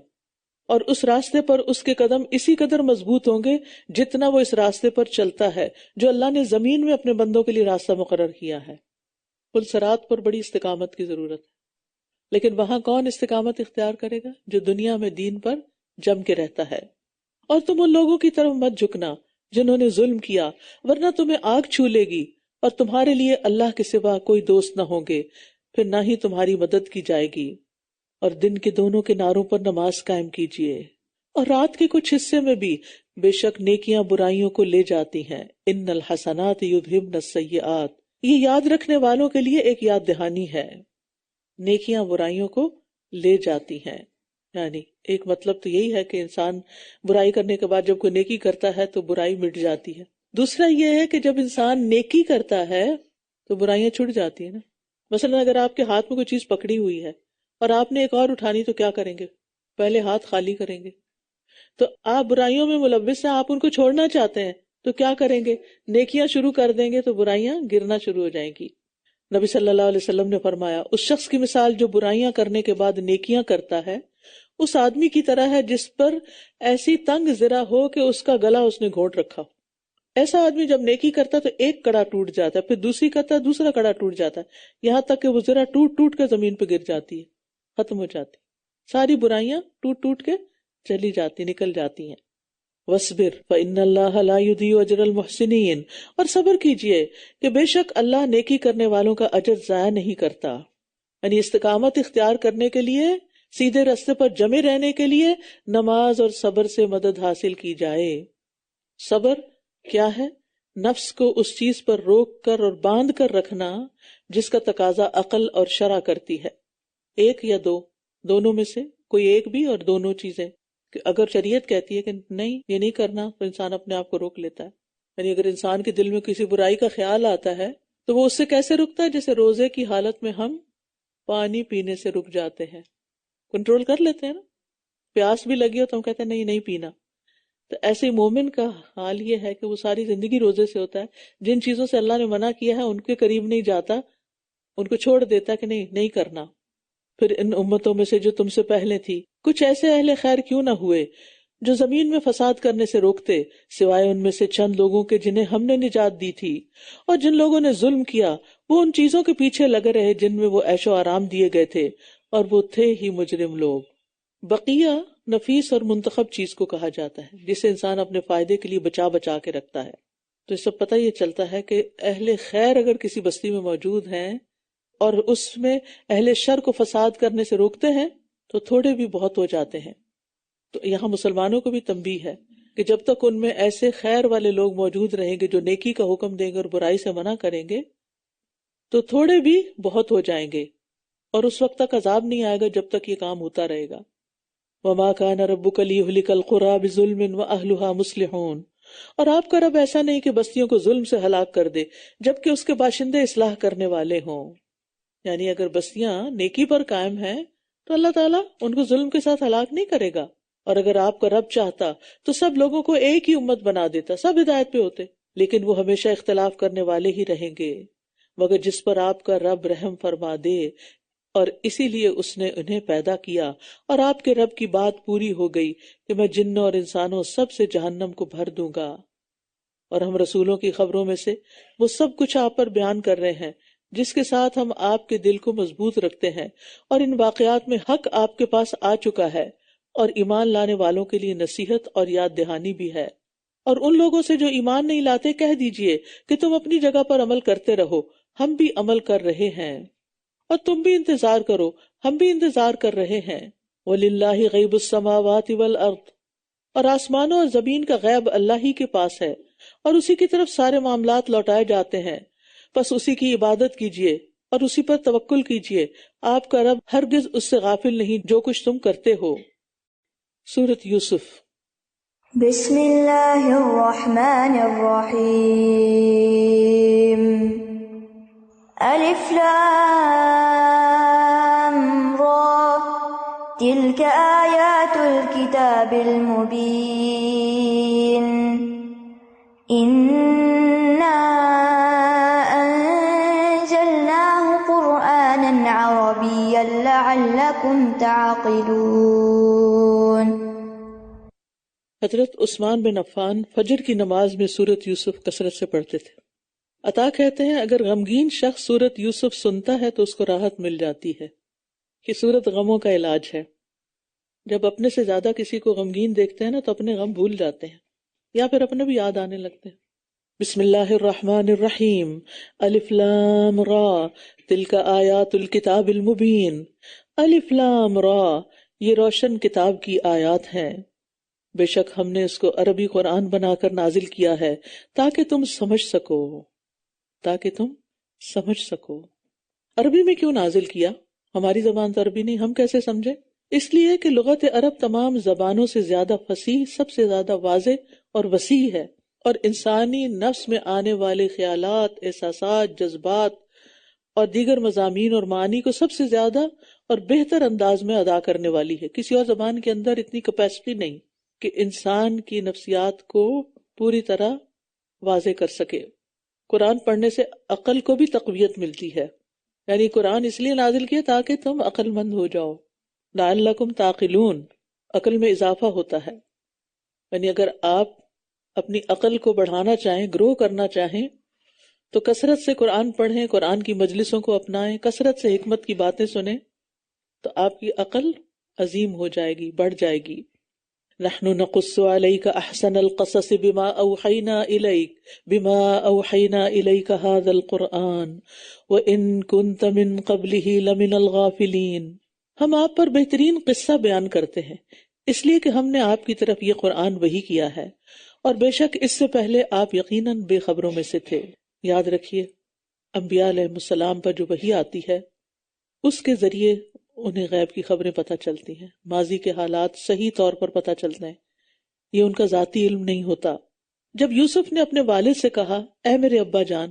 Speaker 1: اور اس راستے پر اس کے قدم اسی قدر مضبوط ہوں گے جتنا وہ اس راستے پر چلتا ہے جو اللہ نے زمین میں اپنے بندوں کے لیے راستہ مقرر کیا ہے۔ پل صراط پر بڑی استقامت کی ضرورت ہے، لیکن وہاں کون استقامت اختیار کرے گا؟ جو دنیا میں دین پر جم کے رہتا ہے۔ اور تم ان لوگوں کی طرف مت جھکنا جنہوں نے ظلم کیا، ورنہ تمہیں آگ چھو لے گی، اور تمہارے لیے اللہ کے سوا کوئی دوست نہ ہوں گے، پھر نہ ہی تمہاری مدد کی جائے گی۔ اور دن کے دونوں کناروں پر نماز قائم کیجیے، اور رات کے کچھ حصے میں بھی، بے شک نیکیاں برائیوں کو لے جاتی ہیں۔ ان الحسنات یذہبن السیئات، یہ یاد رکھنے والوں کے لیے ایک یاد دہانی ہے۔ نیکیاں برائیوں کو لے جاتی ہیں، یعنی ایک مطلب تو یہی ہے کہ انسان برائی کرنے کے بعد جب کوئی نیکی کرتا ہے تو برائی مٹ جاتی ہے۔ دوسرا یہ ہے کہ جب انسان نیکی کرتا ہے تو برائیاں چھٹ جاتی ہیں نا۔ مثلا اگر آپ کے ہاتھ میں کوئی چیز پکڑی ہوئی ہے اور آپ نے ایک اور اٹھانی تو کیا کریں گے؟ پہلے ہاتھ خالی کریں گے۔ تو آپ برائیوں میں ملوث ہیں، آپ ان کو چھوڑنا چاہتے ہیں تو کیا کریں گے؟ نیکیاں شروع کر دیں گے تو برائیاں گرنا شروع ہو جائیں گی۔ نبی صلی اللہ علیہ وسلم نے فرمایا، اس شخص کی مثال جو برائیاں کرنے کے بعد نیکیاں کرتا ہے اس آدمی کی طرح ہے جس پر ایسی تنگ زرہ ہو کہ اس کا گلا اس نے گھونٹ رکھا۔ ایسا آدمی جب نیکی کرتا تو ایک کڑا ٹوٹ جاتا ہے، پھر دوسری کرتا ہے، دوسرا کڑا ٹوٹ جاتا ہے، یہاں تک کہ وہ زرہ ٹوٹ ٹوٹ کے زمین پہ گر جاتی ہے، ختم ہو جاتی، ساری برائیاں ٹوٹ ٹوٹ کے چلی جاتی، نکل جاتی ہیں۔ وَاصْبِرْ فَإِنَّ اللَّهَ لَا يُضِيعُ أَجْرَ الْمُحْسِنِينَ، اور صبر کیجئے کہ بے شک اللہ نیکی کرنے والوں کا اجر ضائع نہیں کرتا۔ یعنی استقامت اختیار کرنے کے لیے، سیدھے راستے پر جمے رہنے کے لیے نماز اور صبر سے مدد حاصل کی جائے۔ صبر کیا ہے؟ نفس کو اس چیز پر روک کر اور باندھ کر رکھنا جس کا تقاضا عقل اور شرع کرتی ہے، ایک یا دو، دونوں میں سے کوئی ایک بھی، اور دونوں چیزیں۔ کہ اگر شریعت کہتی ہے کہ نہیں یہ نہیں کرنا تو انسان اپنے آپ کو روک لیتا ہے۔ یعنی اگر انسان کے دل میں کسی برائی کا خیال آتا ہے تو وہ اس سے کیسے رکتا ہے؟ جیسے روزے کی حالت میں ہم پانی پینے سے رک جاتے ہیں، کنٹرول کر لیتے ہیں نا۔ پیاس بھی لگی ہو تو ہم کہتے ہیں نہیں نہیں پینا، تو ایسے مومن کا حال یہ ہے کہ وہ ساری زندگی روزے سے ہوتا ہے، جن چیزوں سے اللہ نے منع کیا ہے ان کے قریب نہیں جاتا، ان کو چھوڑ دیتا کہ نہیں کرنا۔ پھر ان امتوں میں سے جو تم سے پہلے تھی کچھ ایسے اہل خیر کیوں نہ ہوئے جو زمین میں فساد کرنے سے روکتے، سوائے ان میں سے چند لوگوں کے جنہیں ہم نے نجات دی تھی، اور جن لوگوں نے ظلم کیا وہ ان چیزوں کے پیچھے لگے رہے جن میں وہ عیش و آرام دیے گئے تھے، اور وہ تھے ہی مجرم لوگ۔ بقیہ نفیس اور منتخب چیز کو کہا جاتا ہے جسے انسان اپنے فائدے کے لیے بچا بچا کے رکھتا ہے۔ تو اس سے پتہ یہ چلتا ہے کہ اہل خیر اگر کسی بستی میں موجود ہیں اور اس میں اہل شر کو فساد کرنے سے روکتے ہیں تو تھوڑے بھی بہت ہو جاتے ہیں۔ تو یہاں مسلمانوں کو بھی تنبیہ ہے کہ جب تک ان میں ایسے خیر والے لوگ موجود رہیں گے جو نیکی کا حکم دیں گے اور برائی سے منع کریں گے تو تھوڑے بھی بہت ہو جائیں گے، اور اس وقت تک عذاب نہیں آئے گا جب تک یہ کام ہوتا رہے گا۔ وَمَا كَانَ رَبُّكَ لِيُهْلِكَ الْقُرَىٰ بِظُلْمٍ وَأَهْلُهَا مُصْلِحُونَ، اور آپ کا رب ایسا نہیں کہ بستیوں کو ظلم سے ہلاک کر دے جبکہ اس کے باشندے اصلاح کرنے والے ہوں۔ یعنی اگر بستیاں نیکی پر قائم ہیں تو اللہ تعالیٰ ان کو ظلم کے ساتھ ہلاک نہیں کرے گا، اور اگر آپ کا رب چاہتا تو سب لوگوں کو ایک ہی امت بنا دیتا، سب ہدایت پہ ہوتے، لیکن وہ ہمیشہ اختلاف کرنے والے ہی رہیں گے، مگر جس پر آپ کا رب رحم فرما دے، اور اسی لیے اس نے انہیں پیدا کیا، اور آپ کے رب کی بات پوری ہو گئی کہ میں جنوں اور انسانوں سب سے جہنم کو بھر دوں گا۔ اور ہم رسولوں کی خبروں میں سے وہ سب کچھ آپ پر بیان کر رہے ہیں جس کے ساتھ ہم آپ کے دل کو مضبوط رکھتے ہیں، اور ان واقعات میں حق آپ کے پاس آ چکا ہے، اور ایمان لانے والوں کے لیے نصیحت اور یاد دہانی بھی ہے۔ اور ان لوگوں سے جو ایمان نہیں لاتے کہہ دیجئے کہ تم اپنی جگہ پر عمل کرتے رہو، ہم بھی عمل کر رہے ہیں، اور تم بھی انتظار کرو، ہم بھی انتظار کر رہے ہیں۔ وَلِلَّهِ غَيْبُ السَّمَاوَاتِ وَالْأَرْضِ، اور آسمانوں اور زمین کا غیب اللہ ہی کے پاس ہے، اور اسی کی طرف سارے معاملات لوٹائے جاتے ہیں، بس اسی کی عبادت کیجئے اور اسی پر توکل کیجئے، آپ کا رب ہرگز اس سے غافل نہیں جو کچھ تم کرتے ہو۔ سورۃ یوسف۔
Speaker 3: بسم اللہ الرحمن الرحیم۔ الف لام را، تلک آیات الکتاب المبین، انا انزلناہ قرآنا عربیا لعلکم تعقلون۔
Speaker 1: حضرت عثمان بن عفان فجر کی نماز میں سورۃ یوسف کثرت سے پڑھتے تھے۔ عطا کہتے ہیں اگر غمگین شخص سورۃ یوسف سنتا ہے تو اس کو راحت مل جاتی ہے۔ یہ سورۃ غموں کا علاج ہے۔ جب اپنے سے زیادہ کسی کو غمگین دیکھتے ہیں نا تو اپنے غم بھول جاتے ہیں، یا پھر اپنے بھی یاد آنے لگتے ہیں۔ بسم اللہ الرحمن الرحیم، الف لام را، تلک آیات الکتاب المبین۔ الف لام را، یہ روشن کتاب کی آیات ہیں، بے شک ہم نے اس کو عربی قرآن بنا کر نازل کیا ہے تاکہ تم سمجھ سکو، تاکہ تم سمجھ سکو۔ عربی میں کیوں نازل کیا؟ ہماری زبان تو عربی نہیں، ہم کیسے سمجھے؟ اس لیے کہ لغت عرب تمام زبانوں سے زیادہ فصیح، سب سے زیادہ واضح اور وسیع ہے، اور انسانی نفس میں آنے والے خیالات، احساسات، جذبات اور دیگر مضامین اور معانی کو سب سے زیادہ اور بہتر انداز میں ادا کرنے والی ہے۔ کسی اور زبان کے اندر اتنی کیپیسٹی نہیں کہ انسان کی نفسیات کو پوری طرح واضح کر سکے۔ قرآن پڑھنے سے عقل کو بھی تقویت ملتی ہے، یعنی قرآن اس لیے نازل کیا تاکہ تم عقل مند ہو جاؤ، لعلکم تعقلون، عقل میں اضافہ ہوتا ہے۔ یعنی اگر آپ اپنی عقل کو بڑھانا چاہیں، گرو کرنا چاہیں تو کثرت سے قرآن پڑھیں، قرآن کی مجلسوں کو اپنائیں، کثرت سے حکمت کی باتیں سنیں، تو آپ کی عقل عظیم ہو جائے گی، بڑھ جائے گی۔ نحن نقص عليك احسن القصص بما اوحينا اليك هذا القرآن وان كنت من قبله لمن الغافلين۔ ہم آپ پر بہترین قصہ بیان کرتے ہیں اس لیے کہ ہم نے آپ کی طرف یہ قرآن وحی کیا ہے، اور بے شک اس سے پہلے آپ یقیناً بے خبروں میں سے تھے۔ یاد رکھیے انبیاء علیہ السلام پر جو وحی آتی ہے اس کے ذریعے انہیں غیب کی خبریں پتہ چلتی ہیں، ماضی کے حالات صحیح طور پر پتہ چلتے ہیں، یہ ان کا ذاتی علم نہیں ہوتا۔ جب یوسف نے اپنے والد سے کہا اے میرے ابا جان،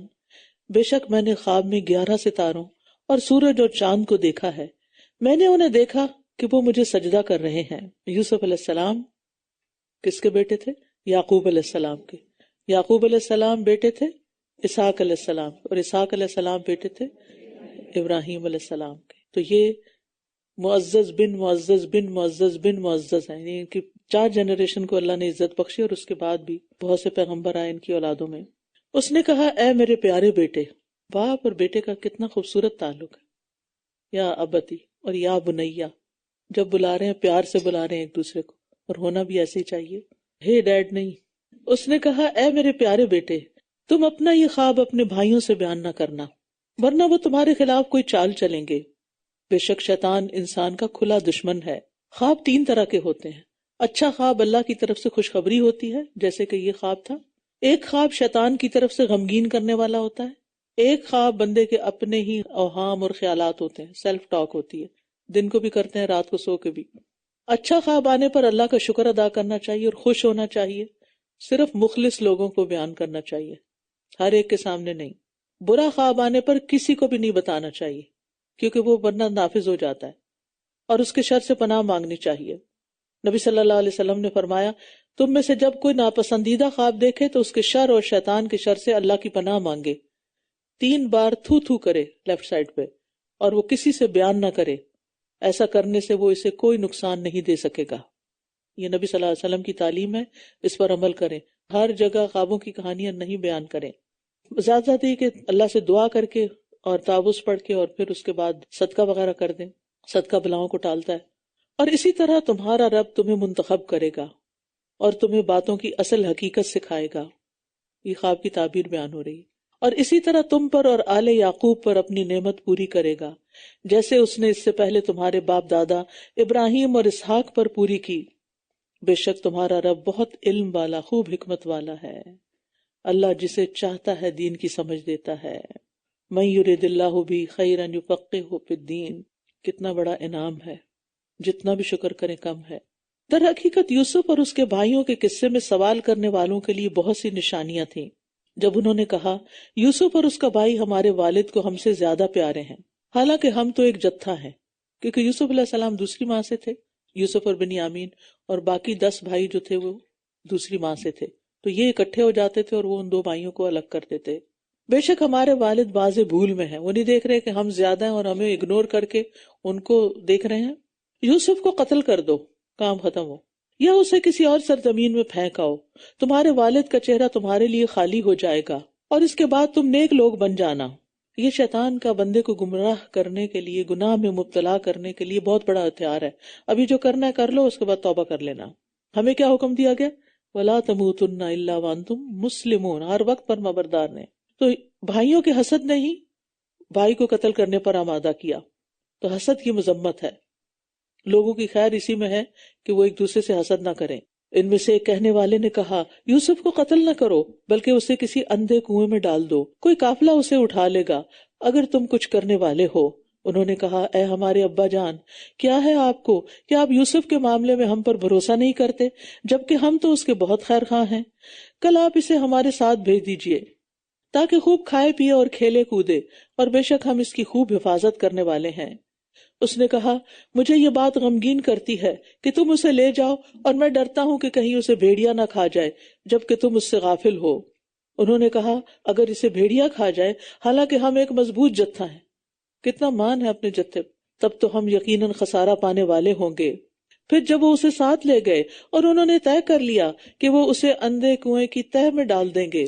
Speaker 1: بے شک میں نے خواب میں 11 ستاروں اور سورج اور چاند کو دیکھا ہے، میں نے انہیں دیکھا کہ وہ مجھے سجدہ کر رہے ہیں۔ یوسف علیہ السلام کس کے بیٹے تھے؟ یعقوب علیہ السلام کے. یعقوب علیہ السلام بیٹے تھے اسحاق علیہ السلام، اور اسحاق علیہ السلام بیٹے تھے ابراہیم علیہ السلام کے. تو یہ معزز بن معزز بن معزز بن معزز ہیں، یعنی ان کی 4 جنریشن کو اللہ نے عزت بخشی، اور اس کے بعد بھی بہت سے پیغمبر آئے ان کی اولادوں میں. اس نے کہا اے میرے پیارے بیٹے. باپ اور بیٹے کا کتنا خوبصورت تعلق ہے، یا ابتی اور یا بنیا. جب بلا رہے ہیں پیار سے بلا رہے ہیں ایک دوسرے کو، اور ہونا بھی ایسے ہی چاہیے، ہے ڈیڈ نہیں. اس نے کہا اے میرے پیارے بیٹے، تم اپنا یہ خواب اپنے بھائیوں سے بیان نہ کرنا، ورنہ وہ تمہارے خلاف کوئی چال چلیں گے. بے شک شیطان انسان کا کھلا دشمن ہے. خواب 3 طرح کے ہوتے ہیں. اچھا خواب اللہ کی طرف سے خوشخبری ہوتی ہے، جیسے کہ یہ خواب تھا. ایک خواب شیطان کی طرف سے غمگین کرنے والا ہوتا ہے. ایک خواب بندے کے اپنے ہی اوہام اور خیالات ہوتے ہیں، سیلف ٹاک ہوتی ہے، دن کو بھی کرتے ہیں رات کو سو کے بھی. اچھا خواب آنے پر اللہ کا شکر ادا کرنا چاہیے اور خوش ہونا چاہیے. صرف مخلص لوگوں کو بیان کرنا چاہیے، ہر ایک کے سامنے نہیں. برا خواب آنے پر کسی کو بھی نہیں بتانا چاہیے، کیونکہ وہ ورنہ نافذ ہو جاتا ہے، اور اس کے شر سے پناہ مانگنی چاہیے. نبی صلی اللہ علیہ وسلم نے فرمایا تم میں سے جب کوئی ناپسندیدہ خواب دیکھے تو اس کے شر اور شیطان کے شر سے اللہ کی پناہ مانگے. 3 بار تھو تھو کرے لیفٹ سائڈ پہ، اور وہ کسی سے بیان نہ کرے. ایسا کرنے سے وہ اسے کوئی نقصان نہیں دے سکے گا. یہ نبی صلی اللہ علیہ وسلم کی تعلیم ہے، اس پر عمل کریں. ہر جگہ خوابوں کی کہانیاں نہیں بیان کریں. زیادہ زیادہ یہ کہ اللہ سے دعا کر کے اور تعوذ پڑھ کے اور پھر اس کے بعد صدقہ وغیرہ کر دیں. صدقہ بلاؤں کو ٹالتا ہے. اور اسی طرح تمہارا رب تمہیں منتخب کرے گا اور تمہیں باتوں کی اصل حقیقت سکھائے گا. یہ خواب کی تعبیر بیان ہو رہی ہے. اور اسی طرح تم پر اور آل یعقوب پر اپنی نعمت پوری کرے گا، جیسے اس نے اس سے پہلے تمہارے باپ دادا ابراہیم اور اسحاق پر پوری کی. بے شک تمہارا رب بہت علم والا، خوب حکمت والا ہے. اللہ جسے چاہتا ہے دین کی سمجھ دیتا ہے. من یرید اللہ بھی خیرا یفقہہ فی الدین. کتنا بڑا انعام ہے، جتنا بھی شکر کریں کم ہے. در حقیقت یوسف اور اس کے بھائیوں کے قصے میں سوال کرنے والوں کے لیے بہت سی نشانیاں تھیں. جب انہوں نے کہا یوسف اور اس کا بھائی ہمارے والد کو ہم سے زیادہ پیارے ہیں، حالانکہ ہم تو ایک جتھا ہیں. کیونکہ یوسف علیہ السلام دوسری ماں سے تھے، یوسف اور بنیامین، اور باقی 10 بھائی جو تھے وہ دوسری ماں سے تھے. تو یہ اکٹھے ہو جاتے تھے اور وہ ان 2 بھائیوں کو الگ کر دیتے. بے شک ہمارے والد باز بھول میں ہیں، وہ نہیں دیکھ رہے کہ ہم زیادہ ہیں اور ہمیں اگنور کر کے ان کو دیکھ رہے ہیں. یوسف کو قتل کر دو، کام ختم ہو، یا اسے کسی اور سرزمین میں پھینک آؤ. تمہارے والد کا چہرہ تمہارے لیے خالی ہو جائے گا، اور اس کے بعد تم نیک لوگ بن جانا. یہ شیطان کا بندے کو گمراہ کرنے کے لیے، گناہ میں مبتلا کرنے کے لیے بہت بڑا ہتھیار ہے. ابھی جو کرنا ہے کر لو، اس کے بعد توبہ کر لینا. ہمیں کیا حکم دیا گیا؟ وَلَا تَمُوتُنَّ إِلَّا وَأَنْتُمْ مُسْلِمُونَ. ہر وقت پر مبردار نے. تو بھائیوں کے حسد نے ہی بھائی کو قتل کرنے پر آمادہ کیا. تو حسد کی مذمت ہے. لوگوں کی خیر اسی میں ہے کہ وہ ایک دوسرے سے حسد نہ کریں. ان میں سے ایک کہنے والے نے کہا یوسف کو قتل نہ کرو بلکہ اسے کسی اندھے کنویں میں ڈال دو، کوئی قافلہ اسے اٹھا لے گا اگر تم کچھ کرنے والے ہو. انہوں نے کہا اے ہمارے ابا جان، کیا ہے آپ کو کہ آپ یوسف کے معاملے میں ہم پر بھروسہ نہیں کرتے، جبکہ ہم تو اس کے بہت خیر خواہ ہیں. کل آپ اسے ہمارے ساتھ بھیج دیجئے تاکہ خوب کھائے پیے اور کھیلے کودے، اور بے شک ہم اس کی خوب حفاظت کرنے والے ہیں. اس نے کہا مجھے یہ بات غمگین کرتی ہے کہ تم اسے لے جاؤ، اور میں ڈرتا ہوں کہ کہیں اسے بھیڑیا نہ کھا جائے جبکہ تم اس سے غافل ہو. انہوں نے کہا اگر اسے بھیڑیا کھا جائے حالانکہ ہم ایک مضبوط جتھا ہیں، کتنا مان ہے اپنے جتھے، تب تو ہم یقیناً خسارہ پانے والے ہوں گے. پھر جب وہ اسے ساتھ لے گئے اور انہوں نے طے کر لیا کہ وہ اسے اندھے کنویں کی تہہ میں ڈال دیں گے،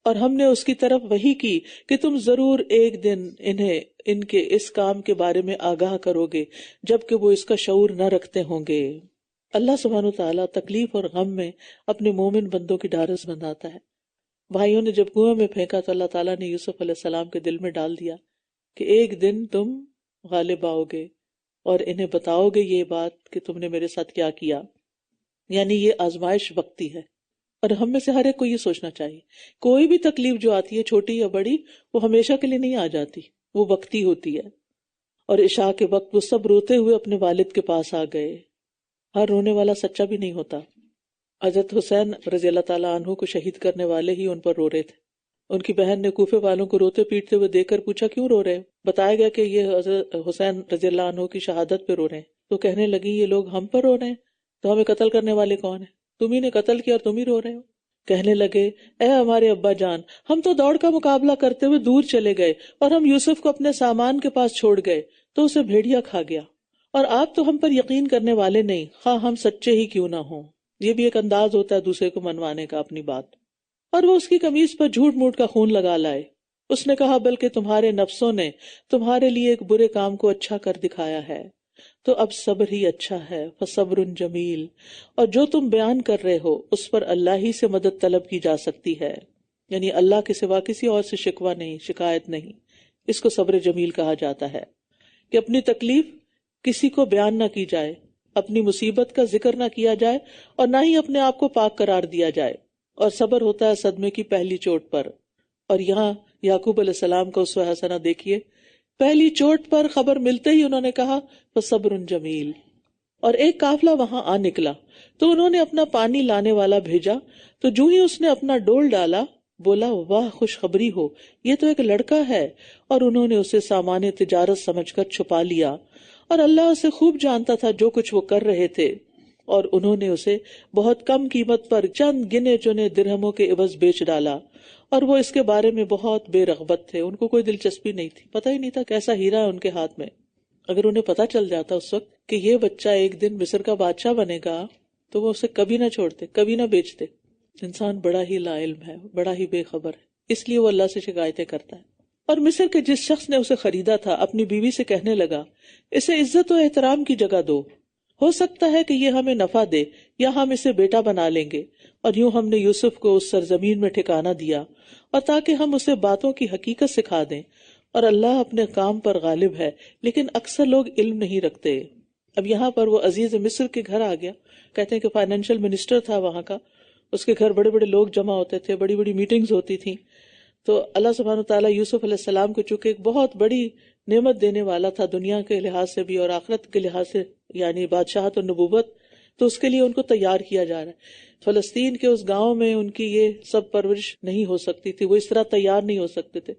Speaker 1: اور ہم نے اس کی طرف وحی کی کہ تم ضرور ایک دن انہیں ان کے اس کام کے بارے میں آگاہ کرو گے جبکہ وہ اس کا شعور نہ رکھتے ہوں گے. اللہ سبحانہ وتعالیٰ تکلیف اور غم میں اپنے مومن بندوں کی ڈھارس بندھاتا ہے. بھائیوں نے جب کنویں میں پھینکا تو اللہ تعالیٰ نے یوسف علیہ السلام کے دل میں ڈال دیا کہ ایک دن تم غالب آؤ گے اور انہیں بتاؤ گے یہ بات کہ تم نے میرے ساتھ کیا کیا. یعنی یہ آزمائش وقتی ہے، اور ہم میں سے ہر ایک کو یہ سوچنا چاہیے کوئی بھی تکلیف جو آتی ہے چھوٹی یا بڑی، وہ ہمیشہ کے لیے نہیں آ جاتی، وہ وقتی ہوتی ہے. اور عشاء کے وقت وہ سب روتے ہوئے اپنے والد کے پاس آ گئے. ہر رونے والا سچا بھی نہیں ہوتا. حضرت حسین رضی اللہ تعالیٰ عنہ کو شہید کرنے والے ہی ان پر رو رہے تھے. ان کی بہن نے کوفے والوں کو روتے پیٹتے ہوئے دیکھ کر پوچھا کیوں رو رہے؟ بتایا گیا کہ یہ حضرت حسین رضی اللہ عنہ کی شہادت پہ رو رہے ہیں. تو کہنے لگی یہ لوگ ہم پر رو رہے ہیں تو ہمیں قتل کرنے والے کون ہیں؟ تم ہی نے قتل کیا اور تم ہی رو رہے ہو؟ کہنے لگے اے ہمارے ابا جان، ہم تو دوڑ کا مقابلہ کرتے ہوئے دور چلے گئے اور ہم یوسف کو اپنے سامان کے پاس چھوڑ گئے تو اسے بھیڑیا کھا گیا، اور آپ تو ہم پر یقین کرنے والے نہیں، خواہ ہم سچے ہی کیوں نہ ہوں۔ یہ بھی ایک انداز ہوتا ہے دوسرے کو منوانے کا اپنی بات۔ اور وہ اس کی قمیص پر جھوٹ موٹ کا خون لگا لائے۔ اس نے کہا بلکہ تمہارے نفسوں نے تمہارے لیے ایک برے کام کو اچھا کر دکھایا ہے، تو اب صبر ہی اچھا ہے، فصبر جمیل، اور جو تم بیان کر رہے ہو اس پر اللہ ہی سے مدد طلب کی جا سکتی ہے، یعنی اللہ کے سوا کسی اور سے شکوہ نہیں، شکایت نہیں۔ اس کو صبر جمیل کہا جاتا ہے کہ اپنی تکلیف کسی کو بیان نہ کی جائے، اپنی مصیبت کا ذکر نہ کیا جائے، اور نہ ہی اپنے آپ کو پاک قرار دیا جائے۔ اور صبر ہوتا ہے صدمے کی پہلی چوٹ پر۔ اور یہاں یعقوب علیہ السلام کو اسوہ حسنہ دیکھیے، پہلی چوٹ پر خبر ملتے ہی انہوں نے کہا فصبر جمیل، اور ایک قافلہ وہاں آ نکلا تو انہوں نے اپنا پانی لانے والا بھیجا، تو جو ہی اس نے اپنا ڈول ڈالا بولا واہ خوشخبری ہو، یہ تو ایک لڑکا ہے، اور انہوں نے اسے سامان تجارت سمجھ کر چھپا لیا، اور اللہ اسے خوب جانتا تھا جو کچھ وہ کر رہے تھے، اور انہوں نے اسے بہت کم قیمت پر چند گنے چنے درہموں کے عوض بیچ ڈالا، اور وہ اس کے بارے میں بہت بے رغبت تھے، ان کو کوئی دلچسپی نہیں تھی، پتہ ہی نہیں تھا کیسا ہیرا ہے ان کے ہاتھ میں۔ اگر انہیں پتہ چل جاتا اس وقت کہ یہ بچہ ایک دن مصر کا بادشاہ بنے گا تو وہ اسے کبھی نہ چھوڑتے، کبھی نہ بیچتے۔ انسان بڑا ہی لا علم ہے، بڑا ہی بے خبر ہے، اس لیے وہ اللہ سے شکایتیں کرتا ہے۔ اور مصر کے جس شخص نے اسے خریدا تھا اپنی بیوی سے کہنے لگا اسے عزت و احترام کی جگہ دو، ہو سکتا ہے کہ یہ ہمیں نفع دے یا ہم اسے بیٹا بنا لیں گے۔ اور یوں ہم نے یوسف کو اس سرزمین میں ٹھکانہ دیا، اور تاکہ ہم اسے باتوں کی حقیقت سکھا دیں، اور اللہ اپنے کام پر غالب ہے، لیکن اکثر لوگ علم نہیں رکھتے۔ اب یہاں پر وہ عزیز مصر کے گھر آ گیا، کہتے ہیں کہ فائنینشیل منسٹر تھا وہاں کا، اس کے گھر بڑے بڑے لوگ جمع ہوتے تھے، بڑی بڑی میٹنگز ہوتی تھیں۔ تو اللہ سبحانہ وتعالیٰ یوسف علیہ السلام کو چونکہ ایک بہت بڑی نعمت دینے والا تھا دنیا کے لحاظ سے بھی اور آخرت کے لحاظ سے، یعنی بادشاہت اور نبوت، تو اس کے لیے ان کو تیار کیا جا رہا ہے۔ فلسطین کے اس گاؤں میں ان کی یہ سب پرورش نہیں ہو سکتی تھی، وہ اس طرح تیار نہیں ہو سکتے تھے،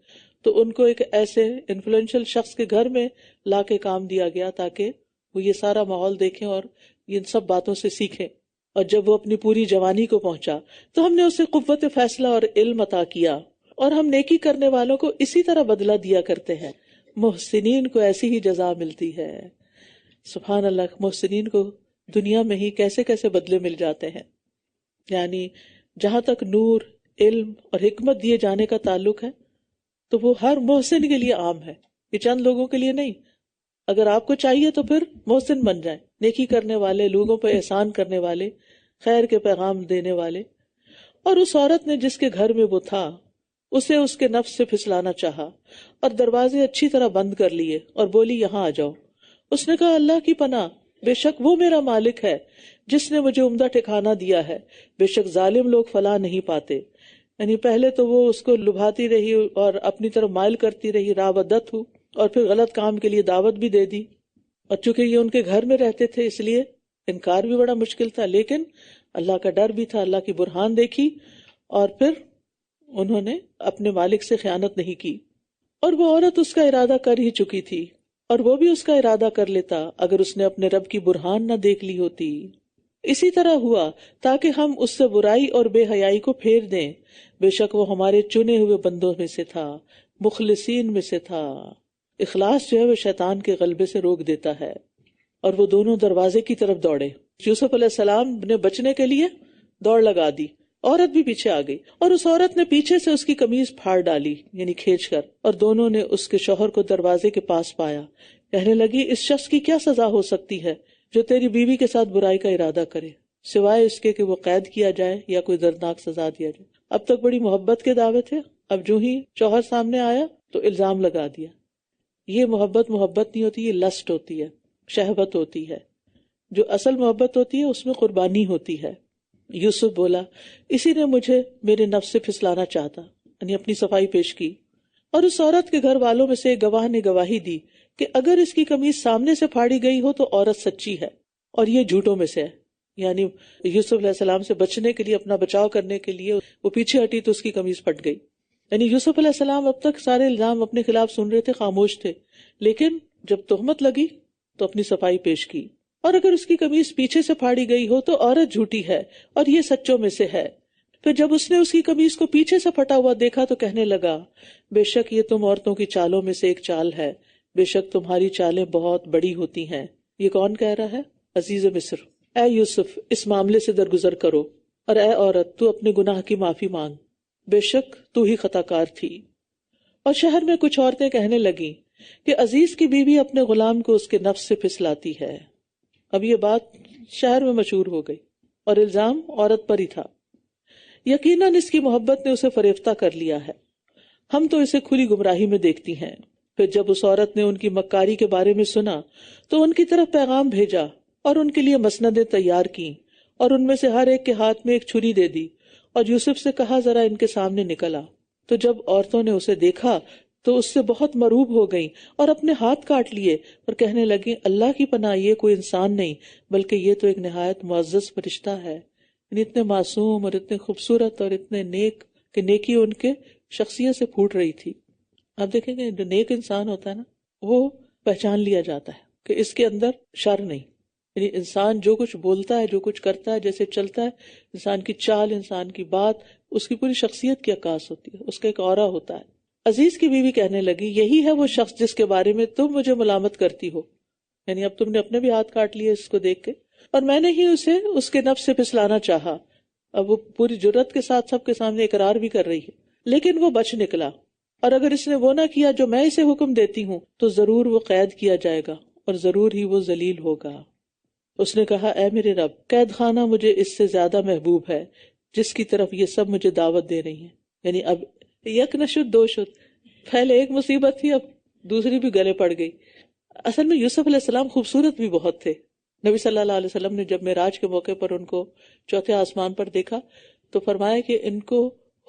Speaker 1: تو ان کو ایک ایسے انفلوئنشل شخص کے گھر میں لا کے کام دیا گیا تاکہ وہ یہ سارا ماحول دیکھیں اور ان سب باتوں سے سیکھیں۔ اور جب وہ اپنی پوری جوانی کو پہنچا تو ہم نے اسے قوت فیصلہ اور علم عطا کیا، اور ہم نیکی کرنے والوں کو اسی طرح بدلہ دیا کرتے ہیں، محسنین کو ایسی ہی جزا ملتی ہے۔ سبحان اللہ، محسنین کو دنیا میں ہی کیسے کیسے بدلے مل جاتے ہیں۔ یعنی جہاں تک نور، علم اور حکمت دیے جانے کا تعلق ہے تو وہ ہر محسن کے لیے عام ہے، یہ چند لوگوں کے لیے نہیں۔ اگر آپ کو چاہیے تو پھر محسن بن جائیں، نیکی کرنے والے، لوگوں پہ احسان کرنے والے، خیر کے پیغام دینے والے۔ اور اس عورت نے جس کے گھر میں وہ تھا اسے اس کے نفس سے پھسلانا چاہا اور دروازے اچھی طرح بند کر لیے اور بولی یہاں آ جاؤ۔ اس نے کہا اللہ کی پناہ، بے شک وہ میرا مالک ہے جس نے مجھے عمدہ ٹھکانہ دیا ہے، بے شک ظالم لوگ فلاح نہیں پاتے۔ یعنی پہلے تو وہ اس کو لبھاتی رہی اور اپنی طرف مائل کرتی رہی، راودت ہو، اور پھر غلط کام کے لیے دعوت بھی دے دی، اور چونکہ یہ ان کے گھر میں رہتے تھے اس لیے انکار بھی بڑا مشکل تھا، لیکن اللہ کا ڈر بھی تھا، اللہ کی برہان دیکھی، اور پھر انہوں نے اپنے مالک سے خیانت نہیں کی۔ اور وہ عورت اس کا ارادہ کر ہی چکی تھی، اور وہ بھی اس کا ارادہ کر لیتا اگر اس نے اپنے رب کی برہان نہ دیکھ لی ہوتی۔ اسی طرح ہوا تاکہ ہم اس سے برائی اور بے حیائی کو پھیر دیں، بے شک وہ ہمارے چنے ہوئے بندوں میں سے تھا، مخلصین میں سے تھا۔ اخلاص جو ہے وہ شیطان کے غلبے سے روک دیتا ہے۔ اور وہ دونوں دروازے کی طرف دوڑے، یوسف علیہ السلام نے بچنے کے لیے دوڑ لگا دی، عورت بھی پیچھے آ گئی، اور اس عورت نے پیچھے سے اس کی قمیض پھاڑ ڈالی، یعنی کھینچ کر، اور دونوں نے اس کے شوہر کو دروازے کے پاس پایا۔ کہنے لگی اس شخص کی کیا سزا ہو سکتی ہے جو تیری بیوی کے ساتھ برائی کا ارادہ کرے، سوائے اس کے کہ وہ قید کیا جائے یا کوئی دردناک سزا دیا جائے۔ اب تک بڑی محبت کے دعوے تھے، اب جو ہی شوہر سامنے آیا تو الزام لگا دیا۔ یہ محبت نہیں ہوتی، یہ لسٹ ہوتی ہے، شہوت ہوتی ہے۔ جو اصل محبت ہوتی ہے اس میں قربانی ہوتی ہے۔ یوسف بولا اسی نے مجھے میرے نفس سے پھسلانا چاہتا، یعنی اپنی صفائی پیش کی۔ اور اس عورت کے گھر والوں میں سے ایک گواہ نے گواہی دی کہ اگر اس کی قمیص سامنے سے پھاڑی گئی ہو تو عورت سچی ہے اور یہ جھوٹوں میں سے ہے۔ یعنی یوسف علیہ السلام سے بچنے کے لیے، اپنا بچاؤ کرنے کے لیے وہ پیچھے ہٹی تو اس کی قمیص پھٹ گئی۔ یعنی یوسف علیہ السلام اب تک سارے الزام اپنے خلاف سن رہے تھے، خاموش تھے، لیکن جب تہمت لگی تو اپنی صفائی پیش کی۔ اور اگر اس کی قمیص پیچھے سے پھاڑی گئی ہو تو عورت جھوٹی ہے اور یہ سچوں میں سے ہے۔ پھر جب اس نے اس کی قمیص کو پیچھے سے پھٹا ہوا دیکھا تو کہنے لگا بے شک یہ تم عورتوں کی چالوں میں سے ایک چال ہے، بے شک تمہاری چالیں بہت بڑی ہوتی ہیں۔ یہ کون کہہ رہا ہے؟ عزیز مصر۔ اے یوسف اس معاملے سے درگزر کرو، اور اے عورت تو اپنے گناہ کی معافی مانگ، بے شک تو ہی خطا کار تھی۔ اور شہر میں کچھ عورتیں کہنے لگیں کہ عزیز کی بیوی اپنے غلام کو اس کے نفس سے پھسلاتی ہے۔ اب یہ بات شہر میں مشہور ہو گئی اور الزام عورت پر ہی تھا۔ یقیناً اس کی محبت نے اسے فریفتہ کر لیا ہے، ہم تو اسے کھلی گمراہی میں دیکھتی ہیں۔ پھر جب اس عورت نے ان کی مکاری کے بارے میں سنا تو ان کی طرف پیغام بھیجا اور ان کے لیے مسندیں تیار کیں، اور ان میں سے ہر ایک کے ہاتھ میں ایک چھری دے دی، اور یوسف سے کہا ذرا ان کے سامنے نکل آ۔ تو جب عورتوں نے اسے دیکھا تو اس سے بہت مرعوب ہو گئیں اور اپنے ہاتھ کاٹ لیے اور کہنے لگیں اللہ کی پناہ، یہ کوئی انسان نہیں بلکہ یہ تو ایک نہایت معزز فرشتہ ہے۔ یعنی اتنے معصوم اور اتنے خوبصورت اور اتنے نیک کہ نیکی ان کے شخصیت سے پھوٹ رہی تھی۔ آپ دیکھیں گے جو نیک انسان ہوتا ہے نا، وہ پہچان لیا جاتا ہے کہ اس کے اندر شر نہیں۔ یعنی انسان جو کچھ بولتا ہے، جو کچھ کرتا ہے، جیسے چلتا ہے، انسان کی چال، انسان کی بات، اس کی پوری شخصیت کی عکاس ہوتی ہے، اس کا ایک اورا ہوتا ہے۔ عزیز کی بیوی کہنے لگی یہی ہے وہ شخص جس کے بارے میں تم مجھے ملامت کرتی ہو، یعنی اب تم نے اپنے بھی ہاتھ کاٹ لیے اس کو دیکھ کے، اور میں نے ہی اسے اس کے نفس سے پھسلانا چاہا۔ اب وہ پوری جرات کے ساتھ سب کے سامنے اقرار بھی کر رہی ہے، لیکن وہ بچ نکلا، اور اگر اس نے وہ نہ کیا جو میں اسے حکم دیتی ہوں تو ضرور وہ قید کیا جائے گا اور ضرور ہی وہ ذلیل ہوگا۔ اس نے کہا اے میرے رب، قید خانہ مجھے اس سے زیادہ محبوب ہے جس کی طرف یہ سب مجھے دعوت دے رہی ہیں۔ یعنی اب یک نشد دو شد، پہلے ایک مصیبت تھی، اب دوسری بھی گلے پڑ گئی۔ اصل میں یوسف علیہ السلام خوبصورت بھی بہت تھے۔ نبی صلی اللہ علیہ وسلم نے جب معراج کے موقع پر ان کو چوتھے آسمان پر دیکھا تو فرمایا کہ ان کو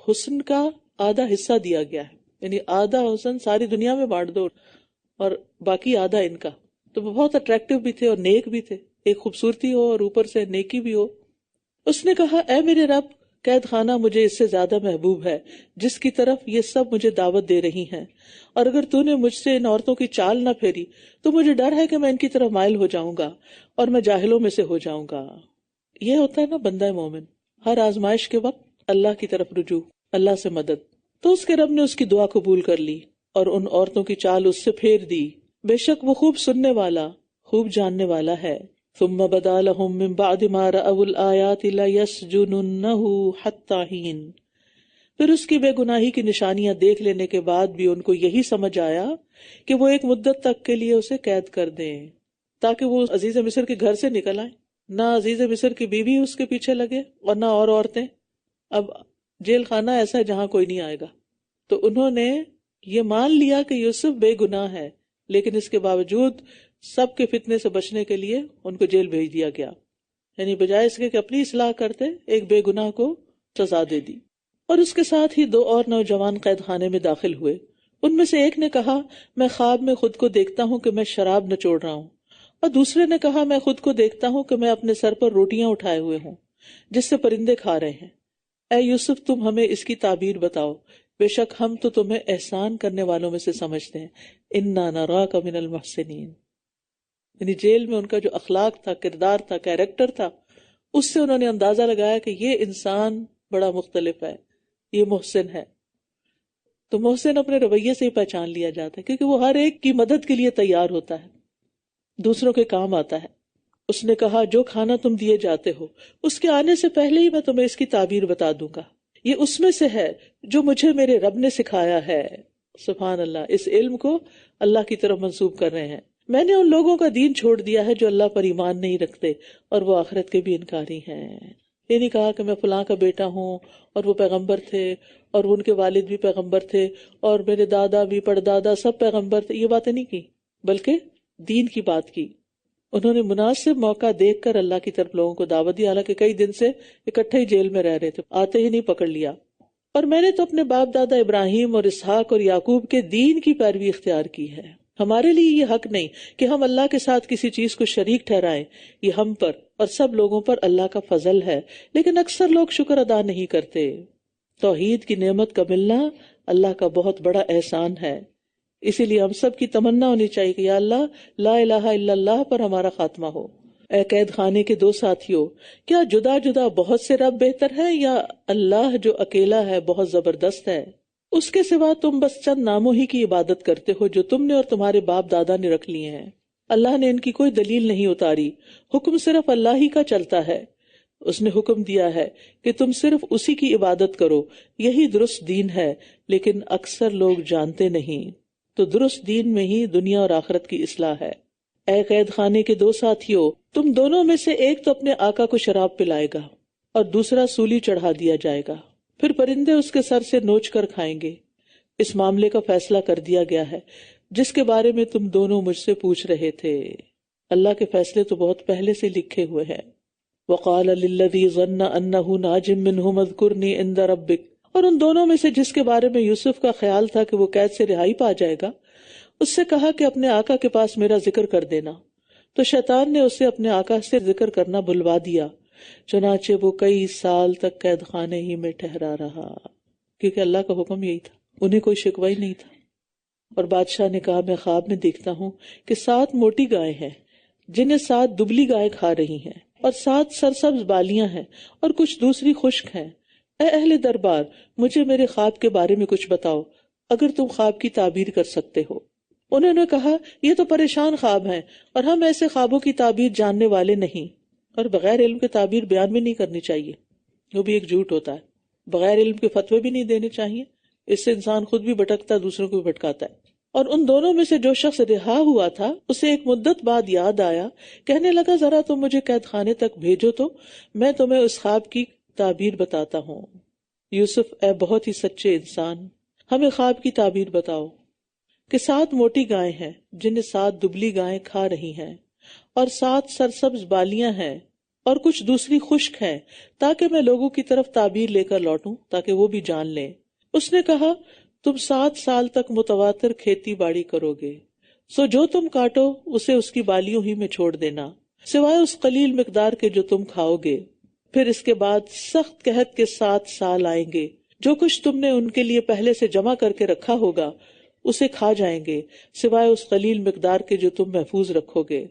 Speaker 1: حسن کا آدھا حصہ دیا گیا ہے، یعنی آدھا حسن ساری دنیا میں بانٹ دو اور باقی آدھا ان کا۔ تو وہ بہت اٹریکٹیو بھی تھے اور نیک بھی تھے، ایک خوبصورتی ہو اور اوپر سے نیکی بھی ہو۔ اس نے کہا اے میرے رب، قید خانہ مجھے اس سے زیادہ محبوب ہے جس کی طرف یہ سب مجھے دعوت دے رہی ہیں، اور اگر تو نے مجھ سے ان عورتوں کی چال نہ پھیری تو مجھے ڈر ہے کہ میں ان کی طرف مائل ہو جاؤں گا اور میں جاہلوں میں سے ہو جاؤں گا۔ یہ ہوتا ہے نا بندہ مومن، ہر آزمائش کے وقت اللہ کی طرف رجوع، اللہ سے مدد۔ تو اس کے رب نے اس کی دعا قبول کر لی اور ان عورتوں کی چال اس سے پھیر دی، بے شک وہ خوب سننے والا، خوب جاننے والا ہے۔ ثم بدا لهم من بعد ما رأوا الآيات ليسجننه حتى حين، پھر اس کی بے گناہی کی نشانیاں دیکھ لینے کے بعد بھی ان کو یہی سمجھ آیا کہ وہ ایک مدت تک کے لیے اسے قید کر دیں تاکہ وہ عزیز مصر کے گھر سے نکل آئے۔ نہ عزیز مصر کی بیوی اس کے پیچھے لگے اور نہ اور عورتیں۔ اب جیل خانہ ایسا ہے جہاں کوئی نہیں آئے گا۔ تو انہوں نے یہ مان لیا کہ یوسف بے گناہ ہے، لیکن اس کے باوجود سب کے فتنے سے بچنے کے لیے ان کو جیل بھیج دیا گیا، یعنی بجائے اس کے کہ اپنی اصلاح کرتے ایک بے گناہ کو سزا دے دی۔ اور اس کے ساتھ ہی 2 اور نوجوان قید خانے میں داخل ہوئے۔ ان میں سے ایک نے کہا میں خواب میں خود کو دیکھتا ہوں کہ میں شراب نچوڑ رہا ہوں، اور دوسرے نے کہا میں خود کو دیکھتا ہوں کہ میں اپنے سر پر روٹیاں اٹھائے ہوئے ہوں جس سے پرندے کھا رہے ہیں۔ اے یوسف تم ہمیں اس کی تعبیر بتاؤ، بے شک ہم تو تمہیں احسان کرنے والوں میں سے سمجھتے ہیں۔ انا نراک من المحسنین، یعنی جیل میں ان کا جو اخلاق تھا، کردار تھا، کیریکٹر تھا، اس سے انہوں نے اندازہ لگایا کہ یہ انسان بڑا مختلف ہے، یہ محسن ہے۔ تو محسن اپنے رویے سے ہی پہچان لیا جاتا ہے، کیونکہ وہ ہر ایک کی مدد کے لیے تیار ہوتا ہے، دوسروں کے کام آتا ہے۔ اس نے کہا جو کھانا تم دیے جاتے ہو اس کے آنے سے پہلے ہی میں تمہیں اس کی تعبیر بتا دوں گا، یہ اس میں سے ہے جو مجھے میرے رب نے سکھایا ہے۔ سبحان اللہ، اس علم کو اللہ کی طرف منسوب کر رہے ہیں۔ میں نے ان لوگوں کا دین چھوڑ دیا ہے جو اللہ پر ایمان نہیں رکھتے اور وہ آخرت کے بھی انکاری ہیں۔ یہ نہیں کہا کہ میں فلاں کا بیٹا ہوں اور وہ پیغمبر تھے اور ان کے والد بھی پیغمبر تھے اور میرے دادا بھی پڑدادا سب پیغمبر تھے، یہ باتیں نہیں کی، بلکہ دین کی بات کی۔ انہوں نے مناسب موقع دیکھ کر اللہ کی طرف لوگوں کو دعوت دی، حالانکہ کئی دن سے اکٹھے ہی جیل میں رہ رہے تھے، آتے ہی نہیں پکڑ لیا۔ اور میں نے تو اپنے باپ دادا ابراہیم اور اسحاق اور یعقوب کے دین کی پیروی اختیار کی ہے۔ ہمارے لیے یہ حق نہیں کہ ہم اللہ کے ساتھ کسی چیز کو شریک ٹھہرائیں، یہ ہم پر اور سب لوگوں پر اللہ کا فضل ہے، لیکن اکثر لوگ شکر ادا نہیں کرتے۔ توحید کی نعمت کا ملنا اللہ کا بہت بڑا احسان ہے، اسی لیے ہم سب کی تمنا ہونی چاہیے کہ یا اللہ لا الہ الا اللہ پر ہمارا خاتمہ ہو، اے قید خانے کے دو ساتھیوں، کیا جدا جدا بہت سے رب بہتر ہے یا اللہ جو اکیلا ہے بہت زبردست ہے؟ اس کے سوا تم بس چند ناموں ہی کی عبادت کرتے ہو جو تم نے اور تمہارے باپ دادا نے رکھ لیے ہیں۔ اللہ نے ان کی کوئی دلیل نہیں اتاری، حکم صرف اللہ ہی کا چلتا ہے۔ اس نے حکم دیا ہے کہ تم صرف اسی کی عبادت کرو، یہی درست دین ہے، لیکن اکثر لوگ جانتے نہیں۔ تو درست دین میں ہی دنیا اور آخرت کی اصلاح ہے۔ اے قید خانے کے دو ساتھیوں، تم دونوں میں سے ایک تو اپنے آقا کو شراب پلائے گا اور دوسرا سولی چڑھا دیا جائے گا، پھر پرندے اس کے سر سے نوچ کر کھائیں گے۔ اس معاملے کا فیصلہ کر دیا گیا ہے جس کے بارے میں تم دونوں مجھ سے پوچھ رہے تھے۔ اللہ کے فیصلے تو بہت پہلے سے لکھے ہوئے ہیں۔ وقال للذی ظن انہ ناج منہ اذکرنی عند ربک، اور ان دونوں میں سے جس کے بارے میں یوسف کا خیال تھا کہ وہ قید سے رہائی پا جائے گا، اس سے کہا کہ اپنے آقا کے پاس میرا ذکر کر دینا، تو شیطان نے اسے اپنے آقا سے ذکر کرنا بھلوا دیا، چنانچہ وہ کئی سال تک قید خانے ہی میں ٹھہرا رہا، کیونکہ اللہ کا حکم یہی تھا، انہیں کوئی شکوہ ہی نہیں تھا۔ اور بادشاہ نے کہا میں خواب میں دیکھتا ہوں کہ 7 موٹی گائے ہیں جنہیں 7 دبلی گائے کھا رہی ہیں، اور 7 سرسبز بالیاں ہیں اور کچھ دوسری خشک ہیں۔ اے اہل دربار، مجھے میرے خواب کے بارے میں کچھ بتاؤ، اگر تم خواب کی تعبیر کر سکتے ہو۔ انہوں نے کہا یہ تو پریشان خواب ہیں اور ہم ایسے خوابوں کی تعبیر جاننے والے نہیں، اور بغیر علم کے تعبیر بیان بھی نہیں کرنی چاہیے، وہ بھی ایک جھوٹ ہوتا ہے۔ بغیر علم کے فتوے بھی نہیں دینے چاہیے، اس سے انسان خود بھی بھٹکتا ہے، دوسروں کو بھی بھٹکاتا ہے۔ اور ان دونوں میں سے جو شخص رہا ہوا تھا اسے ایک مدت بعد یاد آیا، کہنے لگا ذرا تم مجھے قید خانے تک بھیجو تو میں تمہیں اس خواب کی تعبیر بتاتا ہوں۔ یوسف اے بہت ہی سچے انسان، ہمیں خواب کی تعبیر بتاؤ کہ 7 موٹی گائیں ہیں جنہیں 7 دبلی گائیں کھا رہی ہیں، اور 7 سرسبز بالیاں ہیں اور کچھ دوسری خشک ہیں، تاکہ میں لوگوں کی طرف تعبیر لے کر لوٹوں تاکہ وہ بھی جان لیں۔ اس نے کہا تم 7 سال تک متواتر کھیتی باڑی کرو گے، سو جو تم کاٹو اسے اس کی بالیوں ہی میں چھوڑ دینا، سوائے اس قلیل مقدار کے جو تم کھاؤ گے۔ پھر اس کے بعد سخت قحط کے 7 سال آئیں گے، جو کچھ تم نے ان کے لیے پہلے سے جمع کر کے رکھا ہوگا اسے کھا جائیں گے، سوائے اس قلیل مقدار کے جو تم محفوظ رکھو گے۔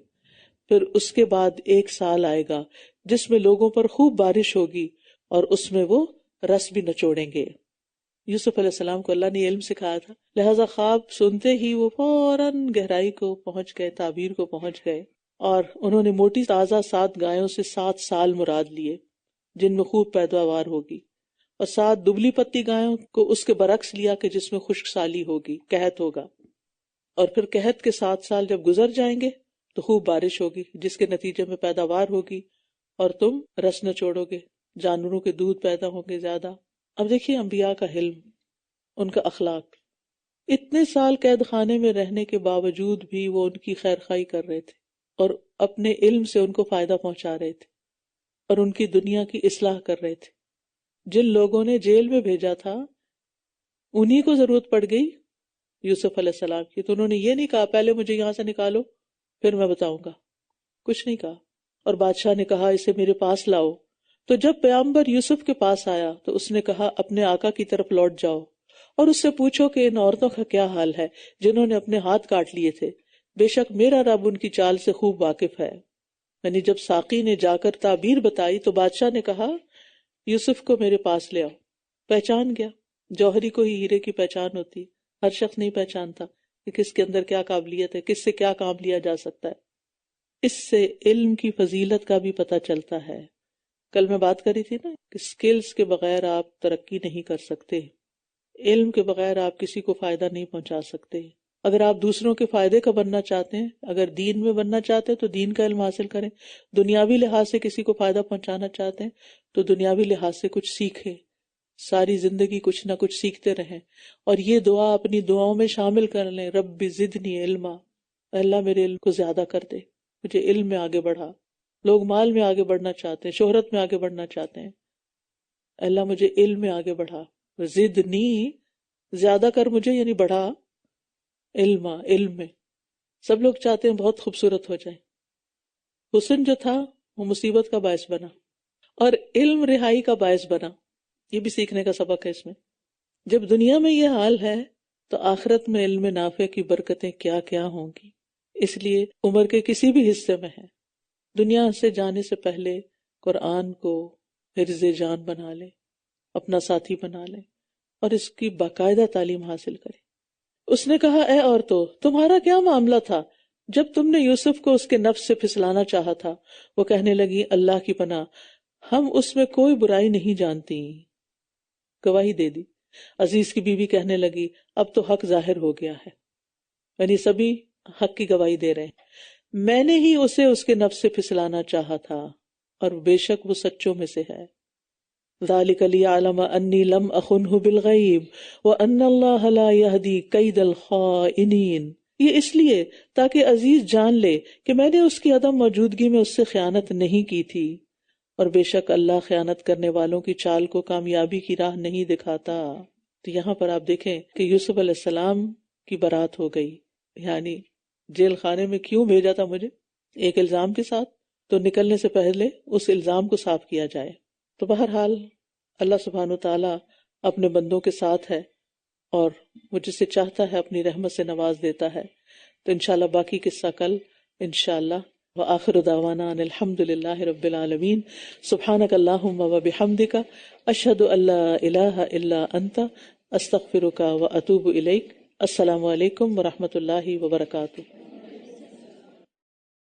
Speaker 1: پھر اس کے بعد 1 سال آئے گا جس میں لوگوں پر خوب بارش ہوگی اور اس میں وہ رس بھی نچوڑیں گے۔ یوسف علیہ السلام کو اللہ نے علم سکھایا تھا، لہذا خواب سنتے ہی وہ فوراً گہرائی کو پہنچ گئے، تعبیر کو پہنچ گئے، اور انہوں نے موٹی تازہ 7 گایوں سے 7 سال مراد لیے جن میں خوب پیداوار ہوگی، اور 7 دبلی پتی گایوں کو اس کے برعکس لیا کہ جس میں خشک سالی ہوگی، قحط ہوگا۔ اور پھر قحط کے 7 سال جب گزر جائیں گے تو خوب بارش ہوگی جس کے نتیجے میں پیداوار ہوگی اور تم رس نچوڑو گے، جانوروں کے دودھ پیدا ہوں گے زیادہ۔ اب دیکھیے انبیاء کا حلم، ان کا اخلاق، اتنے سال قید خانے میں رہنے کے باوجود بھی وہ ان کی خیر خواہی کر رہے تھے اور اپنے علم سے ان کو فائدہ پہنچا رہے تھے اور ان کی دنیا کی اصلاح کر رہے تھے۔ جن لوگوں نے جیل میں بھیجا تھا انہی کو ضرورت پڑ گئی یوسف علیہ السلام کی، تو انہوں نے یہ نہیں کہا پہلے مجھے یہاں سے نکالو پھر میں بتاؤں گا، کچھ نہیں کہا۔ اور بادشاہ نے کہا اسے میرے پاس لاؤ۔ تو جب پیغمبر یوسف کے پاس آیا تو اس نے کہا اپنے آقا کی طرف لوٹ جاؤ اور اس سے پوچھو کہ ان عورتوں کا کیا حال ہے جنہوں نے اپنے ہاتھ کاٹ لیے تھے، بے شک میرا رب ان کی چال سے خوب واقف ہے۔ یعنی جب ساقی نے جا کر تعبیر بتائی تو بادشاہ نے کہا یوسف کو میرے پاس لے آؤ۔ پہچان گیا، جوہری کو ہی ہیرے کی پہچان ہوتی، ہر شخص نہیں پہچانتا کہ کس کے اندر کیا قابلیت ہے، کس سے کیا کام لیا جا سکتا ہے۔ اس سے علم کی فضیلت کا بھی پتہ چلتا ہے۔ کل میں بات کری تھی نا کہ سکلز کے بغیر آپ ترقی نہیں کر سکتے، علم کے بغیر آپ کسی کو فائدہ نہیں پہنچا سکتے۔ اگر آپ دوسروں کے فائدے کا بننا چاہتے ہیں، اگر دین میں بننا چاہتے ہیں تو دین کا علم حاصل کریں، دنیاوی لحاظ سے کسی کو فائدہ پہنچانا چاہتے ہیں تو دنیاوی لحاظ سے کچھ سیکھیں، ساری زندگی کچھ نہ کچھ سیکھتے رہیں، اور یہ دعا اپنی دعاؤں میں شامل کر لیں، رب زدنی علما، اللہ میرے علم کو زیادہ کر دے، مجھے علم میں آگے بڑھا۔ لوگ مال میں آگے بڑھنا چاہتے ہیں، شہرت میں آگے بڑھنا چاہتے ہیں، اللہ مجھے علم میں آگے بڑھا، زدنی زیادہ کر مجھے، یعنی بڑھا علم میں۔ سب لوگ چاہتے ہیں بہت خوبصورت ہو جائے، حسن جو تھا وہ مصیبت کا باعث بنا اور علم رہائی کا باعث بنا۔ یہ بھی سیکھنے کا سبق ہے اس میں۔ جب دنیا میں یہ حال ہے تو آخرت میں علم نافع کی برکتیں کیا کیا ہوں گی۔ اس لیے عمر کے کسی بھی حصے میں ہے، دنیا سے جانے سے پہلے قرآن کو حرز جان بنا لیں، اپنا ساتھی بنا لیں اور اس کی باقاعدہ تعلیم حاصل کریں۔ اس نے کہا اے عورتو، تمہارا کیا معاملہ تھا جب تم نے یوسف کو اس کے نفس سے پھسلانا چاہا تھا؟ وہ کہنے لگی اللہ کی پناہ، ہم اس میں کوئی برائی نہیں جانتی۔ گواہی دے دی۔ عزیز کی بیوی کہنے لگی اب تو حق ظاہر ہو گیا ہے، یعنی سبھی حق کی گواہی دے رہے ہیں، میں نے ہی اسے اس کے نفس سے پھسلانا چاہا تھا اور بے شک وہ سچوں میں سے ہے۔ ذالک لیعلم انی لم اخنہ بالغیب وان اللہ لا یہدی کید الخائنین، یہ اس لیے تاکہ عزیز جان لے کہ میں نے اس کی عدم موجودگی میں اس سے خیانت نہیں کی تھی، اور بے شک اللہ خیانت کرنے والوں کی چال کو کامیابی کی راہ نہیں دکھاتا۔ تو یہاں پر آپ دیکھیں کہ یوسف علیہ السلام کی برات ہو گئی، یعنی جیل خانے میں کیوں بھیجا تھا مجھے؟ ایک الزام کے ساتھ، تو نکلنے سے پہلے اس الزام کو صاف کیا جائے۔ تو بہرحال اللہ سبحانہ وتعالیٰ اپنے بندوں کے ساتھ ہے اور وہ جسے چاہتا ہے اپنی رحمت سے نواز دیتا ہے۔ تو انشاءاللہ باقی قصہ کل انشاءاللہ۔ وآخر دعوانا ان الحمد للہ رب العالمین۔ سبحانک اللہم وبحمدک، اشہد ان لا الہ الا انت، استغفرک واتوب الیک۔ السلام علیکم ورحمۃ اللہ وبرکاتہ۔